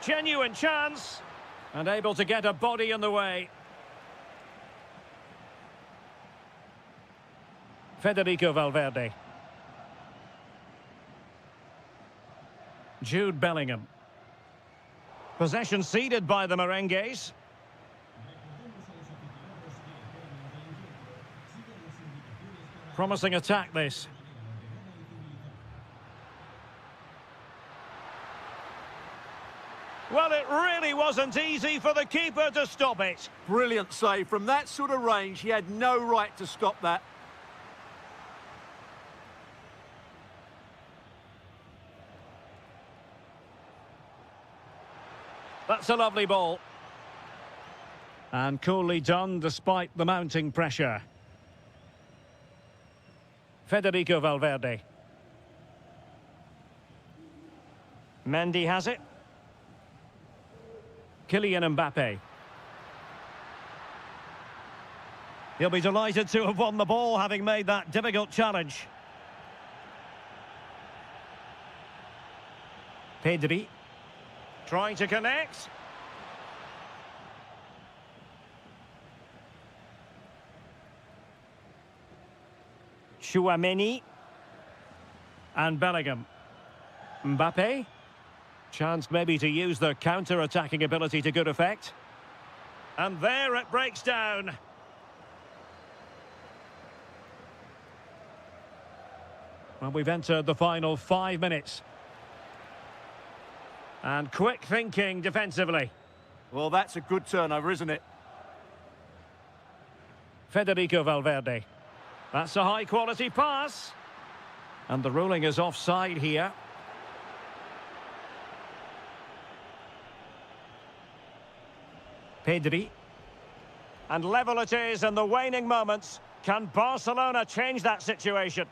Genuine chance. And able to get a body in the way. Federico Valverde. Jude Bellingham. Possession ceded by the Merengues. Promising attack, this. Well, it really wasn't easy for the keeper to stop it. Brilliant save. From that sort of range, he had no right to stop that. That's a lovely ball. And coolly done despite the mounting pressure. Federico Valverde. Mendy has it. Kylian Mbappe. He'll be delighted to have won the ball, having made that difficult challenge. Pedri. Trying to connect. Chouameni. And Bellingham. Mbappe. Chance maybe to use their counter-attacking ability to good effect. And there it breaks down. Well, we've entered the final 5 minutes. And quick thinking defensively. Well, that's a good turnover, isn't it? Federico Valverde. That's a high-quality pass. And the ruling is offside here. Pedri. And level it is in the waning moments. Can Barcelona change that situation?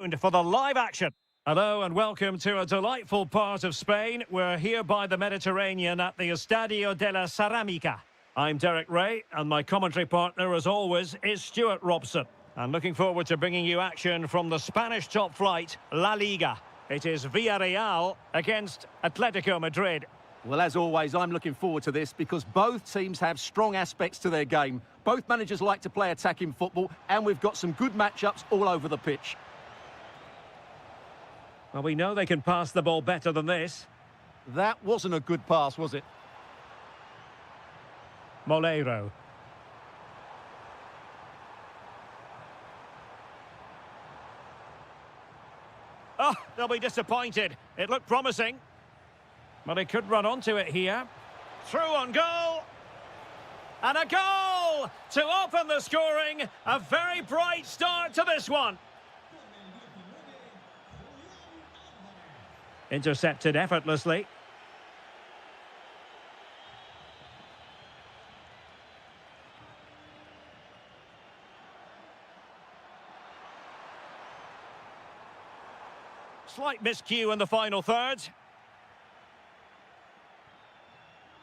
For the live action. Hello and welcome to a delightful part of Spain. We're here by the Mediterranean at the Estadio de la Ceramica. I'm Derek Ray, and my commentary partner, as always, is Stuart Robson. And looking forward to bringing you action from the Spanish top flight, La Liga. It is Villarreal against Atletico Madrid. Well, as always, I'm looking forward to this because both teams have strong aspects to their game. Both managers like to play attacking football, and we've got some good matchups all over the pitch. Well, we know they can pass the ball better than this. That wasn't a good pass, was it? Molero. Oh, they'll be disappointed. It looked promising. But he could run onto it here. Through on goal. And a goal to open the scoring. A very bright start to this one. Intercepted effortlessly. Slight miscue in the final third.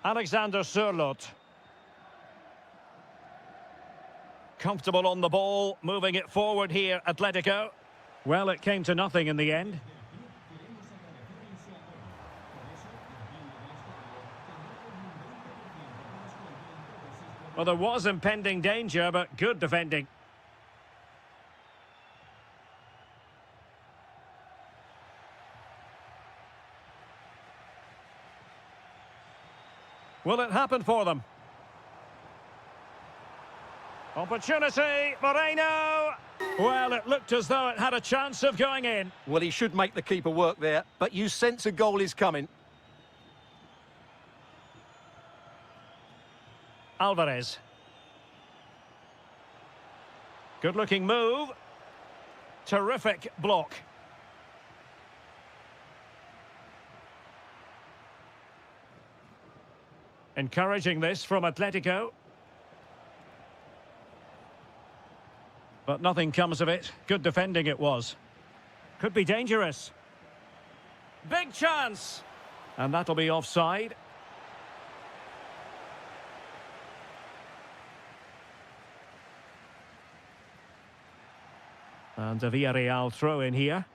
Alexander Sørloth. Comfortable on the ball, moving it forward here, Atletico. Well, it came to nothing in the end. Well, there was impending danger, but good defending. Will it happen for them? Opportunity, Moreno! Well, it looked as though it had a chance of going in. Well, he should make the keeper work there, but you sense a goal is coming. Alvarez. Good-looking move. Terrific block. Encouraging this from Atletico. But nothing comes of it. Good defending it was. Could be dangerous. Big chance! And that'll be offside. And a Villarreal throw in here.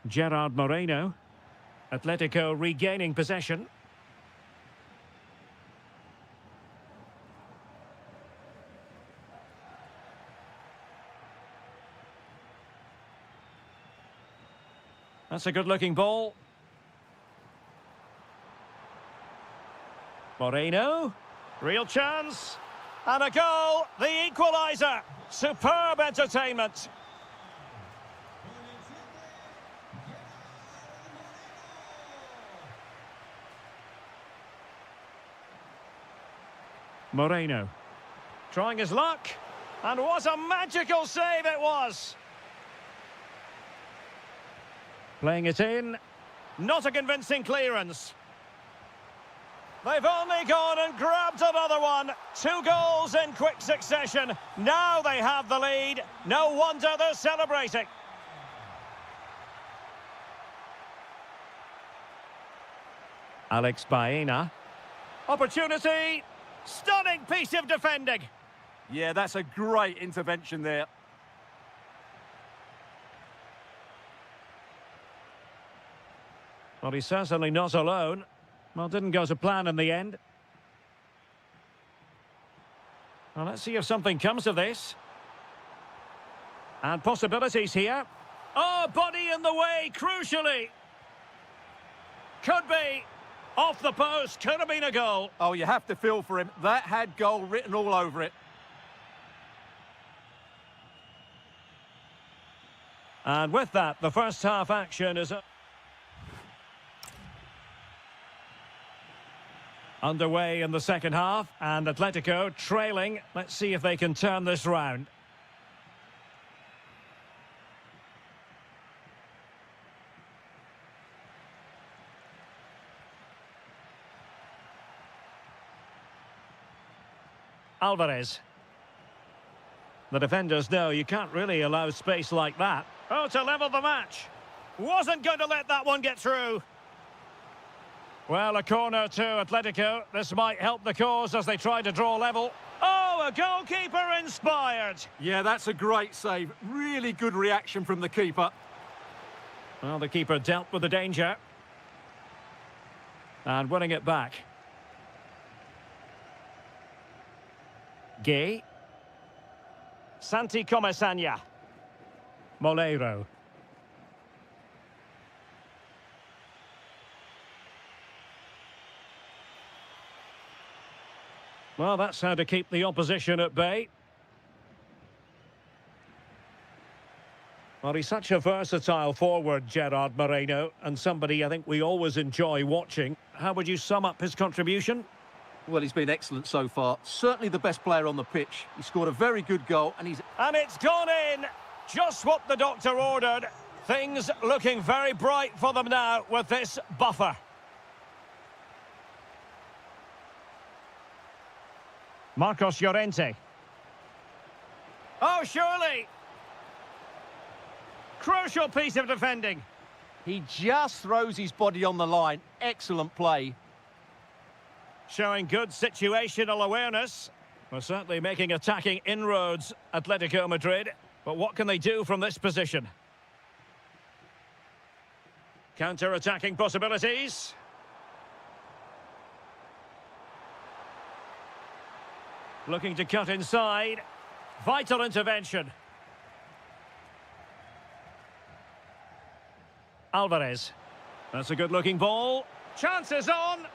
Gerard Moreno. Atletico regaining possession. That's a good-looking ball. Moreno. Real chance. And a goal. The equaliser. Superb entertainment. Moreno. Trying his luck. And what a magical save it was. Playing it in. Not a convincing clearance. They've only gone and grabbed another one. 2 goals in quick succession. Now they have the lead. No wonder they're celebrating. Alex Baena. Opportunity. Stunning piece of defending. Yeah, that's a great intervention there. Well, he's certainly not alone. Well, didn't go to plan in the end. Well, let's see if something comes of this. And possibilities here. Oh, body in the way, crucially. Could be. Off the post, could have been a goal. Oh, you have to feel for him. That had goal written all over it. And with that, the first half action is underway in the second half, and Atletico trailing. Let's see if they can turn this round. Alvarez. The defenders know you can't really allow space like that. Oh, to level the match. Wasn't going to let that one get through. Well, a corner to Atletico. This might help the cause as they try to draw level. Oh, a goalkeeper inspired. Yeah, that's a great save. Really good reaction from the keeper. Well, the keeper dealt with the danger. And winning it back. Gay. Santi Comesaña. Moleiro. Well, that's how to keep the opposition at bay. Well, he's such a versatile forward, Gerard Moreno, and somebody I think we always enjoy watching. How would you sum up his contribution? Well, he's been excellent so far. Certainly the best player on the pitch. He scored a very good goal and he's... And it's gone in! Just what the doctor ordered. Things looking very bright for them now with this buffer. Marcos Llorente. Oh, surely! Crucial piece of defending. He just throws his body on the line. Excellent play. Showing good situational awareness. Well, certainly making attacking inroads, Atletico Madrid. But what can they do from this position? Counter-attacking possibilities. Looking to cut inside. Vital intervention. Alvarez. That's a good-looking ball. Chances on.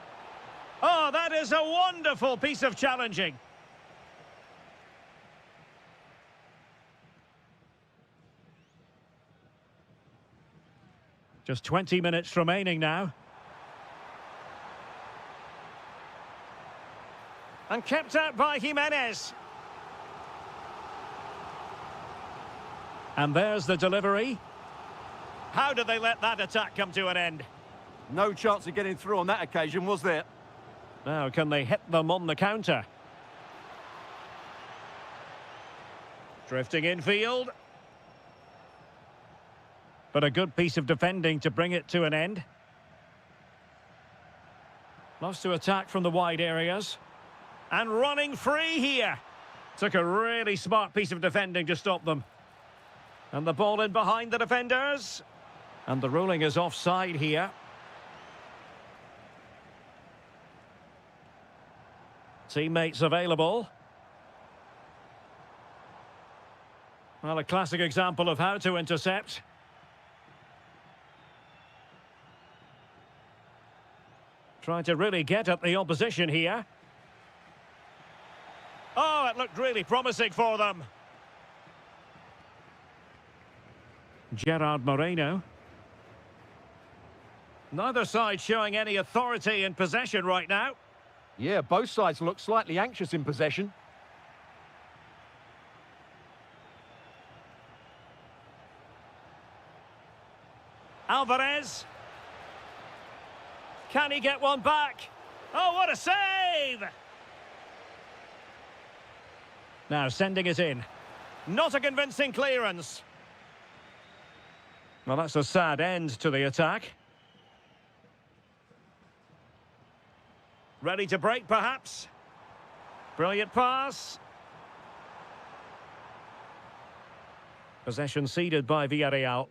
Oh, that is a wonderful piece of challenging. Just 20 minutes remaining now. And kept out by Jimenez. And there's the delivery. How did they let that attack come to an end? No chance of getting through on that occasion, was there? Now, can they hit them on the counter? Drifting infield. But a good piece of defending to bring it to an end. Loves to attack from the wide areas. And running free here. Took a really smart piece of defending to stop them. And the ball in behind the defenders. And the ruling is offside here. Teammates available. Well, a classic example of how to intercept. Trying to really get at the opposition here. Oh, it looked really promising for them. Gerard Moreno. Neither side showing any authority in possession right now. Yeah, both sides look slightly anxious in possession. Alvarez. Can he get one back? Oh, what a save! Now sending it in. Not a convincing clearance. Well, that's a sad end to the attack. Ready to break, perhaps? Brilliant pass. Possession ceded by Villarreal.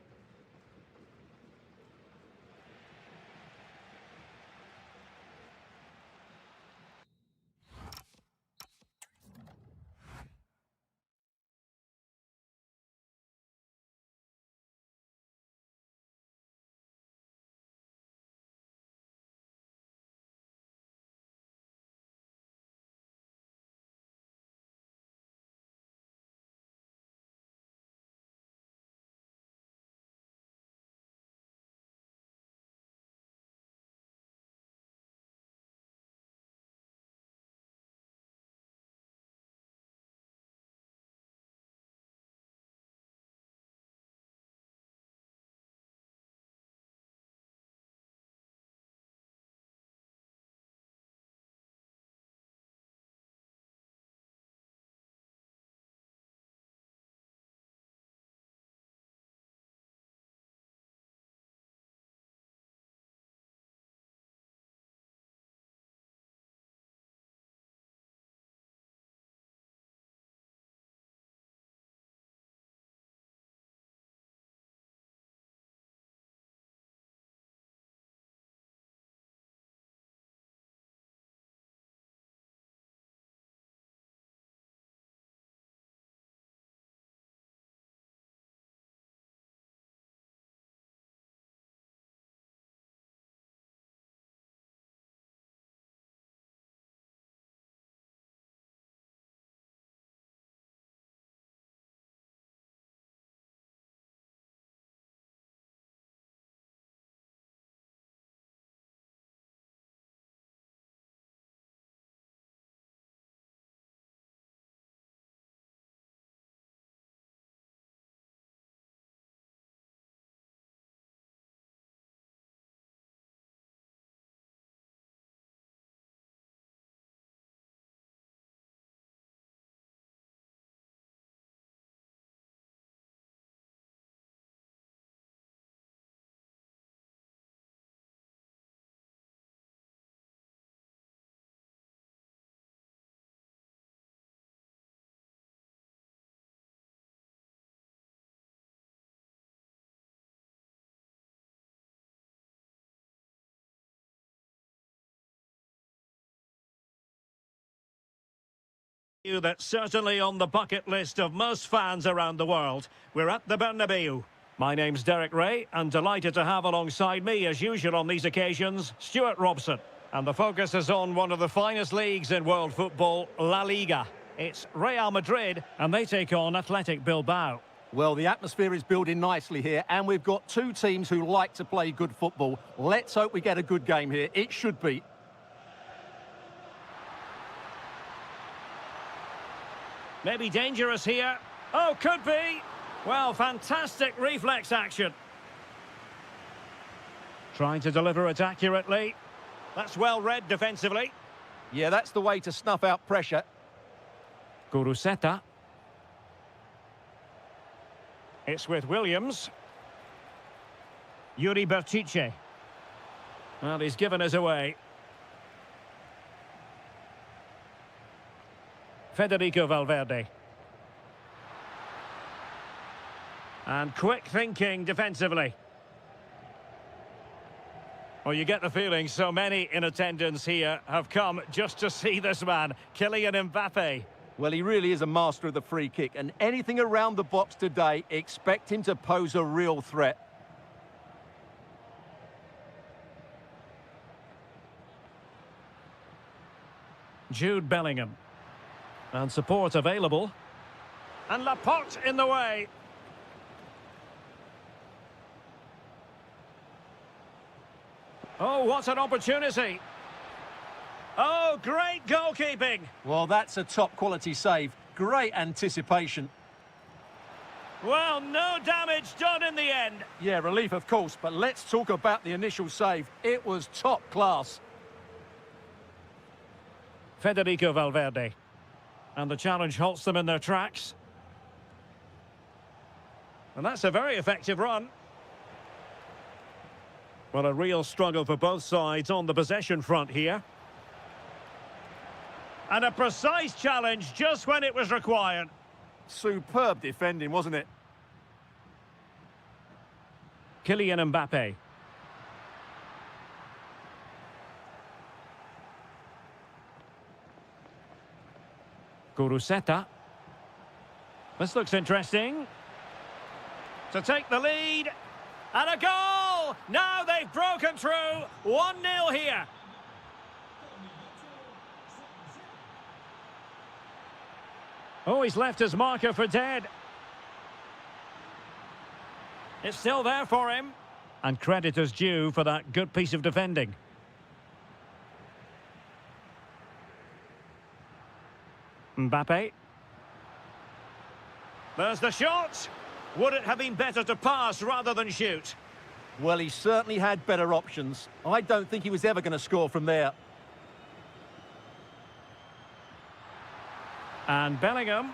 That's certainly on the bucket list of most fans around the world. We're at the Bernabeu. My name's Derek Ray, and delighted to have alongside me, as usual on these occasions, Stuart Robson. And the focus is on one of the finest leagues in world football, La Liga. It's Real Madrid, and they take on Athletic Bilbao. Well, the atmosphere is building nicely here, and we've got two teams who like to play good football. Let's hope we get a good game here. It should be. Maybe dangerous here. Oh, could be. Well, fantastic reflex action. Trying to deliver it accurately. That's well read defensively. Yeah, that's the way to snuff out pressure. Guruseta. It's with Williams. Yuri Bertice. Well, he's given us away. Federico Valverde. And quick thinking defensively. Well, you get the feeling so many in attendance here have come just to see this man, Kylian Mbappe. Well, he really is a master of the free kick, and anything around the box today, expect him to pose a real threat. Jude Bellingham. And support available. And Laporte in the way. Oh, what an opportunity. Oh, great goalkeeping. Well, that's a top-quality save. Great anticipation. Well, no damage done in the end. Yeah, relief, of course, but let's talk about the initial save. It was top class. Federico Valverde. And the challenge halts them in their tracks. And that's a very effective run. Well, a real struggle for both sides on the possession front here. And a precise challenge just when it was required. Superb defending, wasn't it? Kylian Mbappe. Guruseta. This looks interesting. To take the lead. And a goal! Now they've broken through. 1-0 here. Oh, he's left his marker for dead. It's still there for him. And credit is due for that good piece of defending. Mbappe. There's the shot. Would it have been better to pass rather than shoot? Well, he certainly had better options. I don't think he was ever going to score from there. And Bellingham.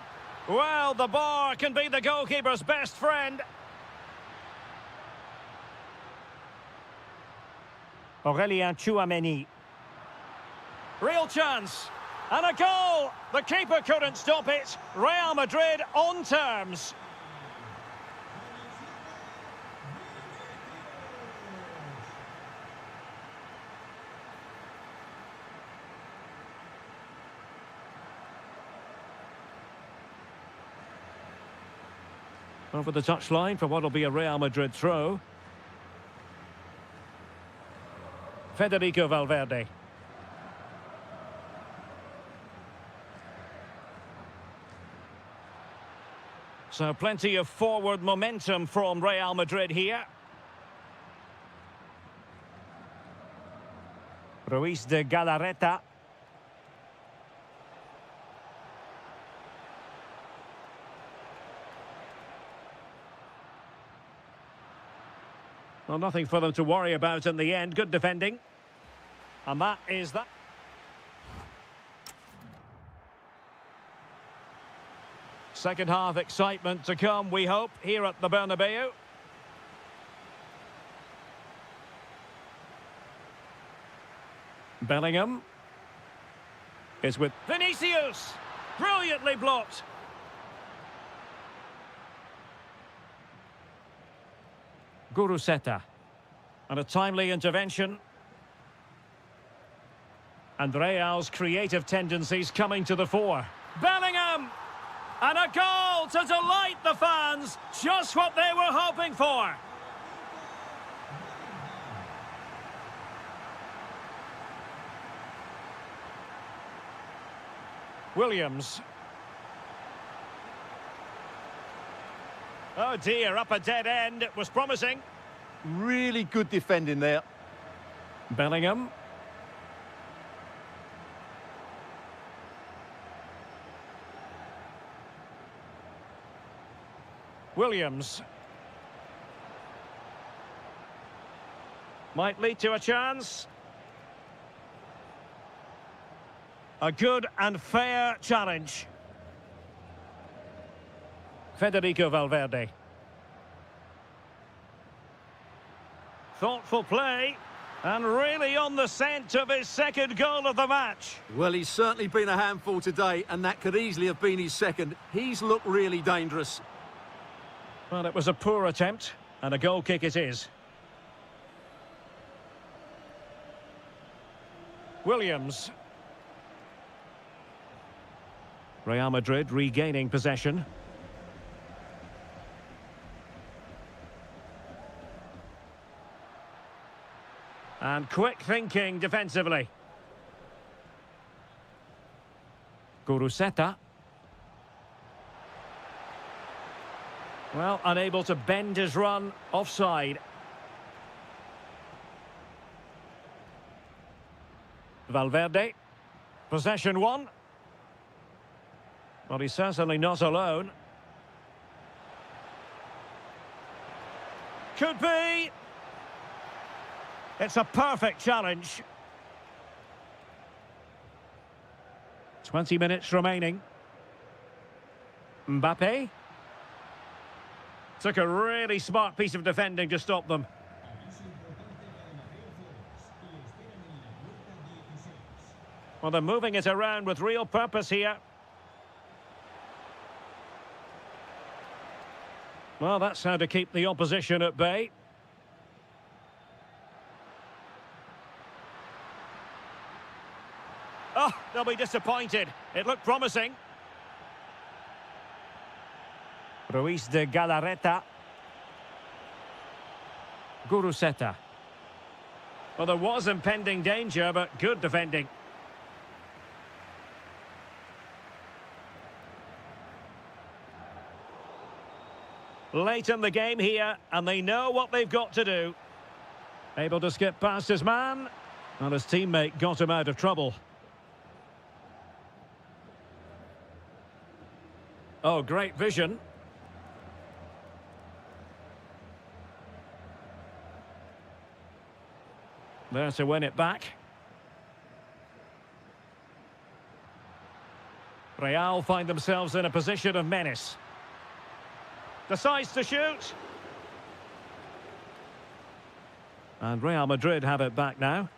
Well, the bar can be the goalkeeper's best friend. Aurélien Tchouameni. Real chance. And a goal! The keeper couldn't stop it. Real Madrid on terms. Over the touchline for what will be a Real Madrid throw. Federico Valverde. So plenty of forward momentum from Real Madrid here. Ruiz de Galarreta. Well, nothing for them to worry about in the end. Good defending. And that is that. Second half excitement to come, we hope, here at the Bernabeu. Bellingham is with Vinicius. Brilliantly blocked. Guruseta. And a timely intervention. And Real's creative tendencies coming to the fore. Bellingham! And a goal to delight the fans. Just what they were hoping for. Williams. Oh dear, up a dead end. It was promising. Really good defending there. Bellingham. Williams. Might lead to a chance. A good and fair challenge. Federico Valverde. Thoughtful play. And really on the scent of his second goal of the match. Well, he's certainly been a handful today, and that could easily have been his second. He's looked really dangerous. Well, it was a poor attempt, and a goal kick it is. Williams. Real Madrid regaining possession. And quick thinking defensively. Guruseta. Well, unable to bend his run, offside. Valverde. Possession one. Well, he's certainly not alone. Could be. It's a perfect challenge. 20 minutes remaining. Mbappe. Took a really smart piece of defending to stop them. Well, they're moving it around with real purpose here. Well, that's how to keep the opposition at bay. Oh, they'll be disappointed. It looked promising. Ruiz de Galarreta. Guruseta. Well, there was impending danger, but good defending. Late in the game here, and they know what they've got to do. Able to skip past his man, and his teammate got him out of trouble. Oh, great vision. There to win it back. Real find themselves in a position of menace. Decides to shoot. And Real Madrid have it back now.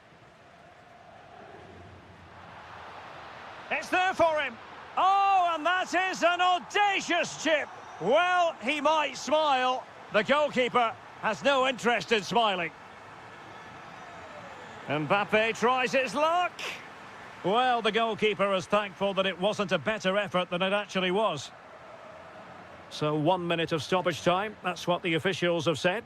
It's there for him. Oh, and that is an audacious chip. Well, he might smile. The goalkeeper has no interest in smiling. Mbappe tries his luck. Well, the goalkeeper is thankful that it wasn't a better effort than it actually was. So 1 minute of stoppage time, that's what the officials have said.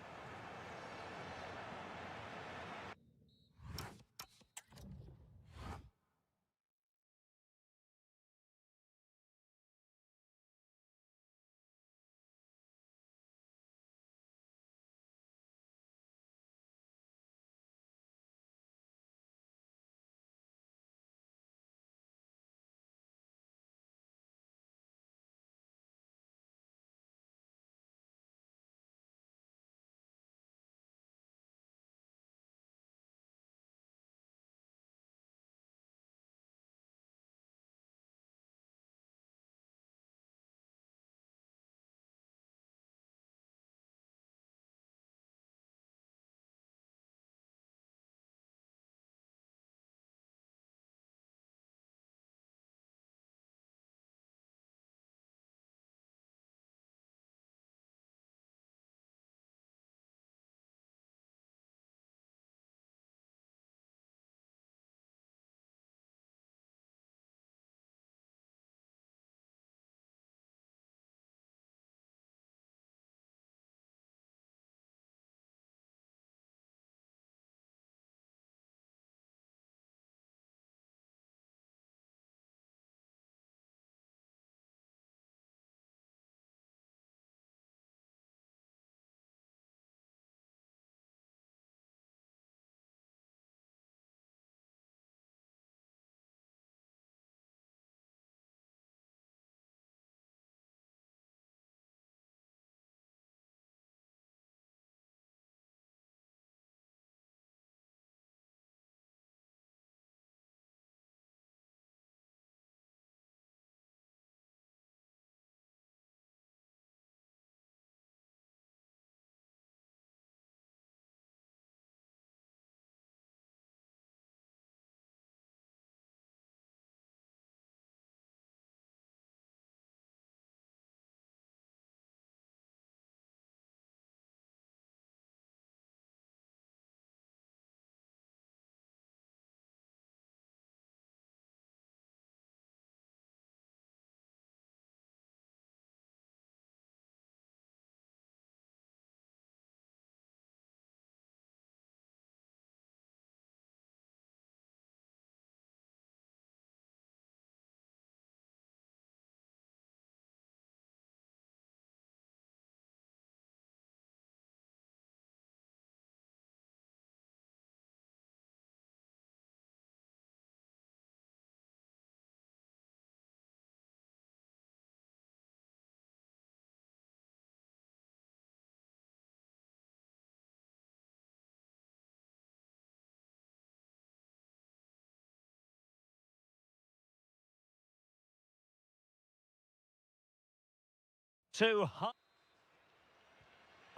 too high.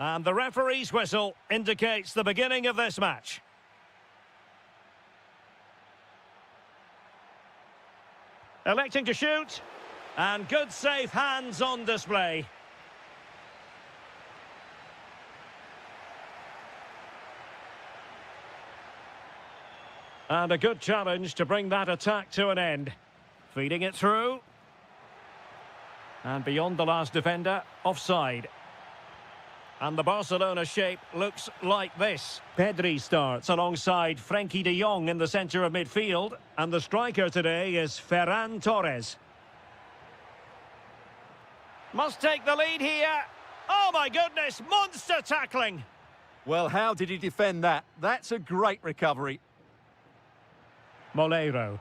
And the referee's whistle indicates the beginning of this match. Electing to shoot. And good safe hands on display. And a good challenge to bring that attack to an end. Feeding it through. And beyond the last defender, offside. And the Barcelona shape looks like this. Pedri starts alongside Frenkie de Jong in the centre of midfield. And the striker today is Ferran Torres. Must take the lead here. Oh my goodness, monster tackling. Well, how did he defend that? That's a great recovery. Moleiro.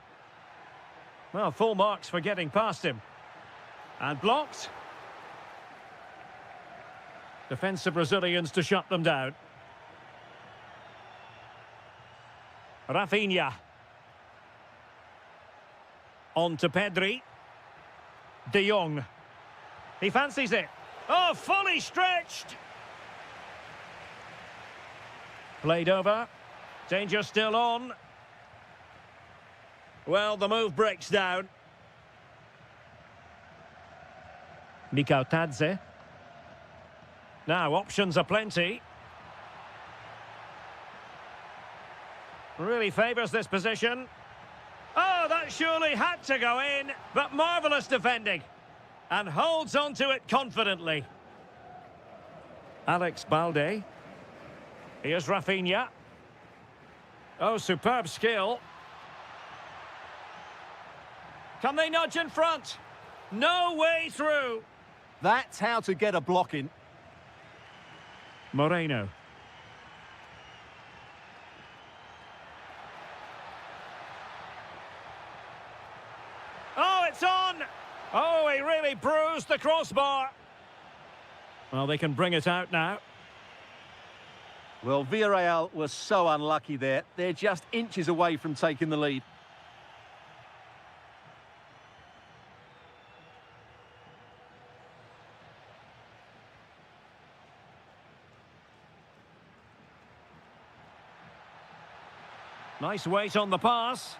Well, full marks for getting past him. And blocked. Defensive Brazilians to shut them down. Rafinha. On to Pedri. De Jong. He fancies it. Oh, fully stretched. Played over. Danger still on. Well, the move breaks down. Mikau Tadze. Now, options are plenty. Really favours this position. Oh, that surely had to go in, but marvellous defending. And holds on to it confidently. Alex Balde. Here's Rafinha. Oh, superb skill. Can they nudge in front? No way through. That's how to get a block in. Moreno. Oh, it's on! Oh, he really bruised the crossbar. Well, they can bring it out now. Well, Villarreal was so unlucky there. They're just inches away from taking the lead. Nice weight on the pass.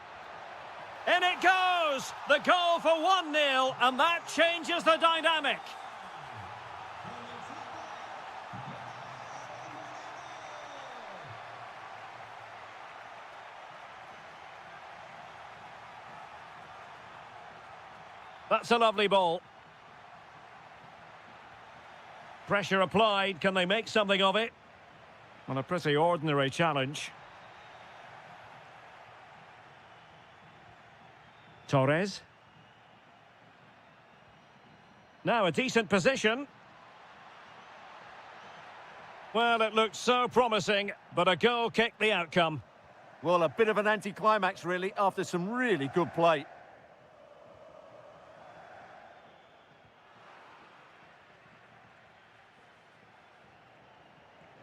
In it goes! The goal for 1-0, and that changes the dynamic. That's a lovely ball. Pressure applied. Can they make something of it? Well, a pretty ordinary challenge. Torres. Now a decent position. Well, it looked so promising, but a goal kicked the outcome. Well, a bit of an anticlimax, really, after some really good play.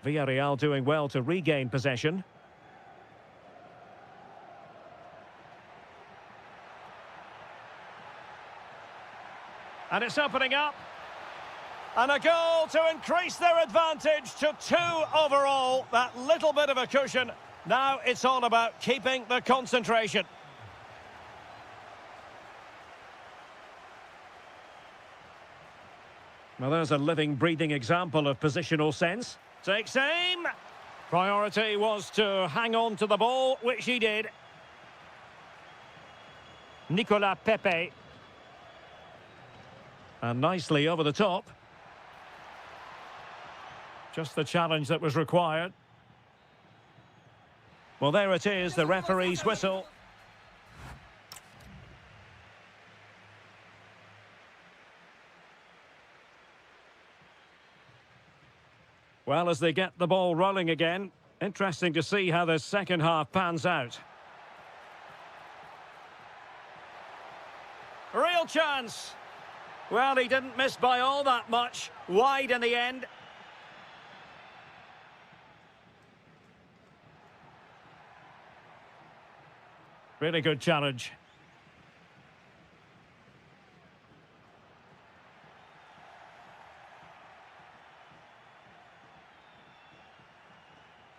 Villarreal doing well to regain possession. And it's opening up. And a goal to increase their advantage to 2 overall. That little bit of a cushion. Now it's all about keeping the concentration. Well, there's a living, breathing example of positional sense. Takes aim. Priority was to hang on to the ball, which he did. Nicolas Pepe. And nicely over the top. Just the challenge that was required. Well, there it is, the referee's whistle. Well, as they get the ball rolling again, interesting to see how the second half pans out. Real chance. Well, he didn't miss by all that much. Wide in the end. Really good challenge.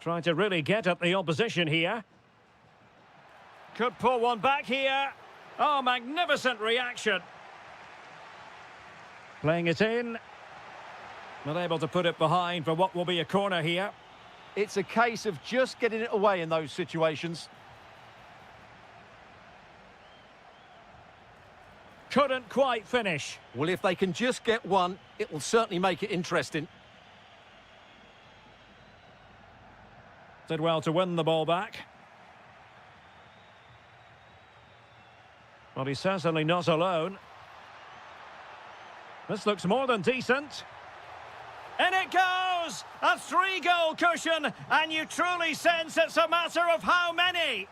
Trying to really get at the opposition here. Could pull one back here. Oh, magnificent reaction. Playing it in. Not able to put it behind for what will be a corner here. It's a case of just getting it away in those situations. Couldn't quite finish. Well, if they can just get one, it will certainly make it interesting. Did well to win the ball back. Well, he's certainly not alone. This looks more than decent. In it goes! A 3-goal cushion, and you truly sense it's a matter of how many.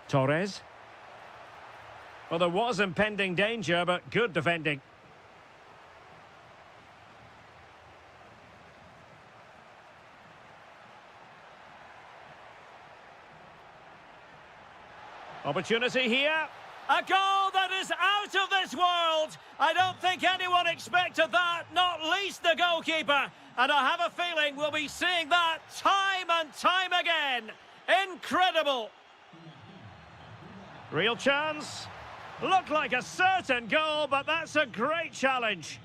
Torres. Well, there was impending danger, but good defending. Opportunity here. A goal that is out of this world. I don't think anyone expected that, not least the goalkeeper. And I have a feeling we'll be seeing that time and time again. Incredible. Real chance. Looked like a certain goal, but that's a great challenge.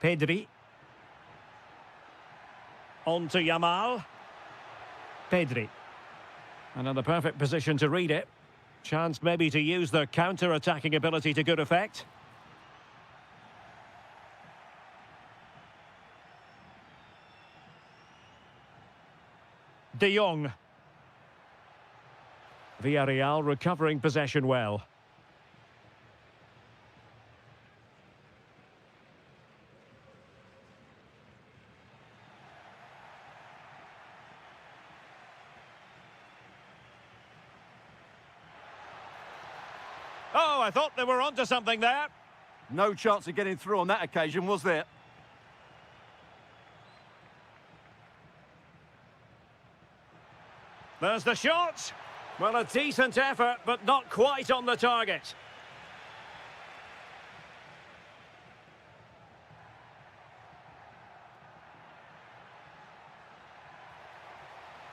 Pedri. On to Yamal. Pedri. Another perfect position to read it. Chance maybe to use the counter-attacking ability to good effect. De Jong. Villarreal recovering possession well. Oh, I thought they were onto something there. No chance of getting through on that occasion, was there? There's the shot. Well, a decent effort, but not quite on the target.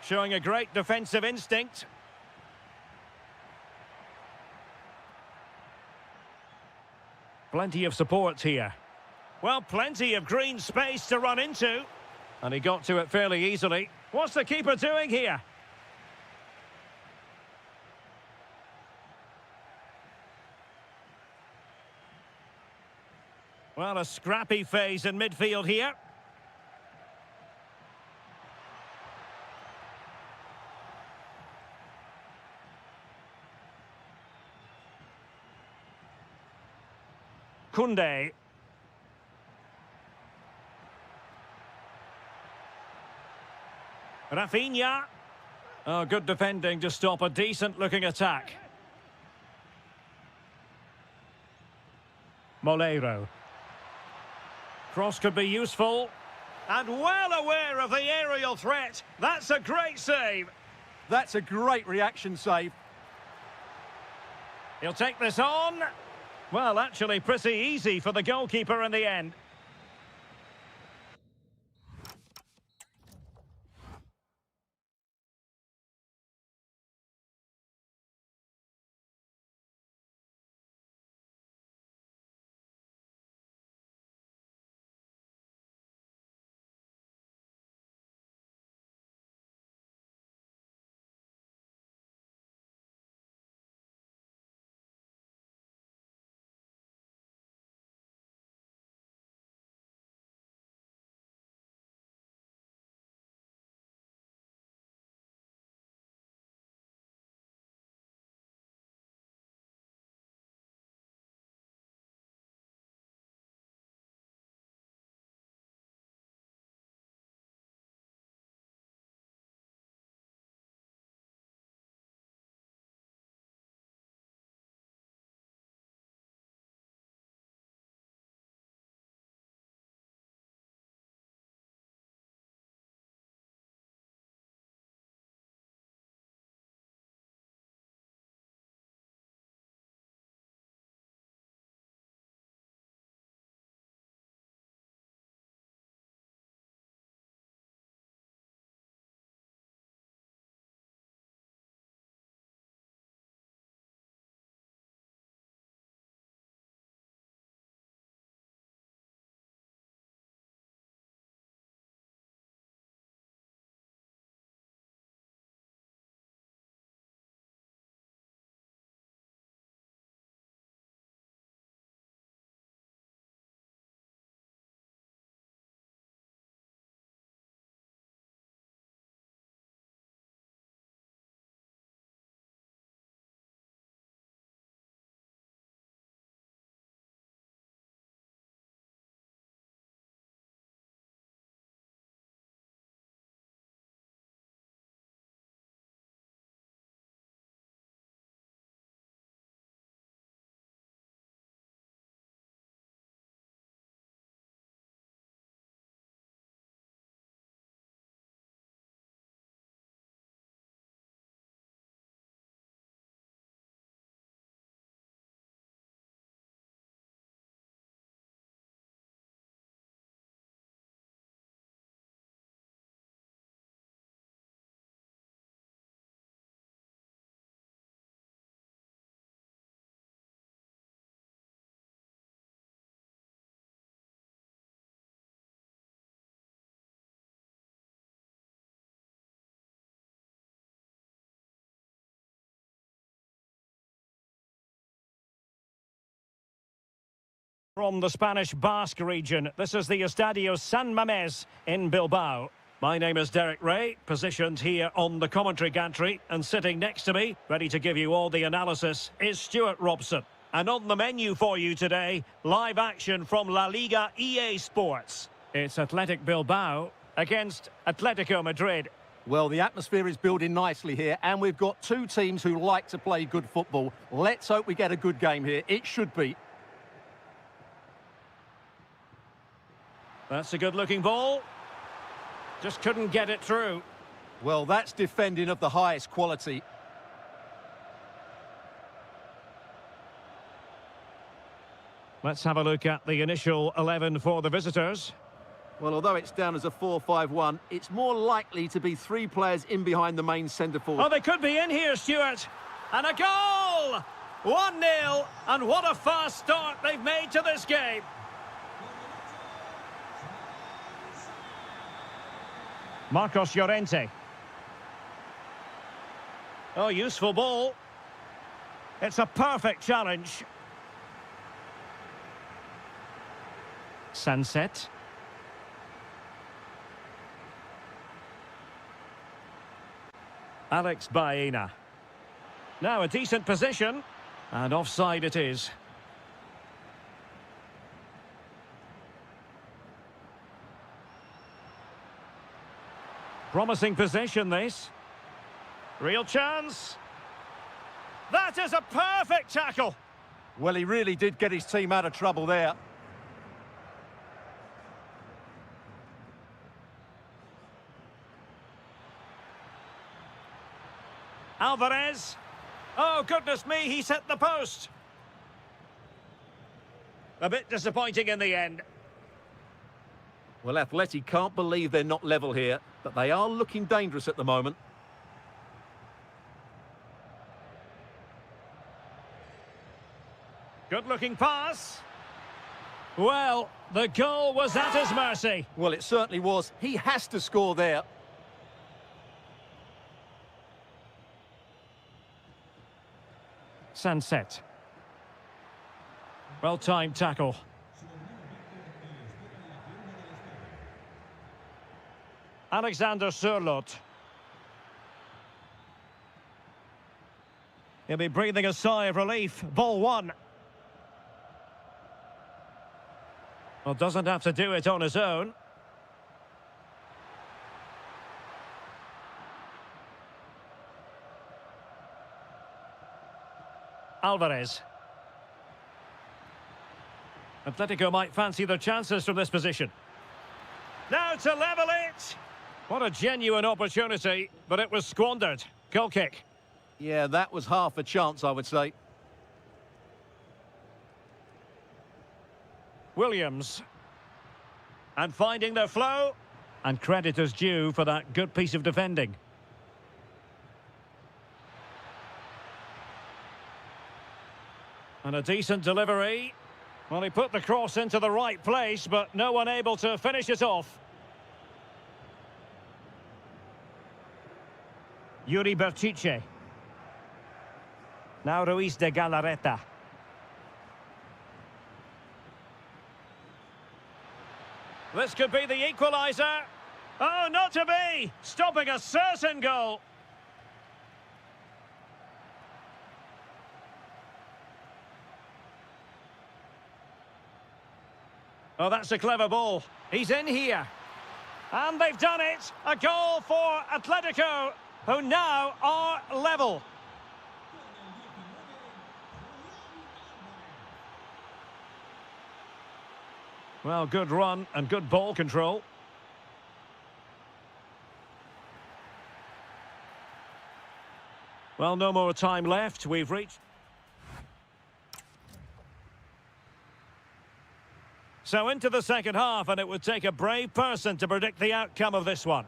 Showing a great defensive instinct. Plenty of support here. Well, plenty of green space to run into. And he got to it fairly easily. What's the keeper doing here? Well, a scrappy phase in midfield here. Koundé. Rafinha. Oh, good defending to stop a decent-looking attack. Moleiro. Cross could be useful. And well aware of the aerial threat. That's a great save. That's a great reaction save. He'll take this on. Well, actually pretty easy for the goalkeeper in the end. From the Spanish Basque region, this is the Estadio San Mamés in Bilbao. My name is Derek Ray, positioned here on the commentary gantry, and sitting next to me, ready to give you all the analysis, is Stuart Robson. And on the menu for you today, live action from La Liga EA Sports. It's Athletic Bilbao against Atletico Madrid. Well, the atmosphere is building nicely here, and we've got two teams who like to play good football. Let's hope we get a good game here. It should be. That's a good-looking ball. Just couldn't get it through. Well, that's defending of the highest quality. Let's have a look at the initial 11 for the visitors. Well, although it's down as a 4-5-1, it's more likely to be three players in behind the main centre forward. Oh, they could be in here, Stuart. And a goal! 1-0, and what a fast start they've made to this game. Marcos Llorente. Oh, useful ball. It's a perfect challenge. Sunset. Alex Baena. Now a decent position. And offside it is. Promising position, this. Real chance. That is a perfect tackle. Well, he really did get his team out of trouble there. Alvarez. Oh, goodness me, he's hit the post. A bit disappointing in the end. Well, Atleti can't believe they're not level here, but they are looking dangerous at the moment. Good-looking pass. Well, the goal was at his mercy. Well, it certainly was. He has to score there. Sunset. Well-timed tackle. Alexander Sørloth. He'll be breathing a sigh of relief. Ball one. Well, doesn't have to do it on his own. Alvarez. Atletico might fancy their chances from this position. Now to level it. What a genuine opportunity, but it was squandered. Goal kick. Yeah, that was half a chance, I would say. Williams. And finding their flow. And credit is due for that good piece of defending. And a decent delivery. Well, he put the cross into the right place, but no one able to finish it off. Yuri Berchiche. Now Ruiz de Galarreta. This could be the equaliser. Oh, not to be! Stopping a certain goal. Oh, that's a clever ball. He's in here. And they've done it. A goal for Atletico, who now are level. Well, good run and good ball control. Well, no more time left. We've reached... So into the second half, and it would take a brave person to predict the outcome of this one.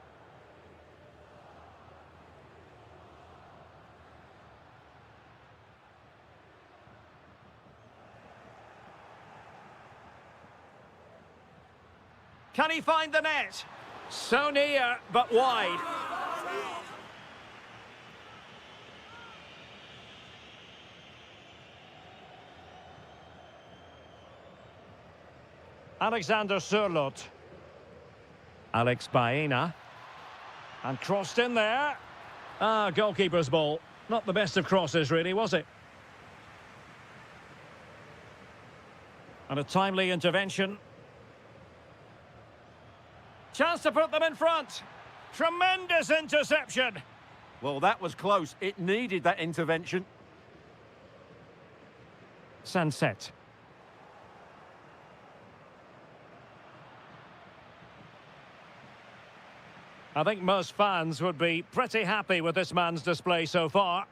Can he find the net? So near, but wide. Alexander Sørloth. Alex Baena. And crossed in there. Ah, goalkeeper's ball. Not the best of crosses, really, was it? And a timely intervention. Chance to put them in front. Tremendous interception. Well, that was close. It needed that intervention. Sunset. I think most fans would be pretty happy with this man's display so far.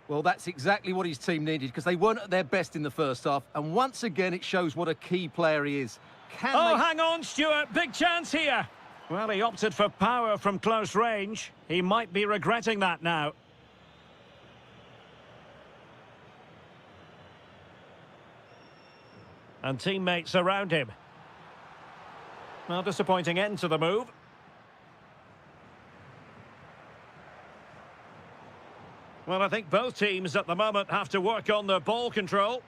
Well, that's exactly what his team needed, because they weren't at their best in the first half. And once again, it shows what a key player he is. Hang on, Stuart. Big chance here. Well, he opted for power from close range. He might be regretting that now. And teammates around him. Well, disappointing end to the move. Well, I think both teams at the moment have to work on their ball control.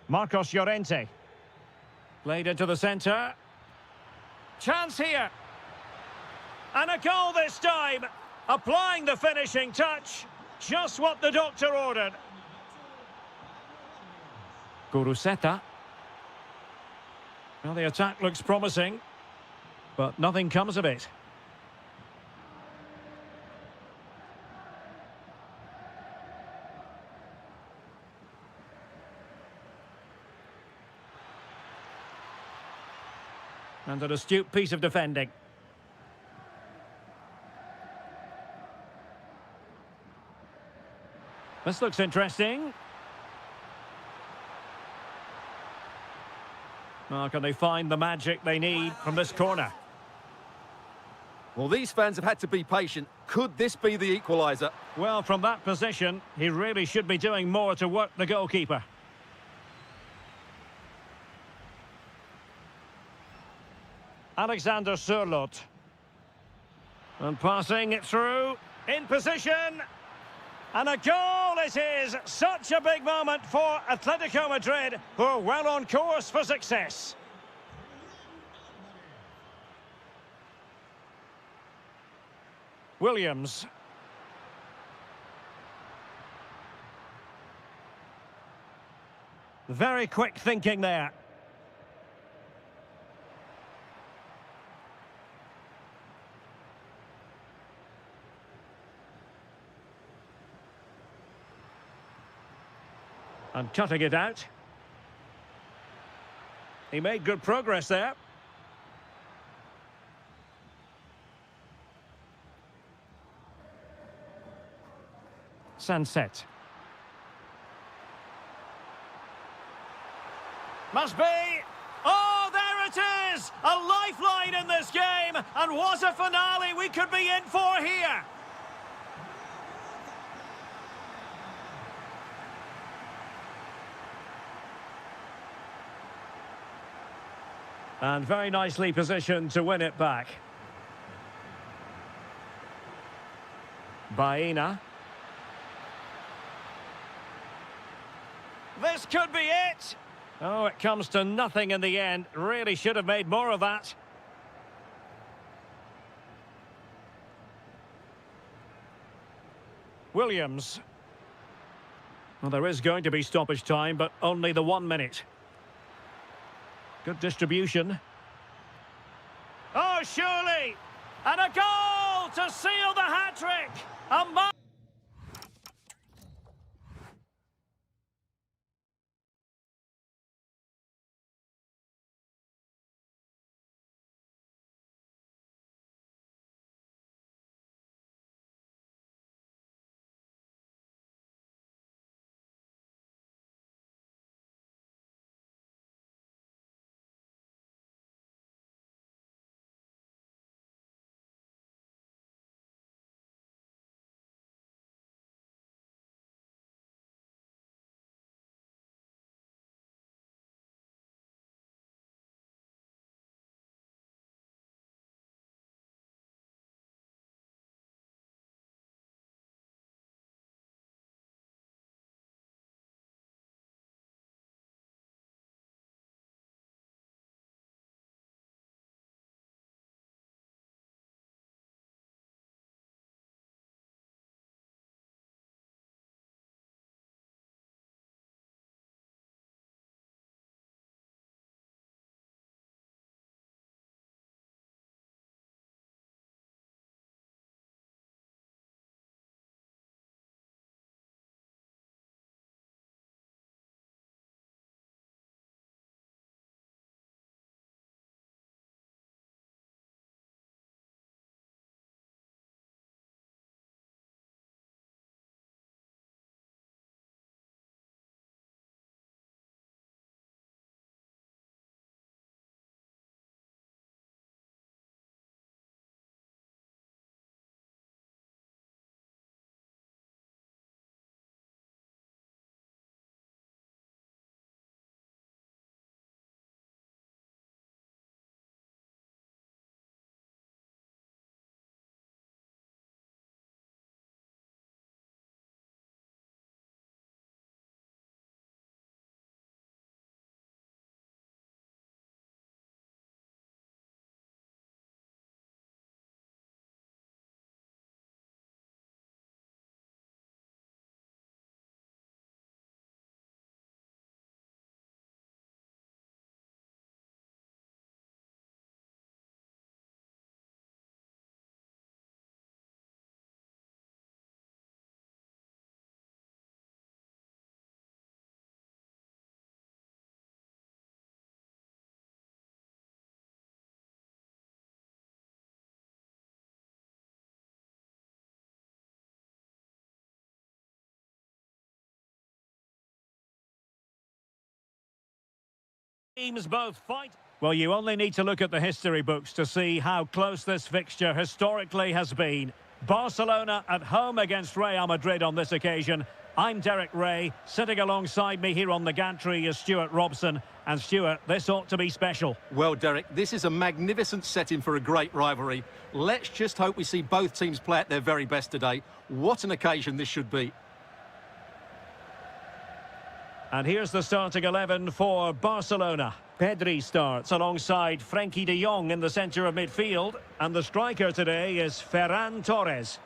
Marcos Llorente. Played into the centre. Chance here. And a goal this time. Applying the finishing touch. Just what the doctor ordered. Guruseta. Well, the attack looks promising, but nothing comes of it. And an astute piece of defending. This looks interesting. Now, can they find the magic they need from this corner? Well, these fans have had to be patient. Could this be the equaliser? Well, from that position, he really should be doing more to work the goalkeeper. Alexander Sørloth. And passing it through. In position. And a goal it is! Such a big moment for Atletico Madrid, who are well on course for success. Williams. Very quick thinking there. And cutting it out. He made good progress there. Sunset. Must be. Oh, there it is! A lifeline in this game. And what a finale we could be in for here. And very nicely positioned to win it back. Baena. This could be it. Oh, it comes to nothing in the end. Really should have made more of that. Williams. Well, there is going to be stoppage time, but only the 1 minute. Good distribution. Oh, surely! And a goal to seal the hat-trick! A Teams both fight. Well, you only need to look at the history books to see how close this fixture historically has been. Barcelona at home against Real Madrid on this occasion. I'm Derek Ray. Sitting alongside me here on the gantry is Stuart Robson. And Stuart, this ought to be special. Well, Derek, this is a magnificent setting for a great rivalry. Let's just hope we see both teams play at their very best today. What an occasion this should be. And here's the starting 11 for Barcelona. Pedri starts alongside Frenkie de Jong in the centre of midfield. And the striker today is Ferran Torres.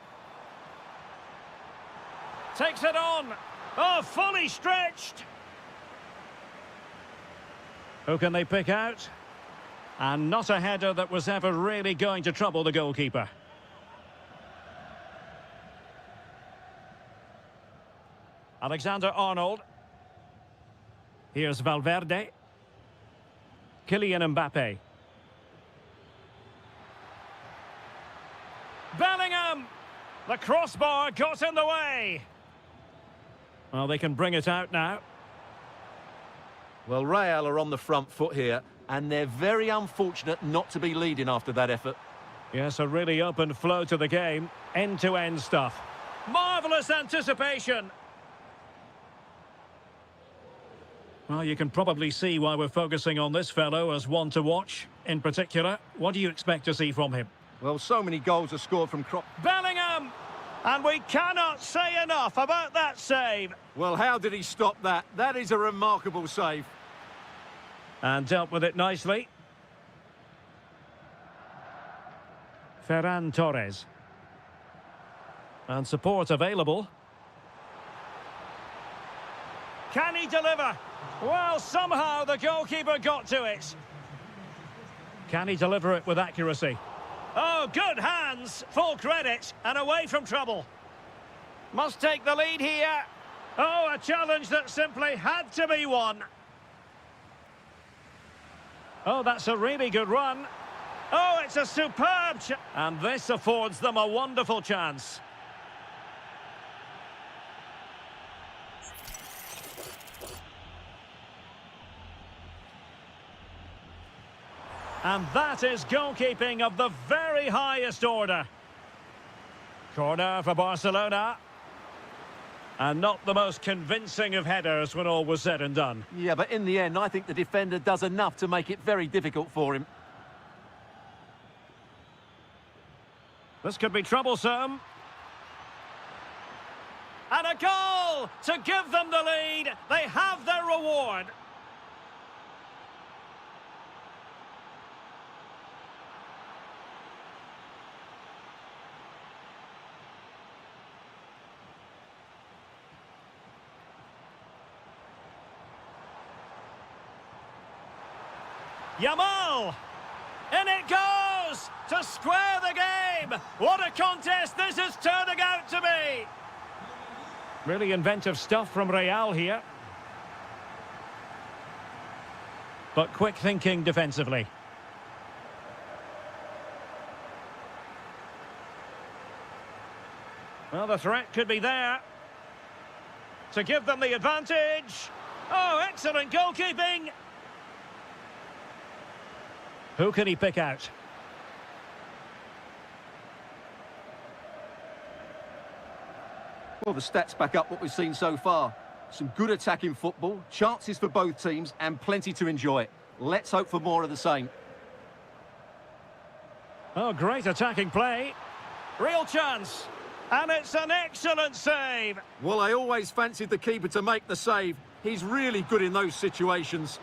Takes it on. Oh, fully stretched. Who can they pick out? And not a header that was ever really going to trouble the goalkeeper. Alexander-Arnold. Here's Valverde. Kylian Mbappe. Bellingham! The crossbar got in the way. Well, they can bring it out now. Well, Real are on the front foot here, and they're very unfortunate not to be leading after that effort. Yes, a really open flow to the game. End-to-end stuff. Marvellous anticipation. Well, you can probably see why we're focusing on this fellow as one to watch. In particular, what do you expect to see from him? Well, so many goals are scored from Bellingham! And we cannot say enough about that save. Well, how did he stop that? That is a remarkable save. And dealt with it nicely. Ferran Torres. And support available. Can he deliver? Well, somehow the goalkeeper got to it. Can he deliver it with accuracy? Oh, good hands, full credit, and away from trouble. Must take the lead here. Oh, a challenge that simply had to be won. Oh, that's a really good run. Oh, it's a superb and this affords them a wonderful chance. And that is goalkeeping of the very highest order. Corner for Barcelona. And not the most convincing of headers when all was said and done. Yeah, but in the end, I think the defender does enough to make it very difficult for him. This could be troublesome. And a goal to give them the lead. They have their reward. Yamal! In it goes! To square the game! What a contest this is turning out to be! Really inventive stuff from Real here. But quick thinking defensively. Well, the threat could be there. To give them the advantage. Oh, excellent goalkeeping! Who can he pick out? Well, the stats back up what we've seen so far. Some good attacking football, chances for both teams, and plenty to enjoy. Let's hope for more of the same. Oh, great attacking play. Real chance. And it's an excellent save. Well, I always fancied the keeper to make the save. He's really good in those situations.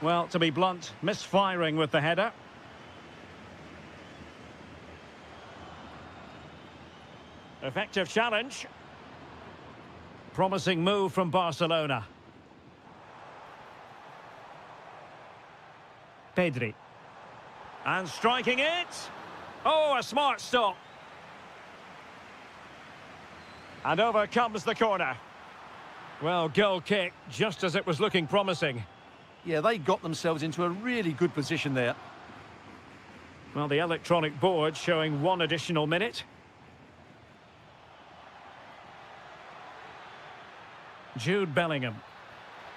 Well, to be blunt, misfiring with the header. Effective challenge. Promising move from Barcelona. Pedri. And striking it. Oh, a smart stop. And over comes the corner. Well, goal kick, just as it was looking promising. Yeah, they got themselves into a really good position there. Well, the electronic board showing one additional minute. Jude Bellingham.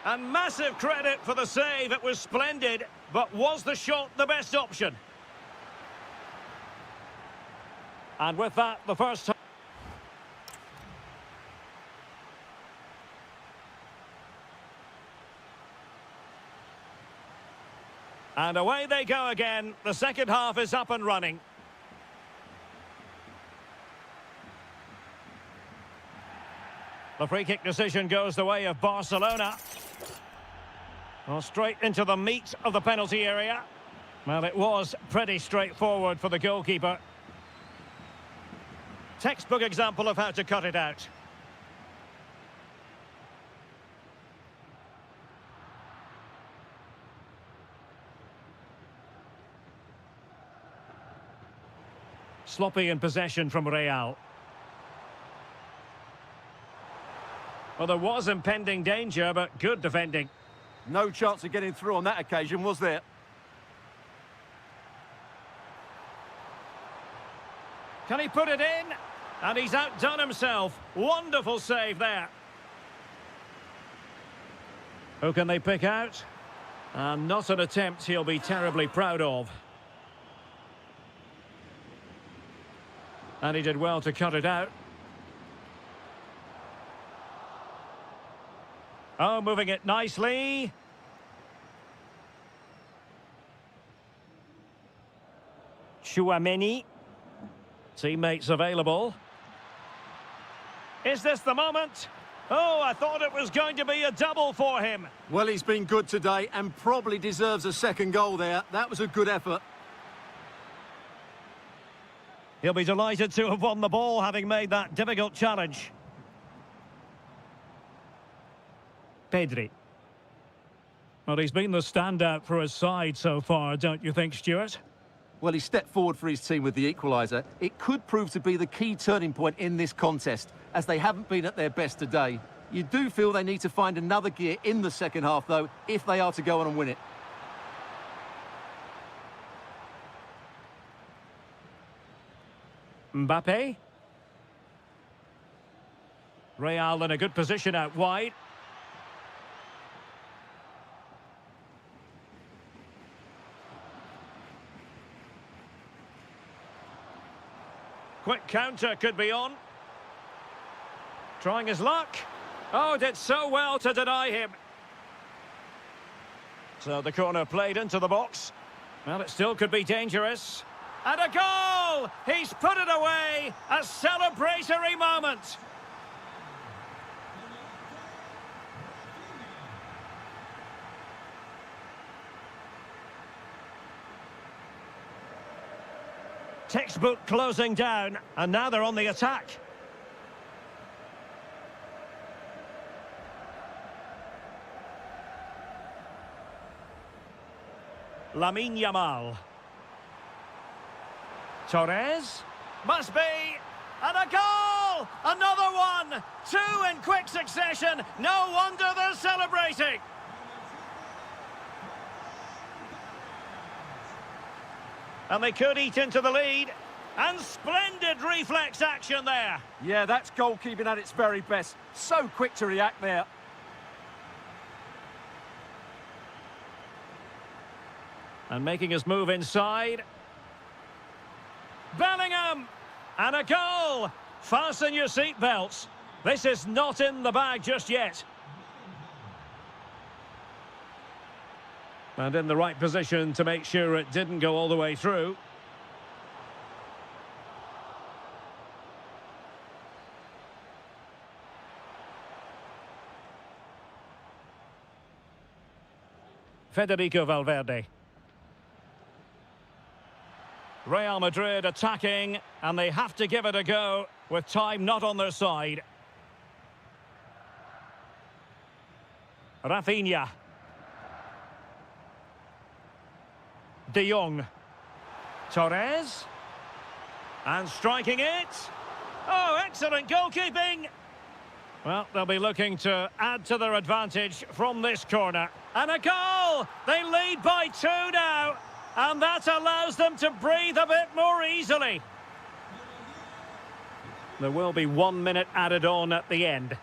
And massive credit for the save. It was splendid. But was the shot the best option? And with that, the first time. And away they go again. The second half is up and running. The free kick decision goes the way of Barcelona. Well, straight into the meat of the penalty area. Well, it was pretty straightforward for the goalkeeper. Textbook example of how to cut it out. Sloppy in possession from Real. Well, there was impending danger, but good defending. No chance of getting through on that occasion, was there? Can he put it in? And he's outdone himself. Wonderful save there. Who can they pick out? And not an attempt he'll be terribly proud of. And he did well to cut it out. Oh, moving it nicely. Chouameni. Teammates available. Is this the moment? Oh, I thought it was going to be a double for him. Well, he's been good today and probably deserves a second goal there. That was a good effort. He'll be delighted to have won the ball, having made that difficult challenge. Pedri. Well, he's been the standout for his side so far, don't you think, Stuart? Well, he stepped forward for his team with the equaliser. It could prove to be the key turning point in this contest, as they haven't been at their best today. You do feel they need to find another gear in the second half, though, if they are to go on and win it. Mbappe. Real in a good position out wide. Quick counter could be on. Trying his luck. Oh, did so well to deny him. So the corner played into the box. Well, it still could be dangerous. And a goal! He's put it away! A celebratory moment! Textbook closing down, and now they're on the attack. Lamine Yamal. Torres. Must be. And a goal! Another one! Two in quick succession. No wonder they're celebrating. And they could eat into the lead. And splendid reflex action there. Yeah, that's goalkeeping at its very best. So quick to react there. And making his move inside. Bellingham! And a goal! Fasten your seatbelts. This is not in the bag just yet. And in the right position to make sure it didn't go all the way through. Federico Valverde. Real Madrid attacking, and they have to give it a go with time not on their side. Rafinha. De Jong. Torres. And striking it. Oh, excellent goalkeeping. Well, they'll be looking to add to their advantage from this corner. And a goal! They lead by 2 now. And that allows them to breathe a bit more easily. There will be 1 minute added on at the end.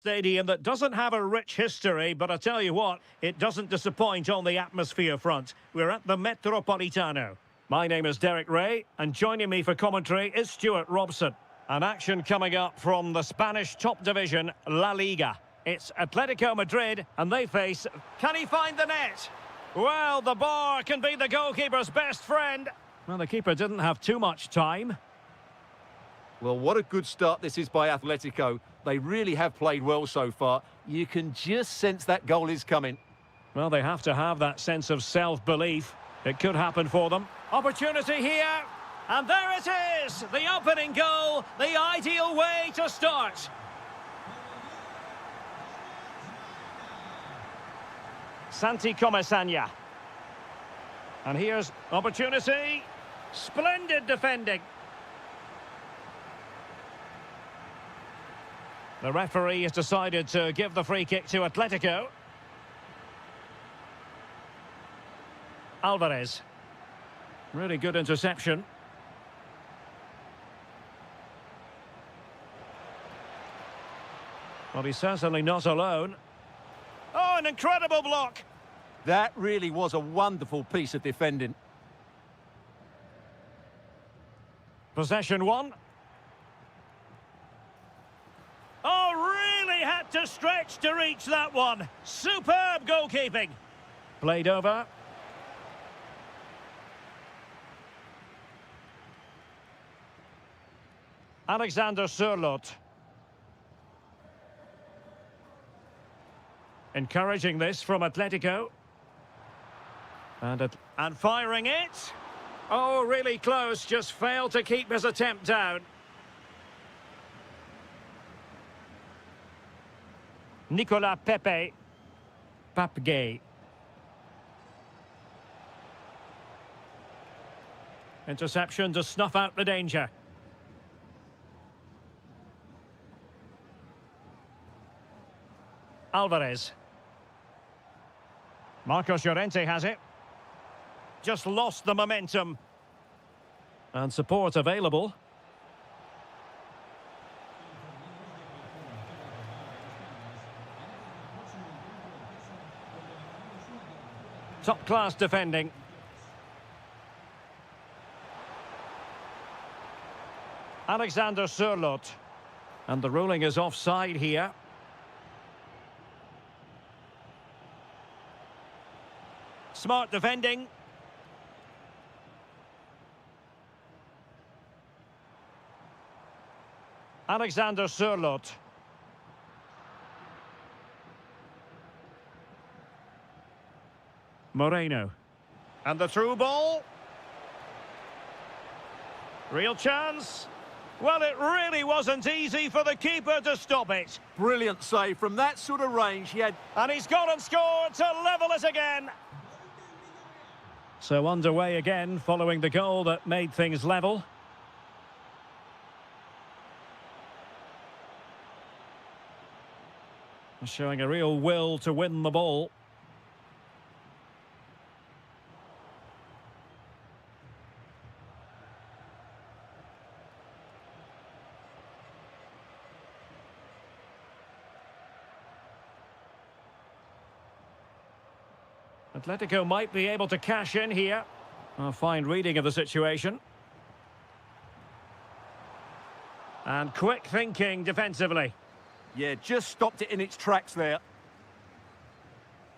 Stadium that doesn't have a rich history, but I tell you what, it doesn't disappoint on the atmosphere front. We're at the Metropolitano. My name is Derek Ray, and joining me for commentary is Stuart Robson. An action coming up from the Spanish top division, La Liga. It's Atletico Madrid, and they face... Can he find the net? Well, the bar can be the goalkeeper's best friend. Well, the keeper didn't have too much time. Well, what a good start this is by Atletico. They really have played well so far. You can just sense that goal is coming. Well, they have to have that sense of self-belief. It could happen for them. Opportunity here. And there it is! The opening goal, the ideal way to start. Santi Comesaña. And here's opportunity. Splendid defending. The referee has decided to give the free kick to Atletico. Alvarez. Really good interception. Well, he's certainly not alone. Oh, an incredible block. That really was a wonderful piece of defending. Possession one. Oh, really had to stretch to reach that one. Superb goalkeeping. Played over. Alexander Sørloth. Encouraging this from Atletico. And firing it. Oh, really close. Just failed to keep his attempt down. Nicolas Pepe. Papgay. Interception to snuff out the danger. Alvarez. Marcos Llorente has it. Just lost the momentum. And support available. Top-class defending. Alexander Sørloth. And the ruling is offside here. Smart defending. Alexander Sørloth. Moreno. And the through ball. Real chance. Well, it really wasn't easy for the keeper to stop it. Brilliant save from that sort of range. He had... And he's gone and scored to level it again. So underway again following the goal that made things level. Showing a real will to win the ball. Atletico might be able to cash in here. A fine reading of the situation. And quick thinking defensively. Yeah, just stopped it in its tracks there.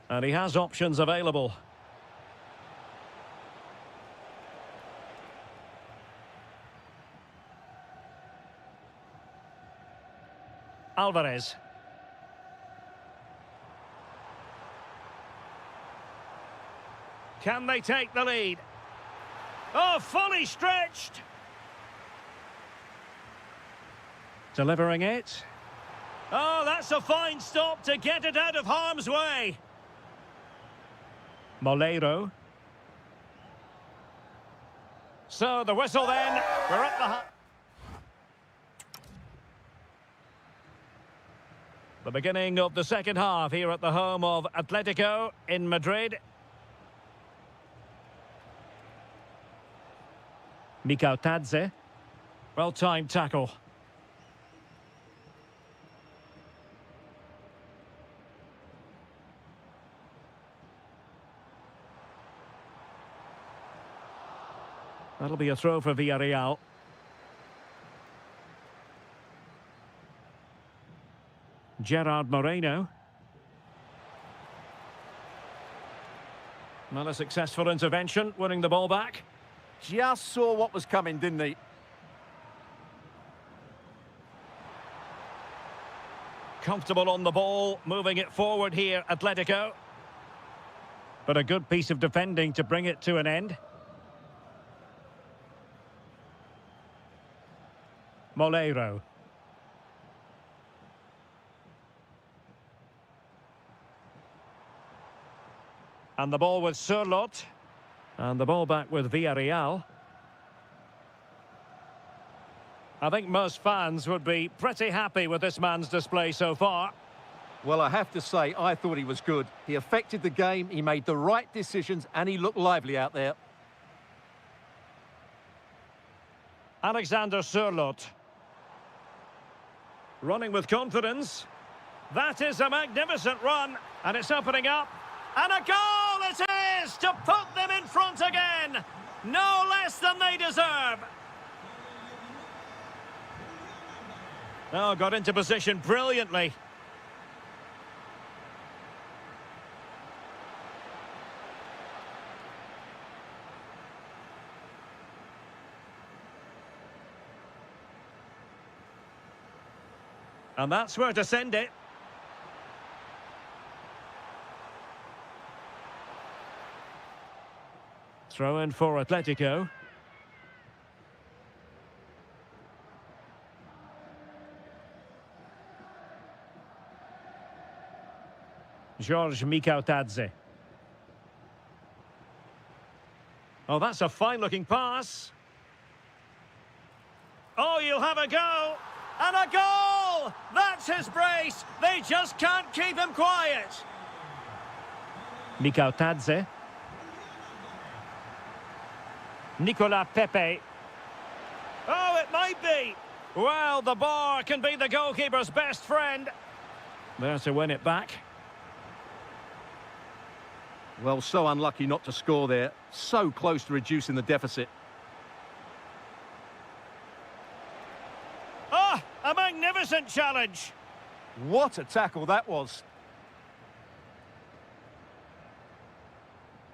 And he has options available. Alvarez. Can they take the lead? Oh, fully stretched. Delivering it. Oh, that's a fine stop to get it out of harm's way. Molero. So the whistle then. We're at the beginning of the second half here at the home of Atletico in Madrid. Mikau Tadze. Well-timed tackle. That'll be a throw for Villarreal. Gerard Moreno. Well, a successful intervention, winning the ball back. Just saw what was coming, didn't he? Comfortable on the ball, moving it forward here, Atletico. But a good piece of defending to bring it to an end. Moleiro. And the ball with Surlot. And the ball back with Villarreal. I think most fans would be pretty happy with this man's display so far. Well, I have to say, I thought he was good. He affected the game, he made the right decisions, and he looked lively out there. Alexander Surlot. Running with confidence. That is a magnificent run, and it's opening up. And a goal it is to put them in front again. No less than they deserve. Oh, got into position brilliantly. And that's where to send it. Throw in for Atletico. George Mikautadze. Oh, that's a fine-looking pass. Oh, you'll have a go. And a goal! That's his brace. They just can't keep him quiet. Mikautadze. Nicolas Pepe. Oh, it might be. Well, the bar can be the goalkeeper's best friend. There to win it back. Well, so unlucky not to score there. So close to reducing the deficit. Ah, a magnificent challenge. What a tackle that was.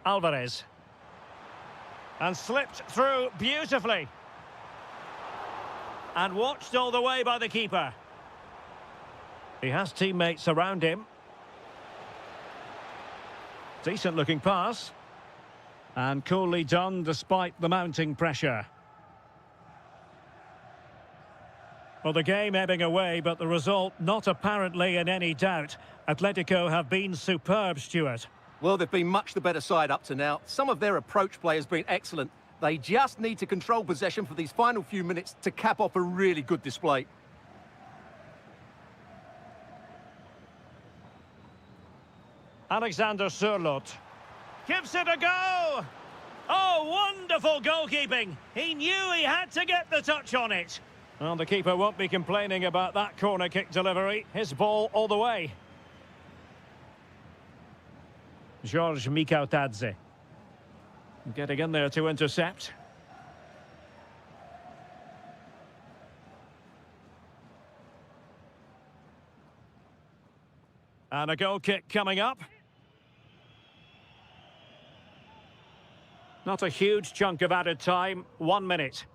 Alvarez. And slipped through beautifully. And watched all the way by the keeper. He has teammates around him. Decent looking pass. And coolly done despite the mounting pressure. Well, the game ebbing away, but the result not apparently in any doubt. Atletico have been superb, Stuart. Well, they've been much the better side up to now. Some of their approach play has been excellent. They just need to control possession for these final few minutes to cap off a really good display. Alexander Surlot gives it a go. Oh, wonderful goalkeeping. He knew he had to get the touch on it. Well, the keeper won't be complaining about that corner kick delivery. His ball all the way. George Mikautadze. Getting in there to intercept. And a goal kick coming up. Not a huge chunk of added time. 1 minute.